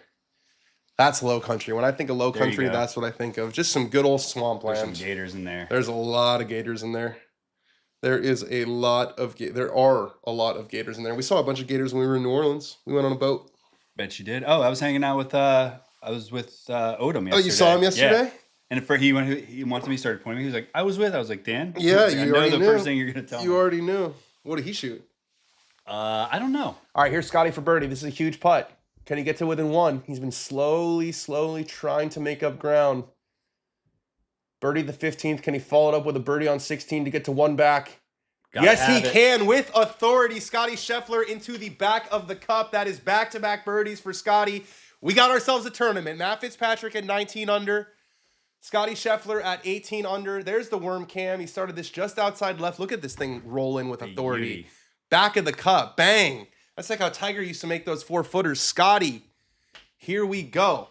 That's low country. When I think of low country, that's what I think of. Just some good old swampland. There's some gators in there. There's a lot of gators in there. There are a lot of gators in there. We saw a bunch of gators when we were in New Orleans. We went on a boat. Bet you did. Oh, I was hanging out with Odom yesterday. Oh, you saw him yesterday? Yeah. And he wanted me, started pointing. He was like, I was like, Dan? Yeah, like, you already knew. First thing you're going to tell me. You already knew. What did he shoot? I don't know. All right, here's Scottie for birdie. This is a huge putt. Can he get to within 1? He's been slowly trying to make up ground. Birdie the 15th. Can he follow it up with a birdie on 16 to get to 1 back? Yes, he can with authority. Scottie Scheffler into the back of the cup. That is back-to-back birdies for Scottie. We got ourselves a tournament. Matt Fitzpatrick at 19 under. Scottie Scheffler at 18 under. There's the worm cam. He started this just outside left. Look at this thing roll in with authority. Back of the cup. Bang. That's like how Tiger used to make those 4-footers. Scottie, here we go.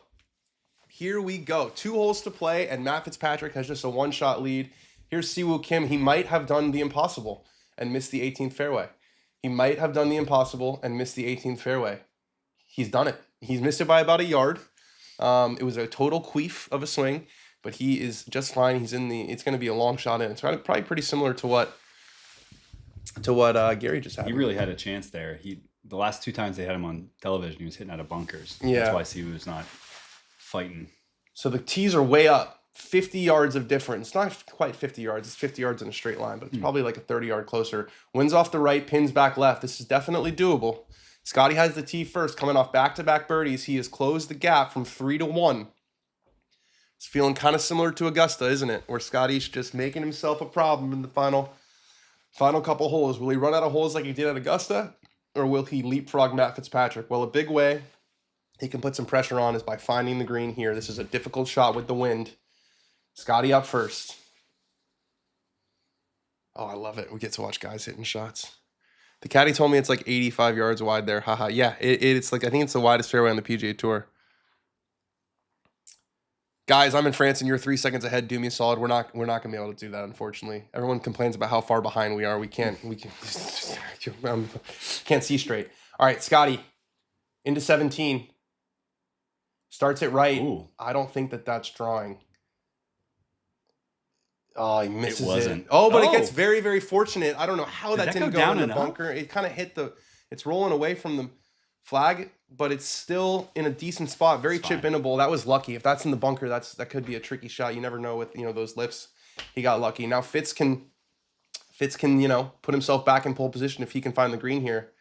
Here we go. 2 holes to play, and Matt Fitzpatrick has just a 1-shot lead. Here's Siwoo Kim. He might have done the impossible and missed the 18th fairway. He might have done the impossible and missed the 18th fairway. He's done it. He's missed it by about a yard. It was a total queef of a swing, but he is just fine. He's in the. It's going to be a long shot in. It's probably pretty similar to what Gary just had. He really had a chance there. The last 2 times they had him on television, he was hitting out of bunkers. Yeah, that's why Siwoo was not fighting. So the tees are way up. 50 yards of difference. Not quite 50 yards. It's 50 yards in a straight line, but it's probably like a 30-yard closer. Winds off the right, pins back left. This is definitely doable. Scottie has the tee first, coming off back-to-back birdies. He has closed the gap from 3 to 1. It's feeling kind of similar to Augusta, isn't it? Where Scottie's just making himself a problem in the final couple holes. Will he run out of holes like he did at Augusta, or will he leapfrog Matt Fitzpatrick? Well, a big way he can put some pressure on is by finding the green here. This is a difficult shot with the wind. Scottie up first. Oh, I love it. We get to watch guys hitting shots. The caddy told me it's like 85 yards wide there. Haha. Yeah, it's like, I think it's the widest fairway on the PGA Tour. Guys, I'm in France and you're 3 seconds ahead. Do me a solid. We're not gonna be able to do that, unfortunately. Everyone complains about how far behind we are. We can't can't see straight. All right, Scottie into 17. Starts it right. Ooh. I don't think that's drawing. Oh, he misses it. It gets very, very fortunate. I don't know how that didn't go in the bunker. It kind of hit it's rolling away from the flag, but it's still in a decent spot. Very chip-inable. That was lucky. If that's in the bunker, that could be a tricky shot. You never know with, those lifts. He got lucky. Now Fitz can, put himself back in pole position if he can find the green here.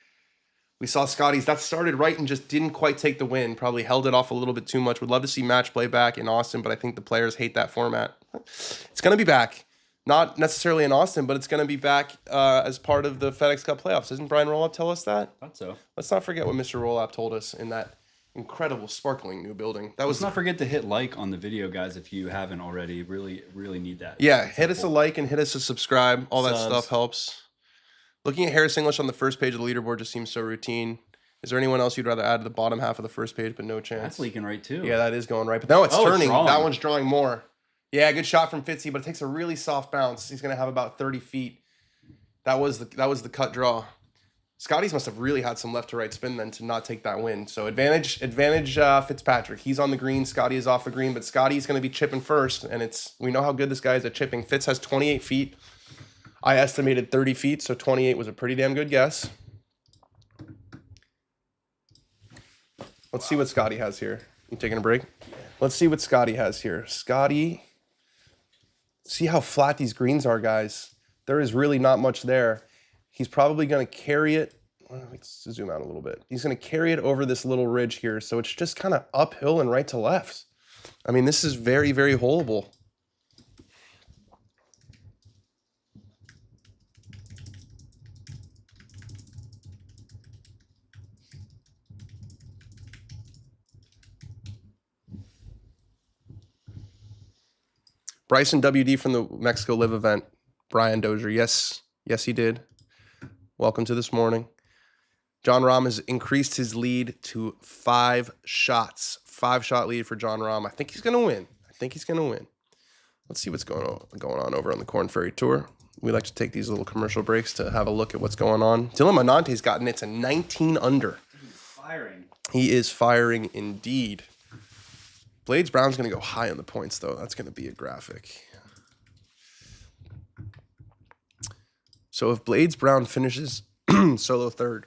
We saw Scottie's. That started right and just didn't quite take the win. Probably held it off a little bit too much. Would love to see match play back in Austin, but I think the players hate that format. It's going to be back. Not necessarily in Austin, but it's going to be back as part of the FedEx Cup playoffs. Doesn't Brian Rollup tell us that? I thought so. Let's not forget what Mr. Rollup told us in that incredible, sparkling new building. Let's not forget to hit like on the video, guys, if you haven't already. Really, really need that. Yeah, hit us a like and hit us a subscribe. All that stuff helps. Looking at Harris English on the first page of the leaderboard just seems so routine. Is there anyone else you'd rather add to the bottom half of the first page, but no chance? That's leaking right, too. Yeah, that is going right. But now it's turning. That one's drawing more. Yeah, good shot from Fitzy, but it takes a really soft bounce. He's going to have about 30 feet. That was the cut draw. Scottie's must have really had some left to right spin then to not take that win. So advantage Fitzpatrick. He's on the green. Scottie is off the green, but Scottie's going to be chipping first, and we know how good this guy is at chipping. Fitz has 28 feet. I estimated 30 feet, so 28 was a pretty damn good guess. Let's see what Scottie has here. You taking a break? Let's see what Scottie has here. Scottie, see how flat these greens are, guys. There is really not much there. He's probably going to carry it. Let's zoom out a little bit. He's going to carry it over this little ridge here, so it's just kind of uphill and right to left. I mean, this is very, very holeable. Bryson WD from the Mexico Live event. Brian Dozier. Yes, he did. Welcome to this morning. John Rahm has increased his lead to 5 shots. 5-shot lead for John Rahm. I think he's going to win. Let's see what's going on over on the Corn Ferry Tour. We like to take these little commercial breaks to have a look at what's going on. Dylan Monante's gotten it to 19 under. He's firing. He is firing indeed. Blades Brown's going to go high on the points, though. That's going to be a graphic. So if Blades Brown finishes solo third,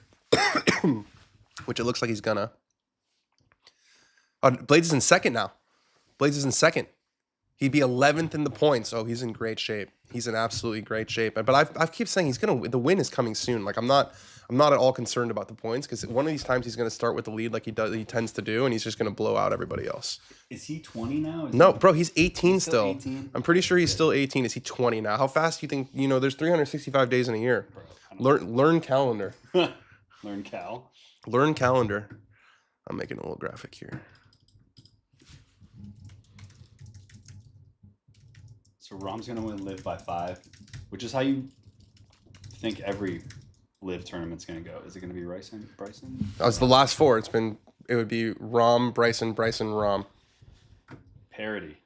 which it looks like he's gonna. Blades is in second now. He'd be 11th in the points, so he's in great shape. He's in absolutely great shape. But I keep saying he's gonna. The win is coming soon. Like I'm not at all concerned about the points because one of these times he's gonna start with the lead like he tends to do, and he's just gonna blow out everybody else. Is he 20 now? No, bro, he's 18 still. 18? I'm pretty sure he's still 18. Is he 20 now? How fast do you think? There's 365 days in a year. Learn calendar. Learn calendar. I'm making a little graphic here. So Rahm's gonna win Live by 5, which is how you think every Live tournament's gonna go. Is it gonna be Bryson? That was the last 4. It would be Rahm, Bryson, Rahm. Parody.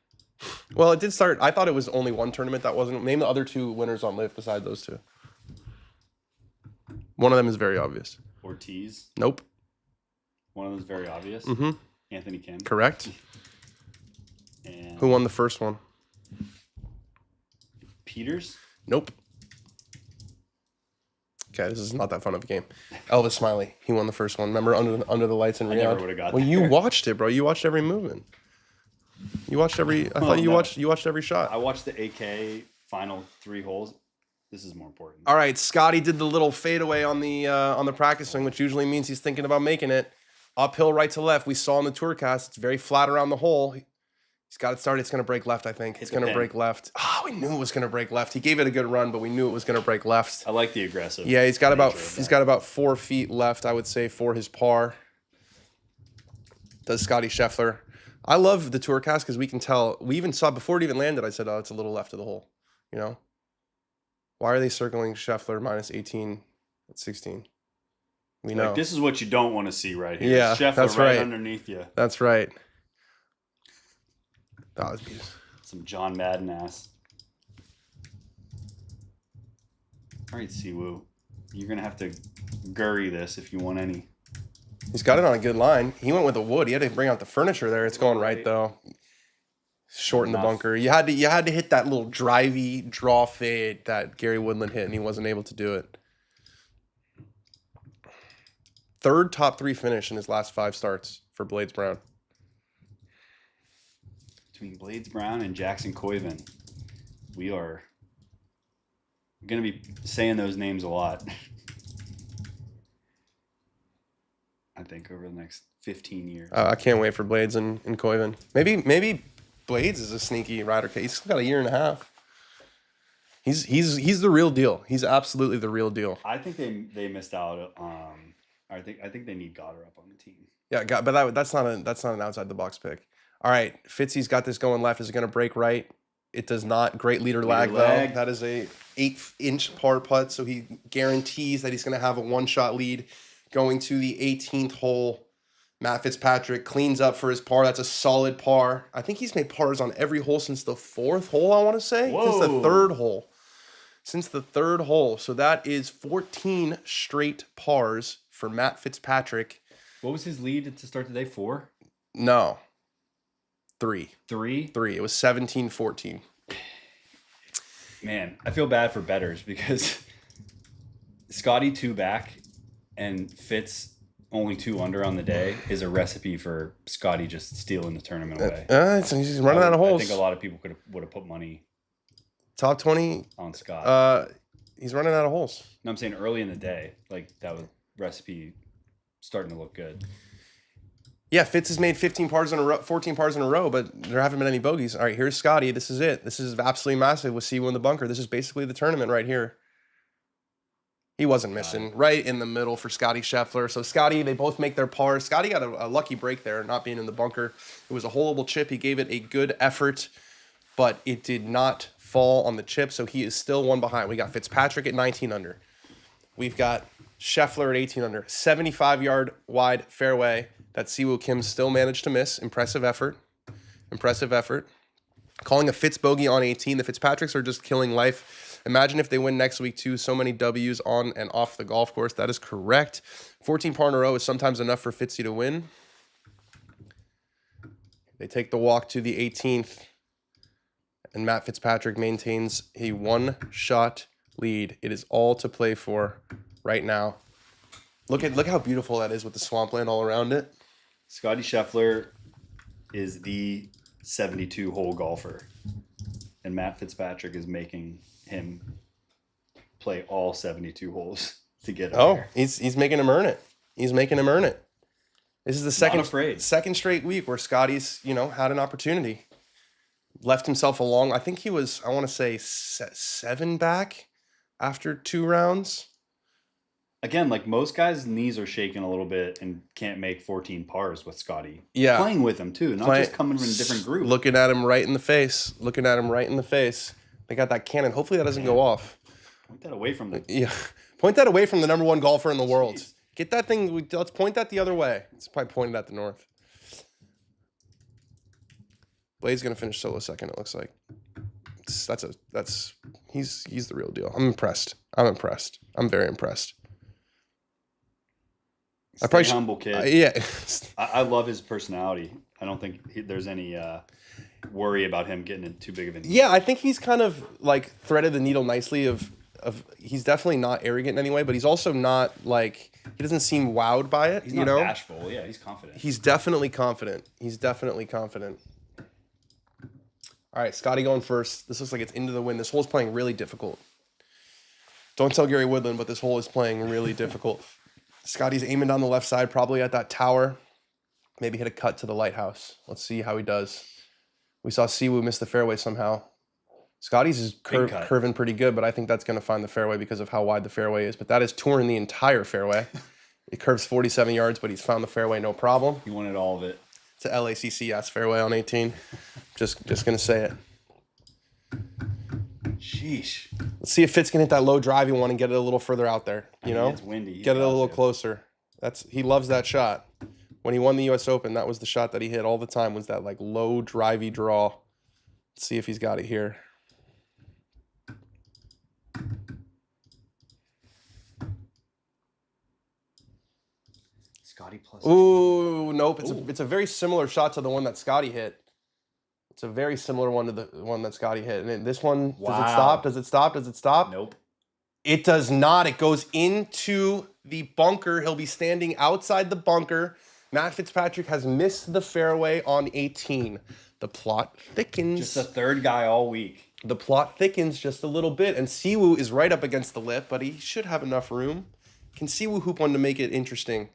Well, it did start. I thought it was only one tournament that wasn't. Name the other 2 winners on Live beside those 2. One of them is very obvious. Ortiz. Nope. One of them is very obvious. Mm-hmm. Anthony Kim. Correct. And who won the first one? Peters. Nope. Okay, this is not that fun of a game. Elvis Smiley. He won the first one. Remember Under the Lights in Riyadh? I never would have got Well, there. you watched it, bro. You watched every movement. You watched every. I thought you watched every shot. I watched the AK final 3 holes. This is more important. All right, Scottie did the little fadeaway on the practice swing, which usually means he's thinking about making it. Uphill right to left. We saw on the tour cast. It's very flat around the hole. He's got it started. It's going to break left, I think. It's going to break left. Oh, we knew it was going to break left. He gave it a good run, but we knew it was going to break left. I like the aggressive. Yeah, he's got about 4 feet left, I would say, for his par. Does Scottie Scheffler. I love the tour cast because we can tell. We even saw before it even landed, I said, oh, it's a little left of the hole. Why are they circling Scheffler minus 18 at 16? We know. This is what you don't want to see right here. Yeah, Scheffler that's right underneath you. That's right. That was beautiful. Some John Madden ass. All right, Siwoo. You're going to have to gurry this if you want any. He's got it on a good line. He went with the wood. He had to bring out the furniture there. It's going right, though. Short in the bunker. You had to hit that little drivey draw fade that Gary Woodland hit, and he wasn't able to do it. 3rd top 3 finish in his last 5 starts for Blades Brown. Between Blades Brown and Jackson Coyven, we are going to be saying those names a lot. I think over the next 15 years. I can't wait for Blades and Coyven. Maybe Blades is a sneaky rider. He's still got a year and a half. He's the real deal. He's absolutely the real deal. I think they missed out. I think they need Goddard up on the team. Yeah, but that's not an outside the box pick. All right, Fitzy's got this going left. Is it going to break right? It does not. Great leader lag though. That is a 8-inch par putt, so he guarantees that he's going to have a 1-shot lead going to the 18th hole. Matt Fitzpatrick cleans up for his par. That's a solid par. I think he's made pars on every hole since the 4th hole, I want to say. Whoa. Since the third hole. So that is 14 straight pars for Matt Fitzpatrick. What was his lead to start the day? 4? No. 3. 3? 3. It was 17-14. Man, I feel bad for bettors because Scottie 2 back and Fitz only 2 under on the day is a recipe for Scottie just stealing the tournament away. He's running out of holes. I think a lot of people would have put money top 20 on Scott. He's running out of holes. No, I'm saying early in the day, like that was recipe starting to look good. Yeah, Fitz has made 14 pars in a row, but there haven't been any bogeys. All right, here's Scottie. This is it. This is absolutely massive with Siwoo in the bunker. This is basically the tournament right here. He wasn't missing. Right in the middle for Scottie Scheffler. So Scottie, they both make their pars. Scottie got a lucky break there, not being in the bunker. It was a holeable chip. He gave it a good effort. but it did not fall on the chip, so he is still one behind. We got Fitzpatrick at 19 under. We've got Scheffler at 18 under. 75-yard wide fairway that Siwoo Kim still managed to miss. Impressive effort. Calling a Fitz bogey on 18. The Fitzpatricks are just killing life. Imagine if they win next week too. So many W's on and off the golf course. That is correct. 14 par in a row is sometimes enough for Fitzy to win. They take the walk to the 18th. And Matt Fitzpatrick maintains a one-shot lead. It is all to play for right now. Look how beautiful that is with the swampland all around it. Scottie Scheffler is the 72-hole golfer, and Matt Fitzpatrick is making him play all 72 holes to get him there. He's making him earn it. He's making him earn it. This is the second straight week where Scottie's, had an opportunity. Left himself along. I think he was, I want to say, 7 back after 2 rounds. Again, like most guys' knees are shaking a little bit and can't make 14 pars with Scottie. Yeah. Playing with him, too. Not just coming from a different group. Looking at him right in the face. They got that cannon. Hopefully that doesn't go off. Point that away from the... Yeah. Point that away from the number 1 golfer in the world. Get that thing... Let's point that the other way. It's probably pointed at the north. Blade's going to finish solo second, it looks like. He's the real deal. I'm impressed. I'm very impressed. Humble kid. Yeah. I love his personality. I don't think there's any worry about him getting too big of an... Yeah, I think he's kind of like threaded the needle nicely of he's definitely not arrogant in any way, but he's also not like, he doesn't seem wowed by it. He's not bashful. Yeah, he's confident. He's definitely confident. All right, Scottie going first. This looks like it's into the wind. This hole's playing really difficult. Don't tell Gary Woodland, but this hole is playing really difficult. Scottie's aiming down the left side, probably at that tower. Maybe hit a cut to the lighthouse. Let's see how he does. We saw Siwoo miss the fairway somehow. Scottie's is curving pretty good, but I think that's going to find the fairway because of how wide the fairway is. But that is touring the entire fairway. It curves 47 yards, but he's found the fairway no problem. He wanted all of it. It's a LACC-ass fairway on 18. Just going to say it. Sheesh. Let's see if Fitz can hit that low drive you want and get it a little further out there. It's windy. Get it a little closer. He loves that shot. When he won the U.S. Open, that was the shot that he hit all the time, was that like low drivey draw. Let's see if he's got it here. Scottie plus... Ooh, nope. It's a very similar shot to the one that Scottie hit. It's a very similar one to the one that Scottie hit. And this one, Does it stop? Nope. It does not. It goes into the bunker. He'll be standing outside the bunker. Matt Fitzpatrick has missed the fairway on 18. The plot thickens. Just the third guy all week. The plot thickens just a little bit. And Siwoo is right up against the lip, but he should have enough room. Can Siwoo hoop one to make it interesting?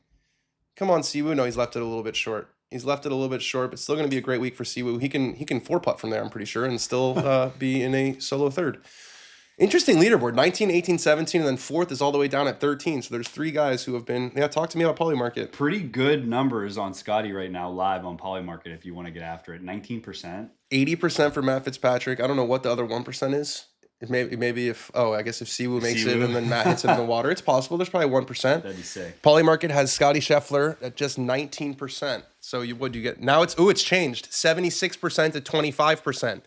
Come on, Siwoo. No, he's left it a little bit short. But still going to be a great week for Siwoo. He can 4-putt from there, I'm pretty sure, and still be in a solo third. Interesting leaderboard. 19, 18, 17, and then 4th is all the way down at 13. So there's 3 guys who have been... Yeah, talk to me about Polymarket. Pretty good numbers on Scottie right now, live on Polymarket, if you want to get after it. 19%. 80% for Matt Fitzpatrick. I don't know what the other 1% is. Maybe if Siwoo makes it and then Matt hits it in the water, it's possible. There's probably 1%. That'd be sick. Polymarket has Scottie Scheffler at just 19%. So what do you get? Now it's changed. 76% to 25%.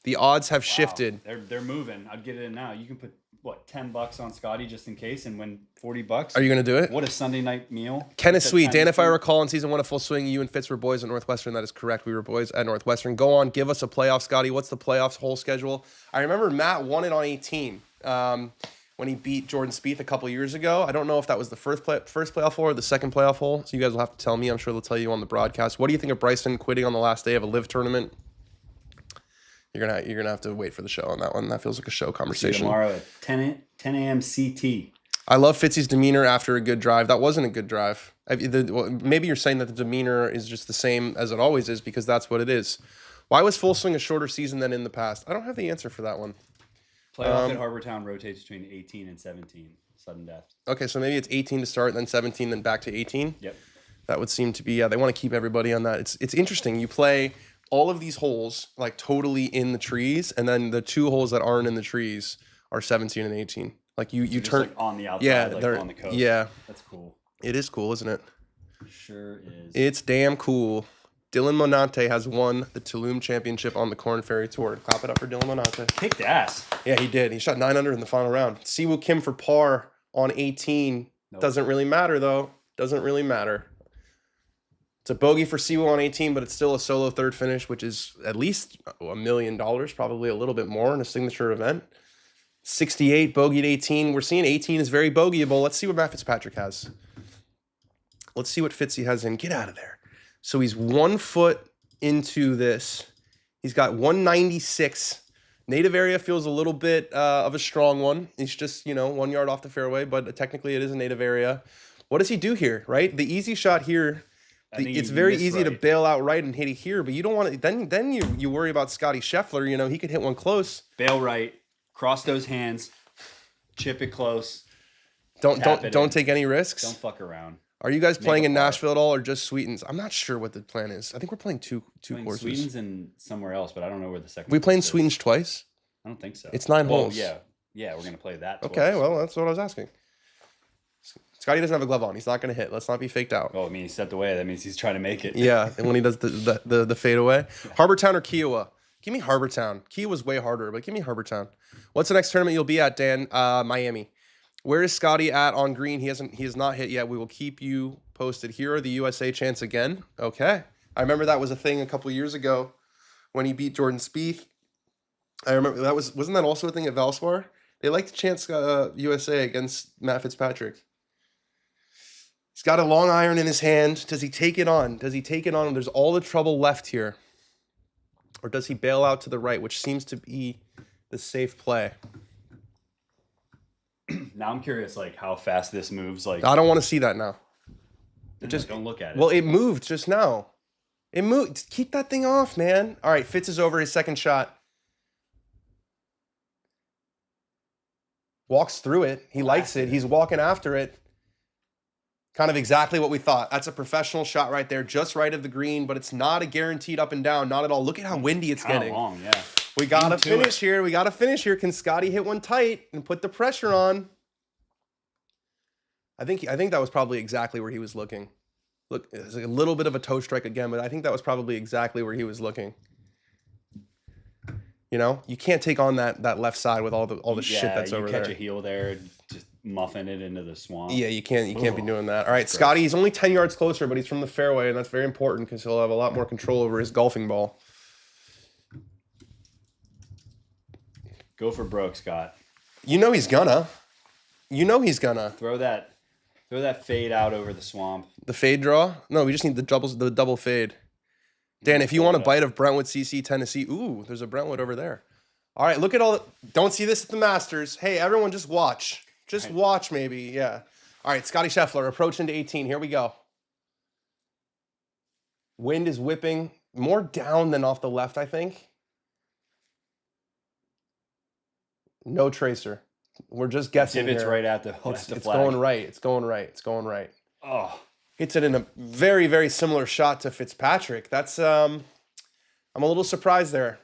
The odds have shifted. They're moving. I'd get it in now. You can put $10 on Scottie just in case and win $40. Are you gonna do it? What a Sunday night meal. Kenneth Sweet, Dan, if I recall, in season 1 of Full Swing, you and Fitz were boys at Northwestern. That is correct. We were boys at Northwestern. Go on, give us a playoff, Scottie. What's the playoffs whole schedule? I remember Matt won it on 18 when he beat Jordan Spieth a couple years ago. I don't know if that was the first playoff hole or the second playoff hole. So you guys will have to tell me. I'm sure they'll tell you on the broadcast. What do you think of Bryson quitting on the last day of a live tournament? You're gonna have to wait for the show on that one. That feels like a show conversation. Tomorrow at 10 a.m. CT. I love Fitzy's demeanor after a good drive. That wasn't a good drive. Maybe you're saying that the demeanor is just the same as it always is because that's what it is. Why was Full Swing a shorter season than in the past? I don't have the answer for that one. Playoff at Harbour Town rotates between 18 and 17. Sudden death. Okay, so maybe it's 18 to start, then 17, then back to 18. Yep. That would seem to be. They want to keep everybody on that. It's interesting. You play all of these holes like totally in the trees, and then the 2 holes that aren't in the trees are 17 and 18. Like you Just, turn like, on the outside, yeah, like they're on the coast. yeah. That's cool. It is cool, isn't it? Sure is. It's damn cool. Dylan Monante has won the Tulum Championship on the Corn Ferry Tour. Clap it up for Dylan Monante. Kicked ass. Yeah, he did. He shot 9 under in the final round. Siwoo Kim for par on 18. Nope. Doesn't really matter, though. Doesn't really matter. It's a bogey for Siwoo on 18, but it's still a solo third finish, which is at least $1 million, probably a little bit more in a signature event. 68, bogeyed 18. We're seeing 18 is very bogeyable. Let's see what Matt Fitzpatrick has. Let's see what Fitzy has in. Get out of there. So he's 1 foot into this. He's got 196. Native area feels a little bit of a strong one. He's just, 1 yard off the fairway, but technically it is a native area. What does he do here, right? The easy shot here, it's very easy to bail out right and hit it here, but you don't want to. Then you worry about Scottie Scheffler. He could hit one close. Bail right, cross those hands, chip it close. Don't take any risks. Don't fuck around. Are you guys playing in Nashville at all, or just Sweetens? I'm not sure what the plan is. I think we're playing two courses. Sweetens and somewhere else, but I don't know where the second. We playing Sweetens twice? I don't think so. It's 9 holes. Yeah, we're gonna play that. Okay, twice. well, that's what I was asking. Scottie doesn't have a glove on. He's not gonna hit. Let's not be faked out. Oh, I mean, he stepped away. That means he's trying to make it. Yeah, and when he does the fade away, Harbour Town or Kiowa? Give me Harbour Town. Kiowa's way harder, but give me Harbour Town. What's the next tournament you'll be at, Dan? Miami. Where is Scottie at on green? He has not hit yet. We will keep you posted. Here are the USA chants again. Okay. I remember that was a thing a couple years ago when he beat Jordan Spieth. I remember wasn't that also a thing at Valspar? They like to chant USA against Matt Fitzpatrick. He's got a long iron in his hand. Does he take it on? There's all the trouble left here. Or does he bail out to the right, which seems to be the safe play? Now I'm curious, like, how fast this moves. Like, I don't want to see that now. Just don't look at it. Well, it moved just now. It moved. Keep that thing off, man. All right, Fitz is over his second shot. Walks through it. He likes it. He's walking after it. Kind of exactly what we thought. That's a professional shot right there, just right of the green, but it's not a guaranteed up and down. Not at all. Look at how windy it's getting. Long, yeah. We got to finish here. We got to finish here. Can Scottie hit one tight and put the pressure on? I think that was probably exactly where he was looking. Look, it's a little bit of a toe strike again, but I think that was probably exactly where he was looking. You can't take on that left side with all the shit that's over there. You catch a heel there, just muffin it into the swamp. Yeah, you can't be doing that. All right, Scottie, he's only 10 yards closer, but he's from the fairway, and that's very important because he'll have a lot more control over his golfing ball. Go for broke, Scott. He's gonna. Throw that fade out over the swamp. The fade draw? No, we just need the double fade. Dan, if you want a bite of Brentwood, CC, Tennessee, ooh, there's a Brentwood over there. All right, look at don't see this at the Masters. Hey, everyone, just watch. Watch, maybe, yeah. All right, Scottie Scheffler, approaching to 18. Here we go. Wind is whipping more down than off the left, I think. No tracer. We're just guessing Divots here. right at the It's flag. going right. It's going right. Oh. Hits it in a very, very similar shot to Fitzpatrick. That's I'm a little surprised there.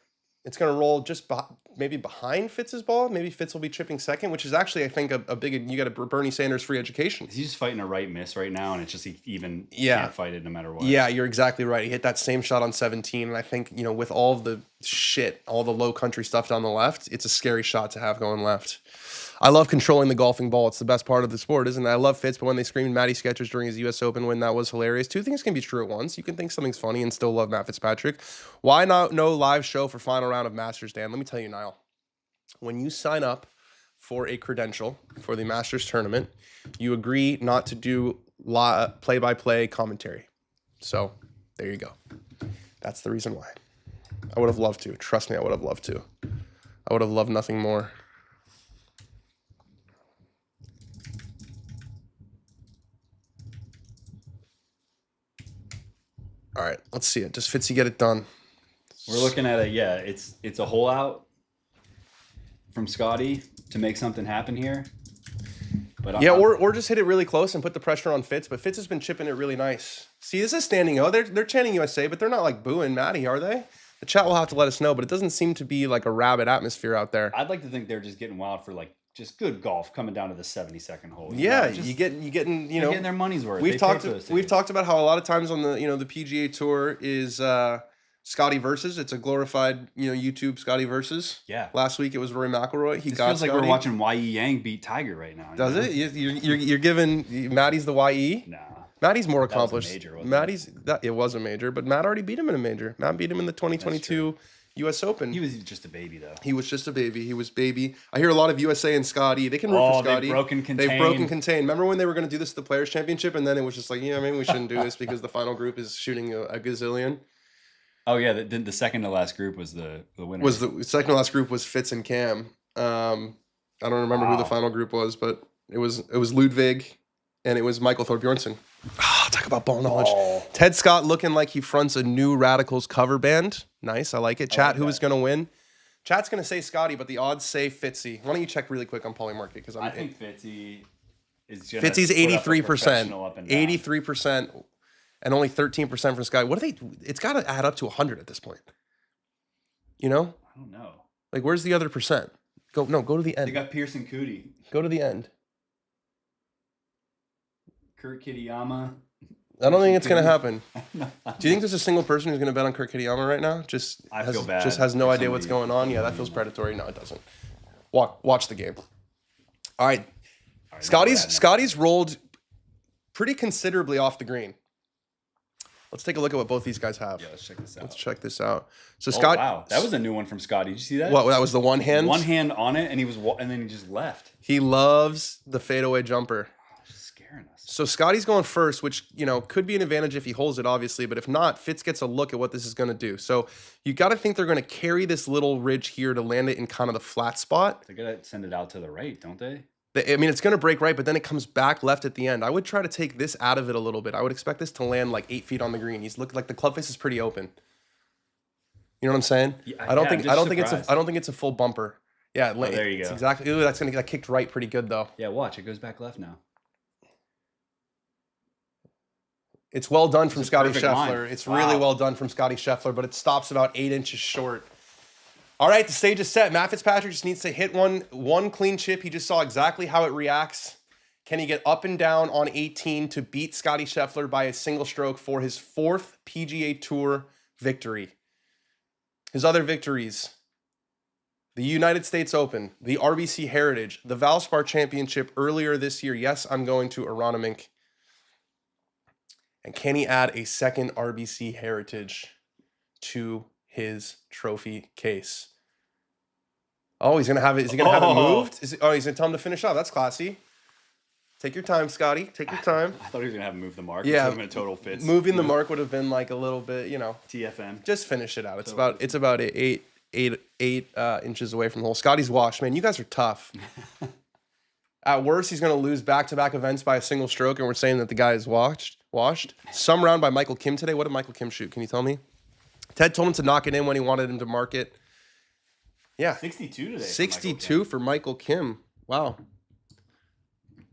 It's going to roll just maybe behind Fitz's ball. Maybe Fitz will be chipping second, which is actually, I think, a big. You got a Bernie Sanders free education. He's just fighting a right miss right now, and it's just he can't fight it no matter what. Yeah, you're exactly right. He hit that same shot on 17, and I think with all of the shit, all the low country stuff down the left, it's a scary shot to have going left. I love controlling the golfing ball. It's the best part of the sport, isn't it? I love Fitz, but when they screamed Matty Skechers during his U.S. Open win, that was hilarious. Two things can be true at once. You can think something's funny and still love Matt Fitzpatrick. Why not no live show for final round of Masters, Dan? Let me tell you, Niall. When you sign up for a credential for the Masters tournament, you agree not to do play-by-play commentary. So there you go. That's the reason why. I would have loved to. Trust me, I would have loved to. I would have loved nothing more. All right, let's see it. Does Fitzy get it done? We're looking at it. Yeah, it's a hole out from Scottie to make something happen here. But yeah, or just hit it really close and put the pressure on Fitz. But Fitz has been chipping it really nice. See, this is standing O. They're chanting USA, but they're not like booing Matty, are they? The chat will have to let us know, but it doesn't seem to be like a rabid atmosphere out there. I'd like to think they're just getting wild for like just good golf coming down to the 72nd hole. Yeah, just, you getting their money's worth. We've talked about how a lot of times on the the PGA Tour is Scottie versus. It's a glorified YouTube Scottie versus. Yeah. Last week it was Rory McIlroy. He got feels like Scottie. we're watching Y.E. Yang beat Tiger right now. Does it? You're giving Matty's the YE? Nah. Matty's more accomplished. That was a major, it was a major, but Matt already beat him in a major. Matt beat him in the 2022 U.S. Open. He was just a baby though. He was just a baby. He was baby. I hear a lot of USA and Scottie. They can root for Scottie. They've broken contain. Remember when they were going to do this at the Players Championship, and then it was just like, maybe we shouldn't do this because the final group is shooting a gazillion. Oh yeah, the second to last group was the winner. The second to last group was Fitz and Cam. I don't remember who the final group was, but it was Ludwig, and it was Michael Thorbjornsson. Talk about ball knowledge. Ted Scott looking like he fronts a new Radicals cover band. Nice, I like it. Chat, who is going to win? Chat's going to say Scottie, but the odds say Fitzy. Why don't you check really quick on Polymarket? Because I think Fitzy is Fitzy's 83%. 83%, and only 13% from Scottie. What do they? It's got to add up to 100 at this point. I don't know. Like, where's the other percent? Go to the end. They got Pearson Cootie. Go to the end. Kurt Kitayama. I don't think it's going to happen. Do you think there's a single person who's going to bet on Kurt Kitayama right now? I feel bad. Just has no idea what's going on. Yeah, that feels predatory. No, it doesn't. Watch the game. All right. Scottie's rolled pretty considerably off the green. Let's take a look at what both these guys have. Yeah, let's check this out. So Scott, wow, that was a new one from Scottie. Did you see that? What? That was the one hand. One hand on it, and then he just left. He loves the fadeaway jumper. Scaring us. So Scottie's going first, which could be an advantage if he holds it, obviously. But if not, Fitz gets a look at what this is going to do. So you got to think they're going to carry this little ridge here to land it in kind of the flat spot. They're going to send it out to the right, don't they? It's going to break right, but then it comes back left at the end. I would try to take this out of it a little bit. I would expect this to land like 8 feet on the green. He's looked like the club face is pretty open. You know what I'm saying? Yeah, I don't think it's a full bumper. Yeah, there you go. Exactly. Ooh, that's going to get kicked right pretty good though. Yeah, watch. It goes back left now. It's well done from Scottie Scheffler. It's really well done from Scottie Scheffler, but it stops about 8 inches short. All right, the stage is set. Matt Fitzpatrick just needs to hit one clean chip. He just saw exactly how it reacts. Can he get up and down on 18 to beat Scottie Scheffler by a single stroke for his 4th PGA Tour victory? His other victories: the United States Open, the RBC Heritage, the Valspar Championship earlier this year. Yes, I'm going to Aronimink. And can he add a second RBC Heritage to his trophy case? Oh, he's gonna have it. Is he gonna have it moved? He's gonna tell him to finish off. That's classy. Take your time, Scottie. Take your time. I thought he was gonna have him move the mark. Yeah, a total Fitz. Moving the mark would have been like a little bit, TFM. Just finish it out. It's about eight inches away from the hole. Scottie's washed, man. You guys are tough. At worst, he's gonna lose back-to-back events by a single stroke, and we're saying that the guy is washed. Some round by Michael Kim today. What did Michael Kim shoot? Can you tell me? Ted told him to knock it in when he wanted him to mark it. Yeah. 62 today. 62 for Michael Kim. Wow.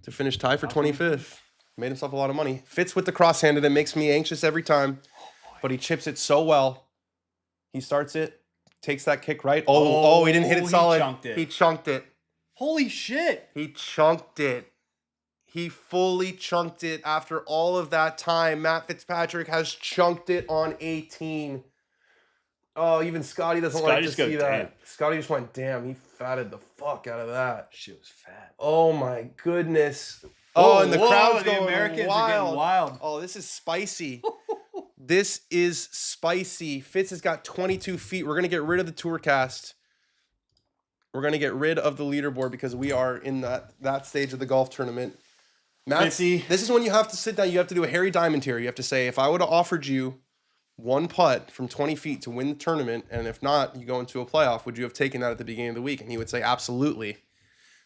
To finish tie for 25th. Made himself a lot of money. Fitz with the cross-handed. It makes me anxious every time. But he chips it so well. He starts it. Takes that kick right. Oh, he didn't hit it solid. He chunked it. Holy shit. He chunked it. He fully chunked it after all of that time. Matt Fitzpatrick has chunked it on 18. Oh, even Scottie doesn't like to see that. Scottie just went, damn, he fatted the fuck out of that. Shit was fat. Oh my goodness. And the crowd's going Americans wild. Are getting wild. Oh, this is spicy. This is spicy. Fitz has got 22 feet. We're going to get rid of the tour cast. We're going to get rid of the leaderboard because we are in that stage of the golf tournament. Matt, this is when you have to sit down. You have to do a Harry Diamond here. You have to say, if I would have offered you one putt from 20 feet to win the tournament, and if not, you go into a playoff, would you have taken that at the beginning of the week? And he would say, absolutely.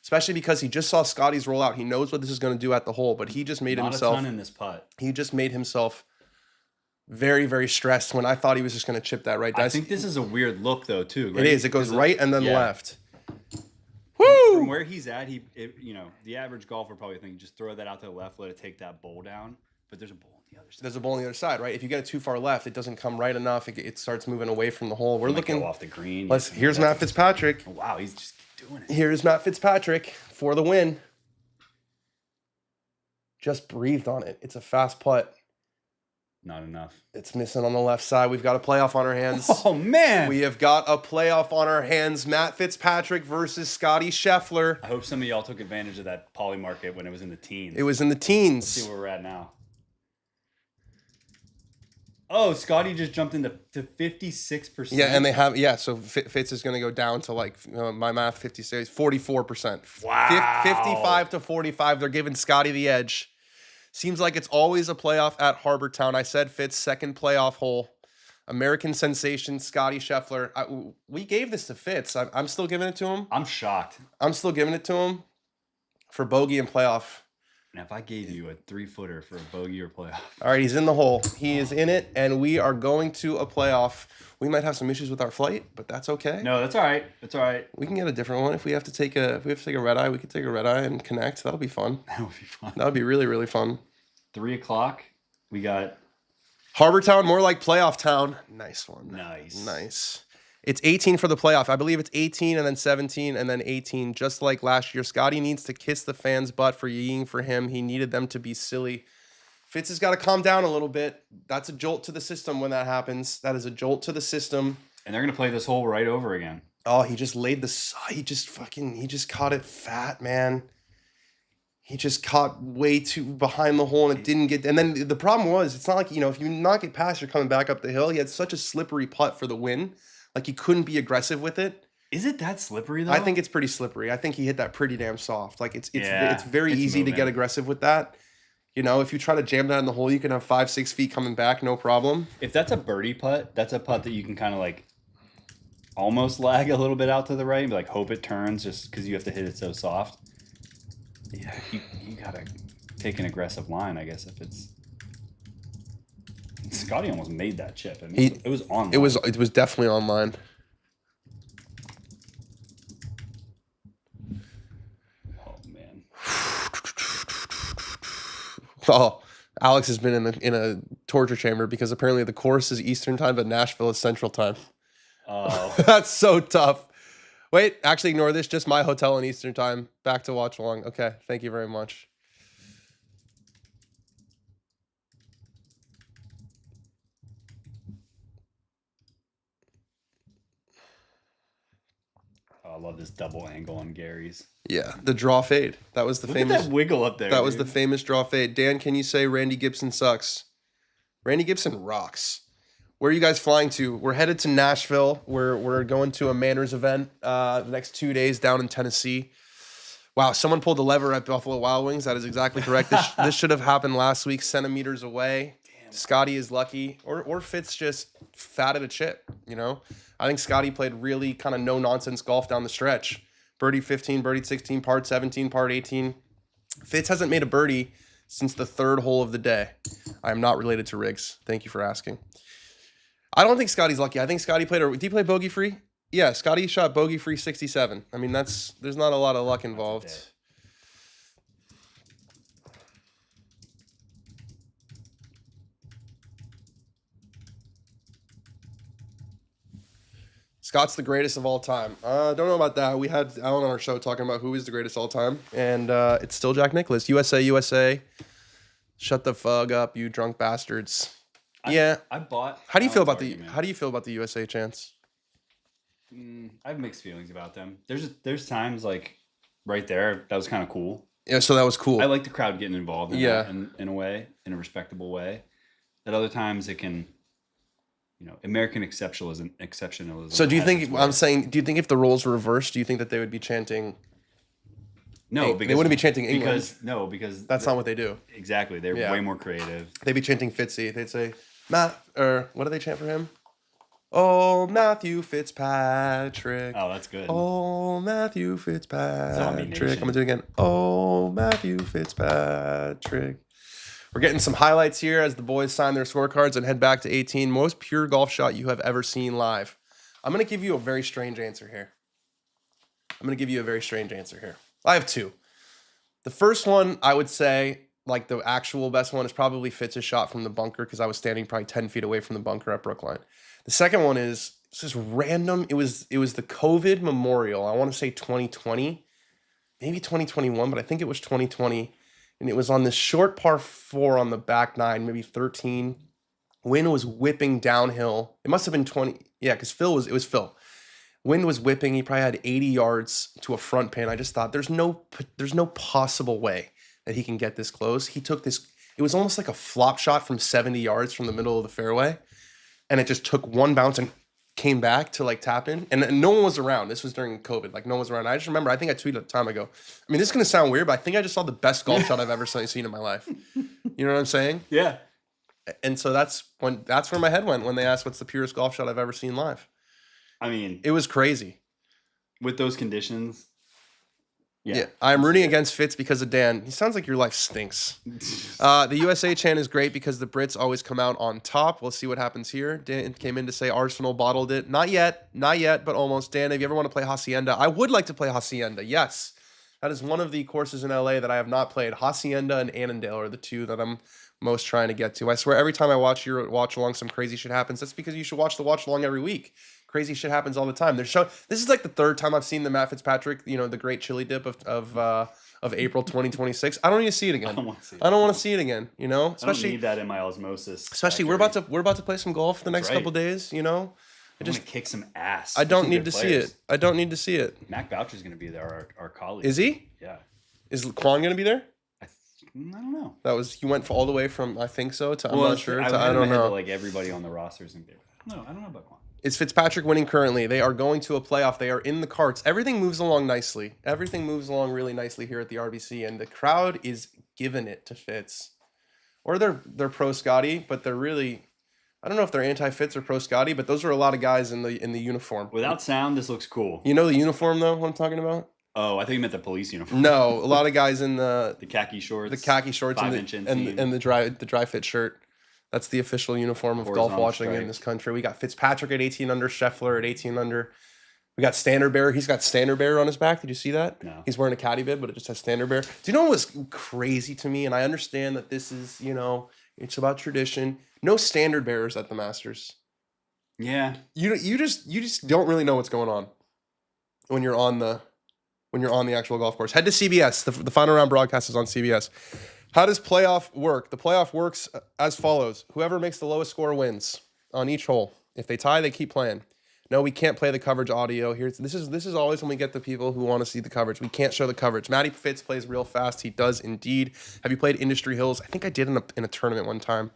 Especially because he just saw Scottie's roll out. He knows what this is going to do at the hole, but he just made himself... Not a ton in this putt. He just made himself very, very stressed when I thought he was just going to chip that right. I think this is a weird look, though, too. Right? It is. It goes right and then left. Woo! From where he's at, the average golfer probably thinks just throw that out to the left, let it take that bowl down. But there's a bowl on the other side. There's a bowl on the other side, right? If you get it too far left, it doesn't come right enough. It starts moving away from the hole. We're looking go off the green. Here's Matt Fitzpatrick. Oh, wow, he's just doing it. Here's Matt Fitzpatrick for the win. Just breathed on it. It's a fast putt. Not enough. It's missing on the left side. We've got a playoff on our hands. Oh, man. We have got a playoff on our hands. Matt Fitzpatrick versus Scottie Scheffler. I hope some of y'all took advantage of that poly market when it was in the teens. It was in the teens. Let's see where we're at now. Oh, Scottie just jumped into 56%. Yeah, and so Fitz is going to go down to my math, 56, 44%. Wow. 55 to 45. They're giving Scottie the edge. Seems like it's always a playoff at Harbour Town. I said Fitz, second playoff hole. American sensation, Scottie Scheffler. We gave this to Fitz. I'm still giving it to him. I'm shocked. I'm still giving it to him for bogey and playoff. Now, if I gave you a 3-footer for a bogey or playoff. All right, he's in the hole. He is in it, and we are going to a playoff. We might have some issues with our flight, but that's okay. No, that's all right. That's all right. We can get a different one. If we have to take a red eye, we could take a red eye and connect. That'll be fun. That would be fun. That would be really, really fun. 3 o'clock. We got Harbour Town, more like playoff town. Nice one. Nice. It's 18 for the playoff. I believe it's 18 and then 17 and then 18, just like last year. Scottie needs to kiss the fans' butt for yeeing for him. He needed them to be silly. Fitz has got to calm down a little bit. That's a jolt to the system when that happens. That is a jolt to the system. And they're going to play this hole right over again. Oh, he just laid he just caught it fat, man. He just caught way too behind the hole and it didn't get. And then the problem was, it's not like, if you knock it past, you're coming back up the hill. He had such a slippery putt for the win. Like he couldn't be aggressive with it. Is it that slippery though? I think it's pretty slippery. I think he hit that pretty damn soft. Like it's very easy to get aggressive with that. If you try to jam that in the hole, you can have 5-6 feet coming back, no problem. If that's a birdie putt, that's a putt that you can kind of like almost lag a little bit out to the right, but hope it turns just because you have to hit it so soft. Yeah, you gotta take an aggressive line, I guess. If it's Scottie almost made that chip. I mean, it was on. It was definitely online. Oh man. Oh, Alex has been in a torture chamber because apparently the course is Eastern time, but Nashville is Central time. Oh, that's so tough. Wait, actually ignore this. Just my hotel in Eastern time. Back to watch along. Okay, thank you very much. I love this double angle on Gary's. Yeah, the draw fade. That was the famous. Look at that wiggle up there. That was the famous draw fade. Dan, can you say Randy Gibson sucks? Randy Gibson rocks. Where are you guys flying to? We're headed to Nashville. We're going to a Manners event the next 2 days down in Tennessee. Wow, someone pulled the lever at Buffalo Wild Wings. That is exactly correct. This should have happened last week, centimeters away. Damn. Scottie is lucky. Or Fitz just fatted a chip, I think Scottie played really kind of no-nonsense golf down the stretch. Birdie 15, birdie 16, part 17, part 18. Fitz hasn't made a birdie since the third hole of the day. I am not related to Riggs. Thank you for asking. I don't think Scottie's lucky. I think Scottie did he play bogey free? Yeah, Scottie shot bogey free 67. I mean, there's not a lot of luck involved. Scott's the greatest of all time. Don't know about that. We had Alan on our show talking about who is the greatest of all time, and it's still Jack Nicklaus. USA. Shut the fuck up, you drunk bastards. I bought. How do you feel about the USA chants? I have mixed feelings about them. There's times like right there that was kind of cool. Yeah, so that was cool. I like the crowd getting involved. In a way, in a respectable way. At other times, it can. American exceptionalism. So do you think if the roles were reversed, do you think that they would be chanting? No, because they wouldn't be chanting England. Because that's not what they do. Exactly, they're way more creative. They'd be chanting Fitzy. They'd say what do they chant for him? Oh, Matthew Fitzpatrick. Oh, that's good. Oh, Matthew Fitzpatrick. I'm gonna do it again. Oh, Matthew Fitzpatrick. We're getting some highlights here as the boys sign their scorecards and head back to 18. Most pure golf shot you have ever seen live. I'm going to give you a very strange answer here. I have two. The first one, I would say, like the actual best one is probably Fitz's shot from the bunker because I was standing probably 10 feet away from the bunker at Brookline. The second one is just random. It was the COVID memorial. I want to say 2020, maybe 2021, but I think it was 2020. And it was on this short par 4 on the back 9, maybe 13. Wind was whipping downhill. It must have been 20. Yeah, because it was Phil. Wind was whipping. He probably had 80 yards to a front pin. I just thought there's no possible way that he can get this close. He took this. It was almost like a flop shot from 70 yards from the middle of the fairway. And it just took one bounce and came back to like tap in. And no one was around. This was during COVID. Like no one was around. I just remember, I think I tweeted a time ago. I mean, this is going to sound weird, but I think I just saw the best golf shot I've ever seen in my life. You know what I'm saying? Yeah. And so that's where my head went when they asked what's the purest golf shot I've ever seen live. I mean, it was crazy. With those conditions. Yeah. I'm rooting against Fitz because of Dan. He sounds like your life stinks. The USA chant is great because the Brits always come out on top. We'll see what happens here. Dan came in to say Arsenal bottled it. Not yet, but almost. Dan, if you ever want to play Hacienda, I would like to play Hacienda. Yes. That is one of the courses in LA that I have not played. Hacienda and Annandale are the two that I'm most trying to get to. I swear every time I watch your watch along, some crazy shit happens. That's because you should watch the watch along every week. Crazy shit happens all the time. This is like the third time I've seen the Matt Fitzpatrick, the great chili dip of April 2026. I don't need to see it again. I don't want to see it again. Especially, I don't need that in my osmosis. Especially factory. we're about to play some golf the next couple days. I just kick some ass. I don't need to see it. I don't need to see it. Mac Boucher's going to be there, our colleague. Is he? Yeah. Is Quan going to be there? I don't know. He went all the way from I think so to I'm not sure. I don't know. Like everybody on the rosters and no, I don't know about Quan. Is Fitzpatrick winning currently? They are going to a playoff. They are in the carts. Everything moves along nicely. Everything moves along really nicely here at the RBC, and the crowd is giving it to Fitz. Or they're pro Scottie, but they're really, I don't know if they're anti-Fitz or pro Scottie, but those are a lot of guys in the uniform. Without sound, this looks cool. You know the uniform though, what I'm talking about? Oh, I think you meant the police uniform. No, a lot of guys in the khaki shorts. The khaki shorts and the dry fit shirt. That's the official uniform of golf watching in this country. We got Fitzpatrick at 18 under, Scheffler at 18 under. We got Standard Bearer. He's got Standard Bearer on his back. Did you see that? No. He's wearing a caddy bib, but it just has Standard Bearer. Do you know what was crazy to me? And I understand that this is, it's about tradition. No Standard Bearers at the Masters. Yeah. You just don't really know what's going on when you're on the actual golf course. Head to CBS. The final round broadcast is on CBS. How does playoff work? The playoff works as follows. Whoever makes the lowest score wins on each hole. If they tie, they keep playing. No, we can't play the coverage audio here. This is always when we get the people who want to see the coverage. We can't show the coverage. Matty Fitz plays real fast. He does indeed. Have you played Industry Hills? I think I did in a tournament one time.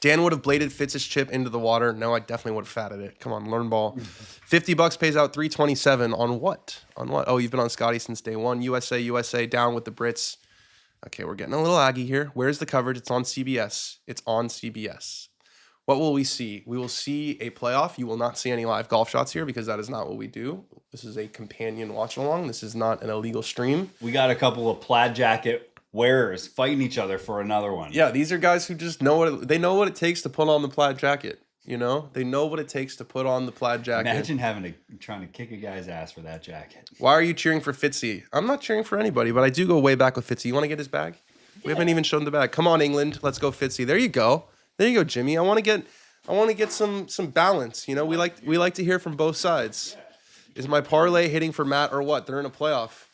Dan would have bladed Fitz's chip into the water. No, I definitely would have fatted it. Come on, learn ball. $50 pays out $327 on what? On what? Oh, you've been on Scottie since day one. USA down with the Brits. Okay, we're getting a little aggy here. Where's the coverage? It's on CBS. It's on CBS. What will we see? We will see a playoff. You will not see any live golf shots here because that is not what we do. This is a companion watch along. This is not an illegal stream. We got a couple of plaid jacket wearers fighting each other for another one. Yeah, these are guys who just know what it takes to put on the plaid jacket. They know what it takes to put on the plaid jacket. Imagine trying to kick a guy's ass for that jacket. Why are you cheering for Fitzy? I'm not cheering for anybody, but I do go way back with Fitzy. You want to get his bag? Yeah. We haven't even shown the bag. Come on, England. Let's go, Fitzy. There you go. There you go, Jimmy. I want to get some balance. We like to hear from both sides. Yeah. Is my parlay hitting for Matt or what? They're in a playoff.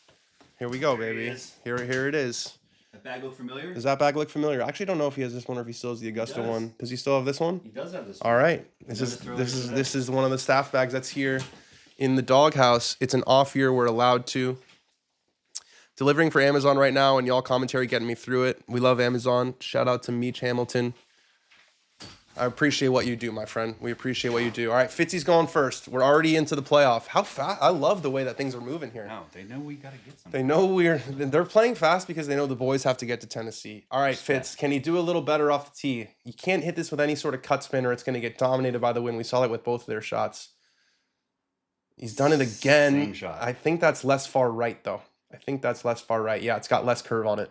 Here we go, baby. Here it is. That bag look familiar? Does that bag look familiar? I actually don't know if he has this one or if he still has the Augusta one. Does he still have this one? He does have this one. All right. This is one of the staff bags that's here in the doghouse. It's an off year. We're allowed to. Delivering for Amazon right now, and y'all commentary getting me through it. We love Amazon. Shout out to Meech Hamilton. I appreciate what you do, my friend. We appreciate what you do. All right, Fitzy's going first. We're already into the playoff. How fast? I love the way that things are moving here. No, they know we got to get something. They know they're playing fast because they know the boys have to get to Tennessee. All right, Fitz, can he do a little better off the tee? You can't hit this with any sort of cut spin or it's going to get dominated by the wind. We saw it with both of their shots. He's done it again. Same shot. I think that's less far right, though. Yeah, it's got less curve on it.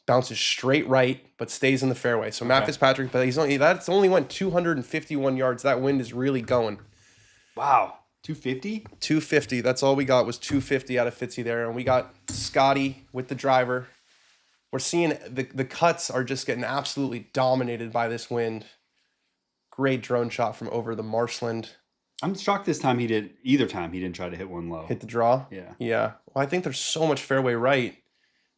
Bounces straight right, but stays in the fairway. So Matt Fitzpatrick, but that's only went 251 yards. That wind is really going. Wow, 250? 250. That's all we got was 250 out of Fitzy there, and we got Scottie with the driver. We're seeing the cuts are just getting absolutely dominated by this wind. Great drone shot from over the marshland. I'm shocked this time either time he didn't try to hit one low. Hit the draw? Yeah. Yeah. Well, I think there's so much fairway right.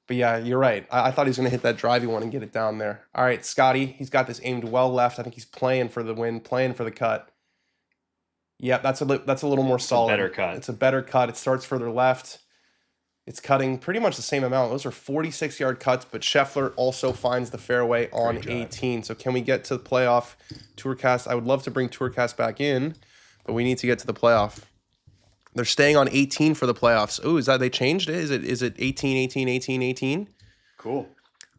But yeah, you're right. I thought he was going to hit that drivey one and get it down there. All right, Scottie, he's got this aimed well left. I think he's playing for the win, playing for the cut. Yeah, that's a little more solid. Better cut. It's a better cut. It starts further left. It's cutting pretty much the same amount. Those are 46-yard cuts, but Scheffler also finds the fairway on 18. So can we get to the playoff Tourcast? I would love to bring Tourcast back in, but we need to get to the playoff. They're staying on 18 for the playoffs. Oh, is that they changed it? Is it 18, 18, 18, 18? Cool.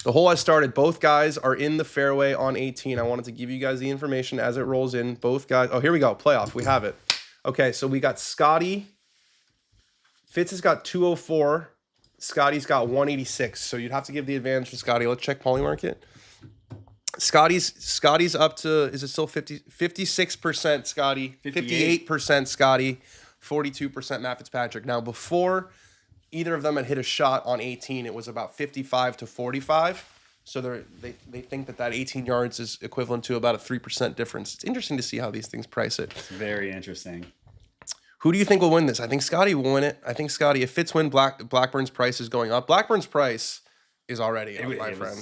The hole has started. Both guys are in the fairway on 18. I wanted to give you guys the information as it rolls in. Both guys. Oh, here we go. Playoff. We have it. Okay, so we got Scottie. Fitz has got 204. Scottie's got 186. So you'd have to give the advantage to Scottie. Let's check Polymarket. Scottie's up to, is it still 56% Scottie, 58% Scottie, 42% Matt Fitzpatrick. Now, before either of them had hit a shot on 18, it was about 55 to 45. So they think that 18 yards is equivalent to about a 3% difference. It's interesting to see how these things price it. It's very interesting. Who do you think will win this? I think Scottie will win it. I think Scottie, if Fitz win, Blackburn's price is going up. Blackburn's price is already up, my friend.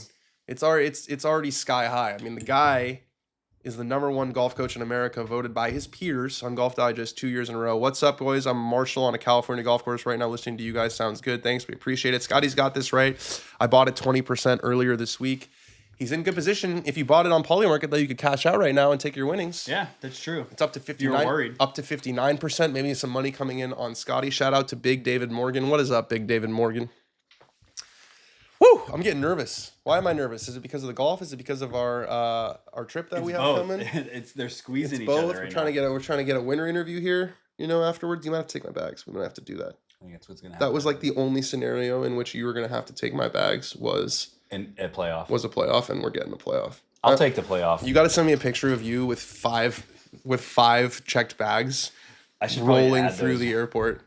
It's already sky high. I mean, the guy is the #1 golf coach in America, voted by his peers on Golf Digest 2 years in a row. What's up, boys? I'm Marshall on a California golf course right now listening to you guys. Sounds good. Thanks. We appreciate it. Scottie's got this right. I bought it 20% earlier this week. He's in good position. If you bought it on Polymarket, though, you could cash out right now and take your winnings. Yeah, that's true. It's up to 59. You're worried. Up to 59%. Maybe some money coming in on Scottie. Shout out to Big David Morgan. What is up, Big David Morgan? Woo! I'm getting nervous. Why am I nervous? Is it because of the golf? Is it because of our trip that we have coming? They're squeezing each both. other. We're trying to get a winner interview here. Afterwards, you might have to take my bags. We don't have to do that. I think that's what's gonna happen. That was like the only scenario in which you were gonna have to take my bags was a playoff. Was a playoff, and we're getting a playoff. I'll take the playoff. You got to send me a picture of you with five checked bags. I should rolling through the airport.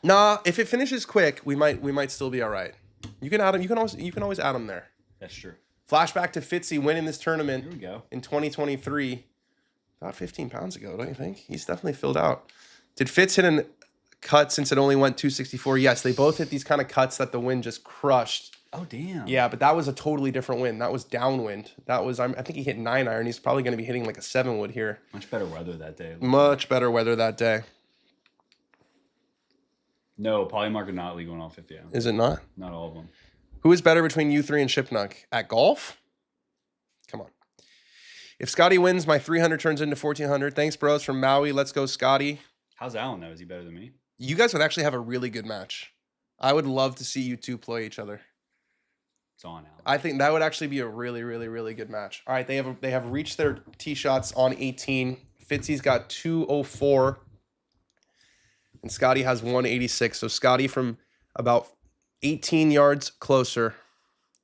Nah, if it finishes quick, we might still be all right. You can add them. You can always add them there. That's true. Flashback to Fitzy winning this tournament. Here we go. In 2023, about 15 pounds ago, don't you think? He's definitely filled out. Did Fitz hit a cut since it only went 264? Yes, they both hit these kind of cuts that the wind just crushed. Oh, damn. Yeah, but that was a totally different wind. That was downwind. That was, I think he hit 9-iron. He's probably going to be hitting like a 7-wood here. Much better weather that day. Much better weather that day. No, Polymarket not legal in all 50 hours. Is it not? Not all of them. Who is better between you three and Shipnuck? At golf? Come on. If Scottie wins, my 300 turns into 1,400. Thanks, bros, from Maui. Let's go, Scottie. How's Alan, though? Is he better than me? You guys would actually have a really good match. I would love to see you two play each other. It's on, Alan. I think that would actually be a really, really, really good match. All right, they have reached their tee shots on 18. Fitzy's got 204. And Scottie has 186. So Scottie from about 18 yards closer.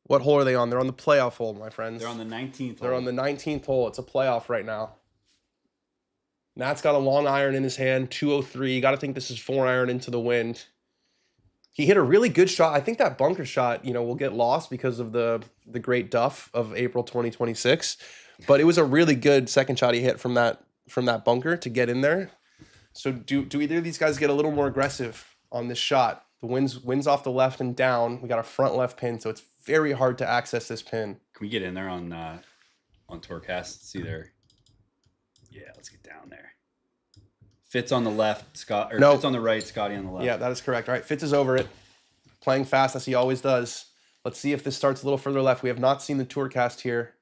What hole are they on? They're on the playoff hole, my friends. They're on the 19th hole. They're on the 19th hole. It's a playoff right now. Matt's got a long iron in his hand, 203. You got to think this is 4-iron into the wind. He hit a really good shot. I think that bunker shot, will get lost because of the great duff of April 2026. But it was a really good second shot he hit from that bunker to get in there. So do either of these guys get a little more aggressive on this shot? The wind's off the left and down. We got a front left pin, so it's very hard to access this pin. Can we get in there on Tourcast? See there. Yeah, let's get down there. Fitz on the left, Fitz on the right, Scottie on the left. Yeah, that is correct. All right, Fitz is over it. Playing fast as he always does. Let's see if this starts a little further left. We have not seen the Tourcast here.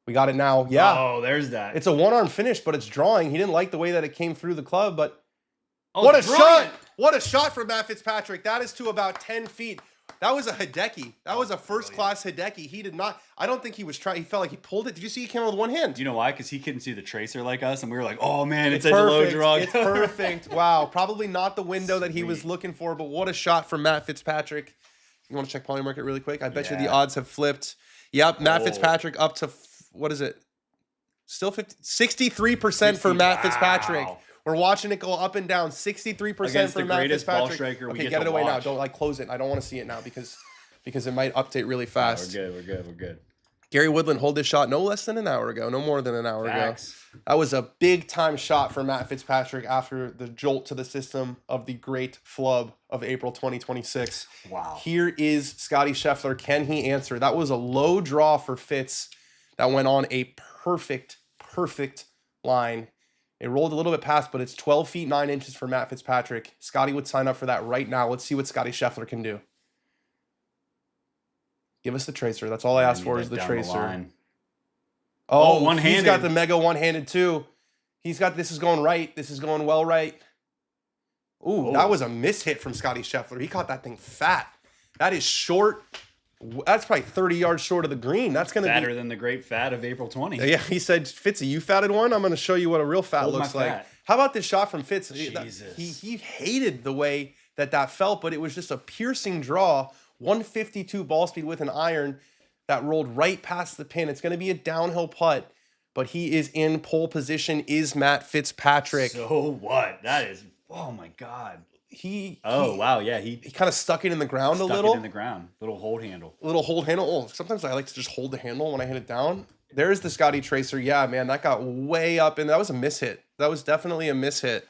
We got it now. Yeah. Oh, there's that. It's a one-arm finish, but it's drawing. He didn't like the way that it came through the club, but what a shot! What a shot from Matt Fitzpatrick. That is to about 10 feet. That was a Hideki. That was a first-class Hideki. He did not, I don't think he was trying, he felt like he pulled it. Did you see he came out with one hand? Do you know why? Because he couldn't see the tracer like us, and we were like, oh man, it's a low drug. It's perfect. Wow. Probably not the window that he was looking for, but what a shot from Matt Fitzpatrick. You want to check Polymarket really quick? I bet you the odds have flipped. Yep, Matt Fitzpatrick up to, what is it? Still 63% for Matt Fitzpatrick. We're watching it go up and down. 63% Against for the Matt greatest Fitzpatrick. ball striker we Okay, get get to it away now. watch. Don't close it. I don't want to see it now because it might update really fast. We're good. Gary Woodland hold this shot no less than an hour ago, no more than an hour Facts. ago. That was a big time shot for Matt Fitzpatrick after the jolt to the system of the great flub of April 2026. Wow. Here is Scottie Scheffler. Can he answer? That was a low draw for Fitz that went on a perfect line. It rolled a little bit past, but it's 12 feet 9 inches for Matt Fitzpatrick. Scottie would sign up for that right now. Let's see what Scottie Scheffler can do. Give us the tracer. That's all I asked for is the tracer. Oh, one-handed. He's got the mega one-handed too. This is going right. This is going well right. Ooh, that was a mishit from Scottie Scheffler. He caught that thing fat. That is short. That's probably 30 yards short of the green. That's going to be fatter than the great fat of April 20. Yeah, he said, Fitzy, you fatted one? I'm going to show you what a real fat looks like. Fat. How about this shot from Fitz? Jesus. He hated the way that felt, but it was just a piercing draw. 152 ball speed with an iron that rolled right past the pin. It's going to be a downhill putt, but he is in pole position. Is Matt Fitzpatrick? So what? That is, oh my God. Wow, yeah. He kind of stuck it in the ground a little. Stuck it in the ground. Little hold handle. Oh, sometimes I like to just hold the handle when I hit it down. There's the Scottie tracer. Yeah, man, that got way up, and that was a mishit. That was definitely a mishit.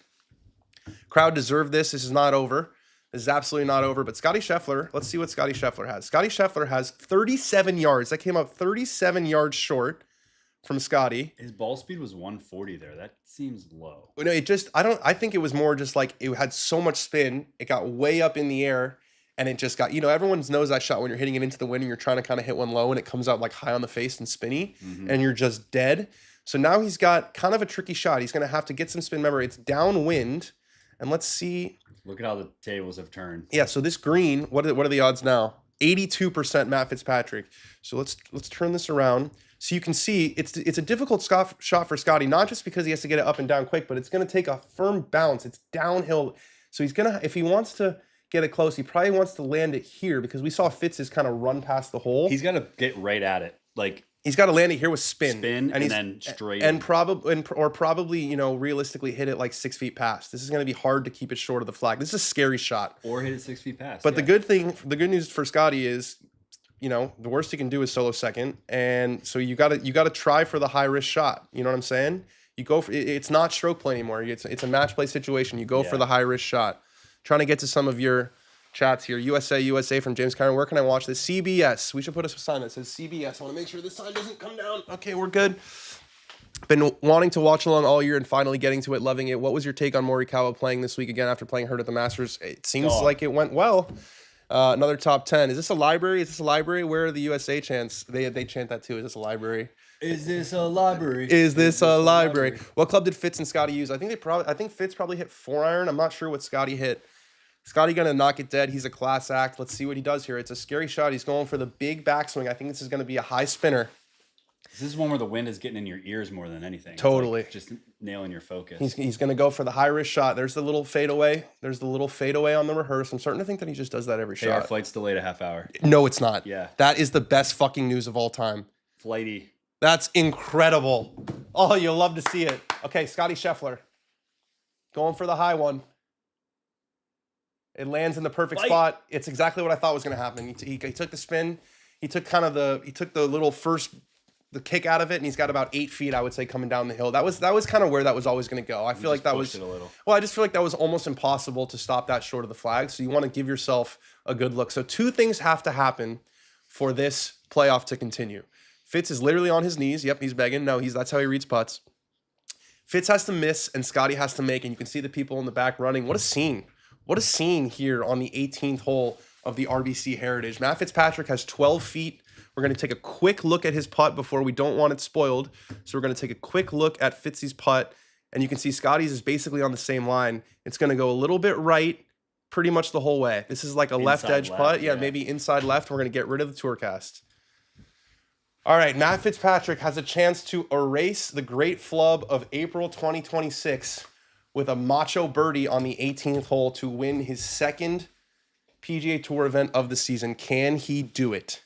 Crowd deserved this. This is not over. This is absolutely not over. But Scottie Scheffler, let's see what Scottie Scheffler has. Scottie Scheffler has 37 yards. That came up 37 yards short from Scottie. His ball speed was 140 there. That seems low. No, I think it was more just like it had so much spin. It got way up in the air and it just got, everyone knows that shot when you're hitting it into the wind and you're trying to kind of hit one low and it comes out like high on the face and spinny and you're just dead. So now he's got kind of a tricky shot. He's going to have to get some spin. Remember, it's downwind. And let's see. Look at how the tables have turned. Yeah, so this green, what are the odds now? 82% Matt Fitzpatrick. So let's turn this around. So you can see it's a difficult shot for Scottie, not just because he has to get it up and down quick, but it's going to take a firm bounce. It's downhill. So he's going to, if he wants to get it close, he probably wants to land it here because we saw Fitz's kind of run past the hole. He's got to get right at it. Like, he's got to land it here with spin and then straight. And probably, realistically hit it like 6 feet past. This is going to be hard to keep it short of the flag. This is a scary shot. Or hit it 6 feet past. But the good news for Scottie is, the worst he can do is solo second. And so you got to try for the high risk shot. You know what I'm saying? You go for it's not stroke play anymore. It's a match play situation. You go for the high risk shot. Trying to get to some of your chats here. USA from James Cameron. Where can I watch this? CBS. We should put a sign that says CBS. I want to make sure this sign doesn't come down. Okay, we're good. Been wanting to watch along all year and finally getting to it, loving it. What was your take on Morikawa playing this week again after playing hurt at the Masters? It seems like it went well. Another top 10. Is this a library? Where are the USA chants? They chant that too. Is this a library? Is this a library? Is this a library? What club did Fitz and Scottie use? I think Fitz probably hit 4-iron. I'm not sure what Scottie hit. Scottie gonna knock it dead. He's a class act. Let's see what he does here. It's a scary shot. He's going for the big backswing. I think this is gonna be a high spinner. This is one where the wind is getting in your ears more than anything. Totally. It's like just nailing your focus. He's gonna go for the high risk shot. There's the little fadeaway. On the reverse. I'm starting to think that he just does that every shot. Our flight's delayed a half hour. No, it's not. Yeah. That is the best fucking news of all time. Flighty. That's incredible. Oh, you'll love to see it. Okay, Scottie Scheffler. Going for the high one. It lands in the perfect spot. It's exactly what I thought was going to happen. He took the spin. He took the little the kick out of it, and he's got about 8 feet, I would say, coming down the hill. That was kind of where that was always going to go. I feel like that was I just feel like that was almost impossible to stop that short of the flag. So you want to give yourself a good look. So 2 things have to happen for this playoff to continue. Fitz is literally on his knees. Yep, he's begging. No, that's how he reads putts. Fitz has to miss, and Scottie has to make, and you can see the people in the back running. What a scene. What a scene here on the 18th hole of the RBC Heritage. Matt Fitzpatrick has 12 feet. We're going to take a quick look at his putt before we don't want it spoiled. So we're going to take a quick look at Fitzy's putt. And you can see Scottie's is basically on the same line. It's going to go a little bit right pretty much the whole way. This is like a left edge putt. Yeah, maybe inside left. We're going to get rid of the Tourcast. All right, Matt Fitzpatrick has a chance to erase the great flub of April 2026 with a macho birdie on the 18th hole to win his second PGA Tour event of the season. Can he do it?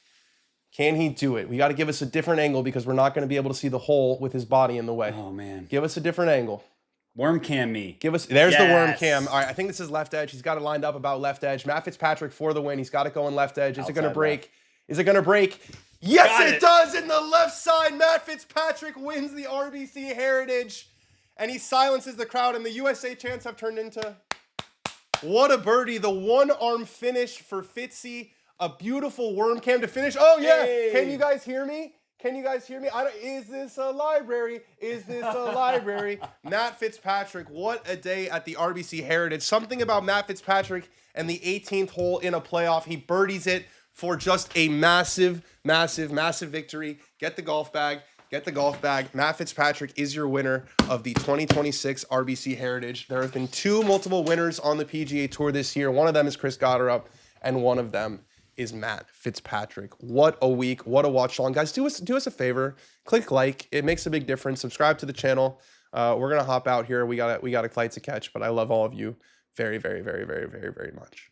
Can he do it? We got to give us a different angle because we're not going to be able to see the hole with his body in the way. Oh, man. Give us a different angle. Worm cam me. Give us. There's the worm cam. All right, I think this is left edge. He's got it lined up about left edge. Matt Fitzpatrick for the win. He's got it going left edge. Is it going to break? Left. Is it going to break? Yes, it does. In the left side, Matt Fitzpatrick wins the RBC Heritage, and he silences the crowd. And the USA chants have turned into what a birdie! The one-arm finish for Fitzy. A beautiful worm cam to finish. Oh yeah! Hey. Can you guys hear me? Can you guys hear me? Is this a library? Is this a library? Matt Fitzpatrick, what a day at the RBC Heritage. Something about Matt Fitzpatrick and the 18th hole in a playoff. He birdies it for just a massive, massive, massive victory. Get the golf bag. Get the golf bag. Matt Fitzpatrick is your winner of the 2026 RBC Heritage. There have been two multiple winners on the PGA Tour this year. One of them is Chris Gotterup, and one of them is Matt Fitzpatrick. What a week. What a watch along. Guys, do us a favor. Click like. It makes a big difference. Subscribe to the channel. We're going to hop out here. We got a flight to catch, but I love all of you very, very, very, very, very, very much.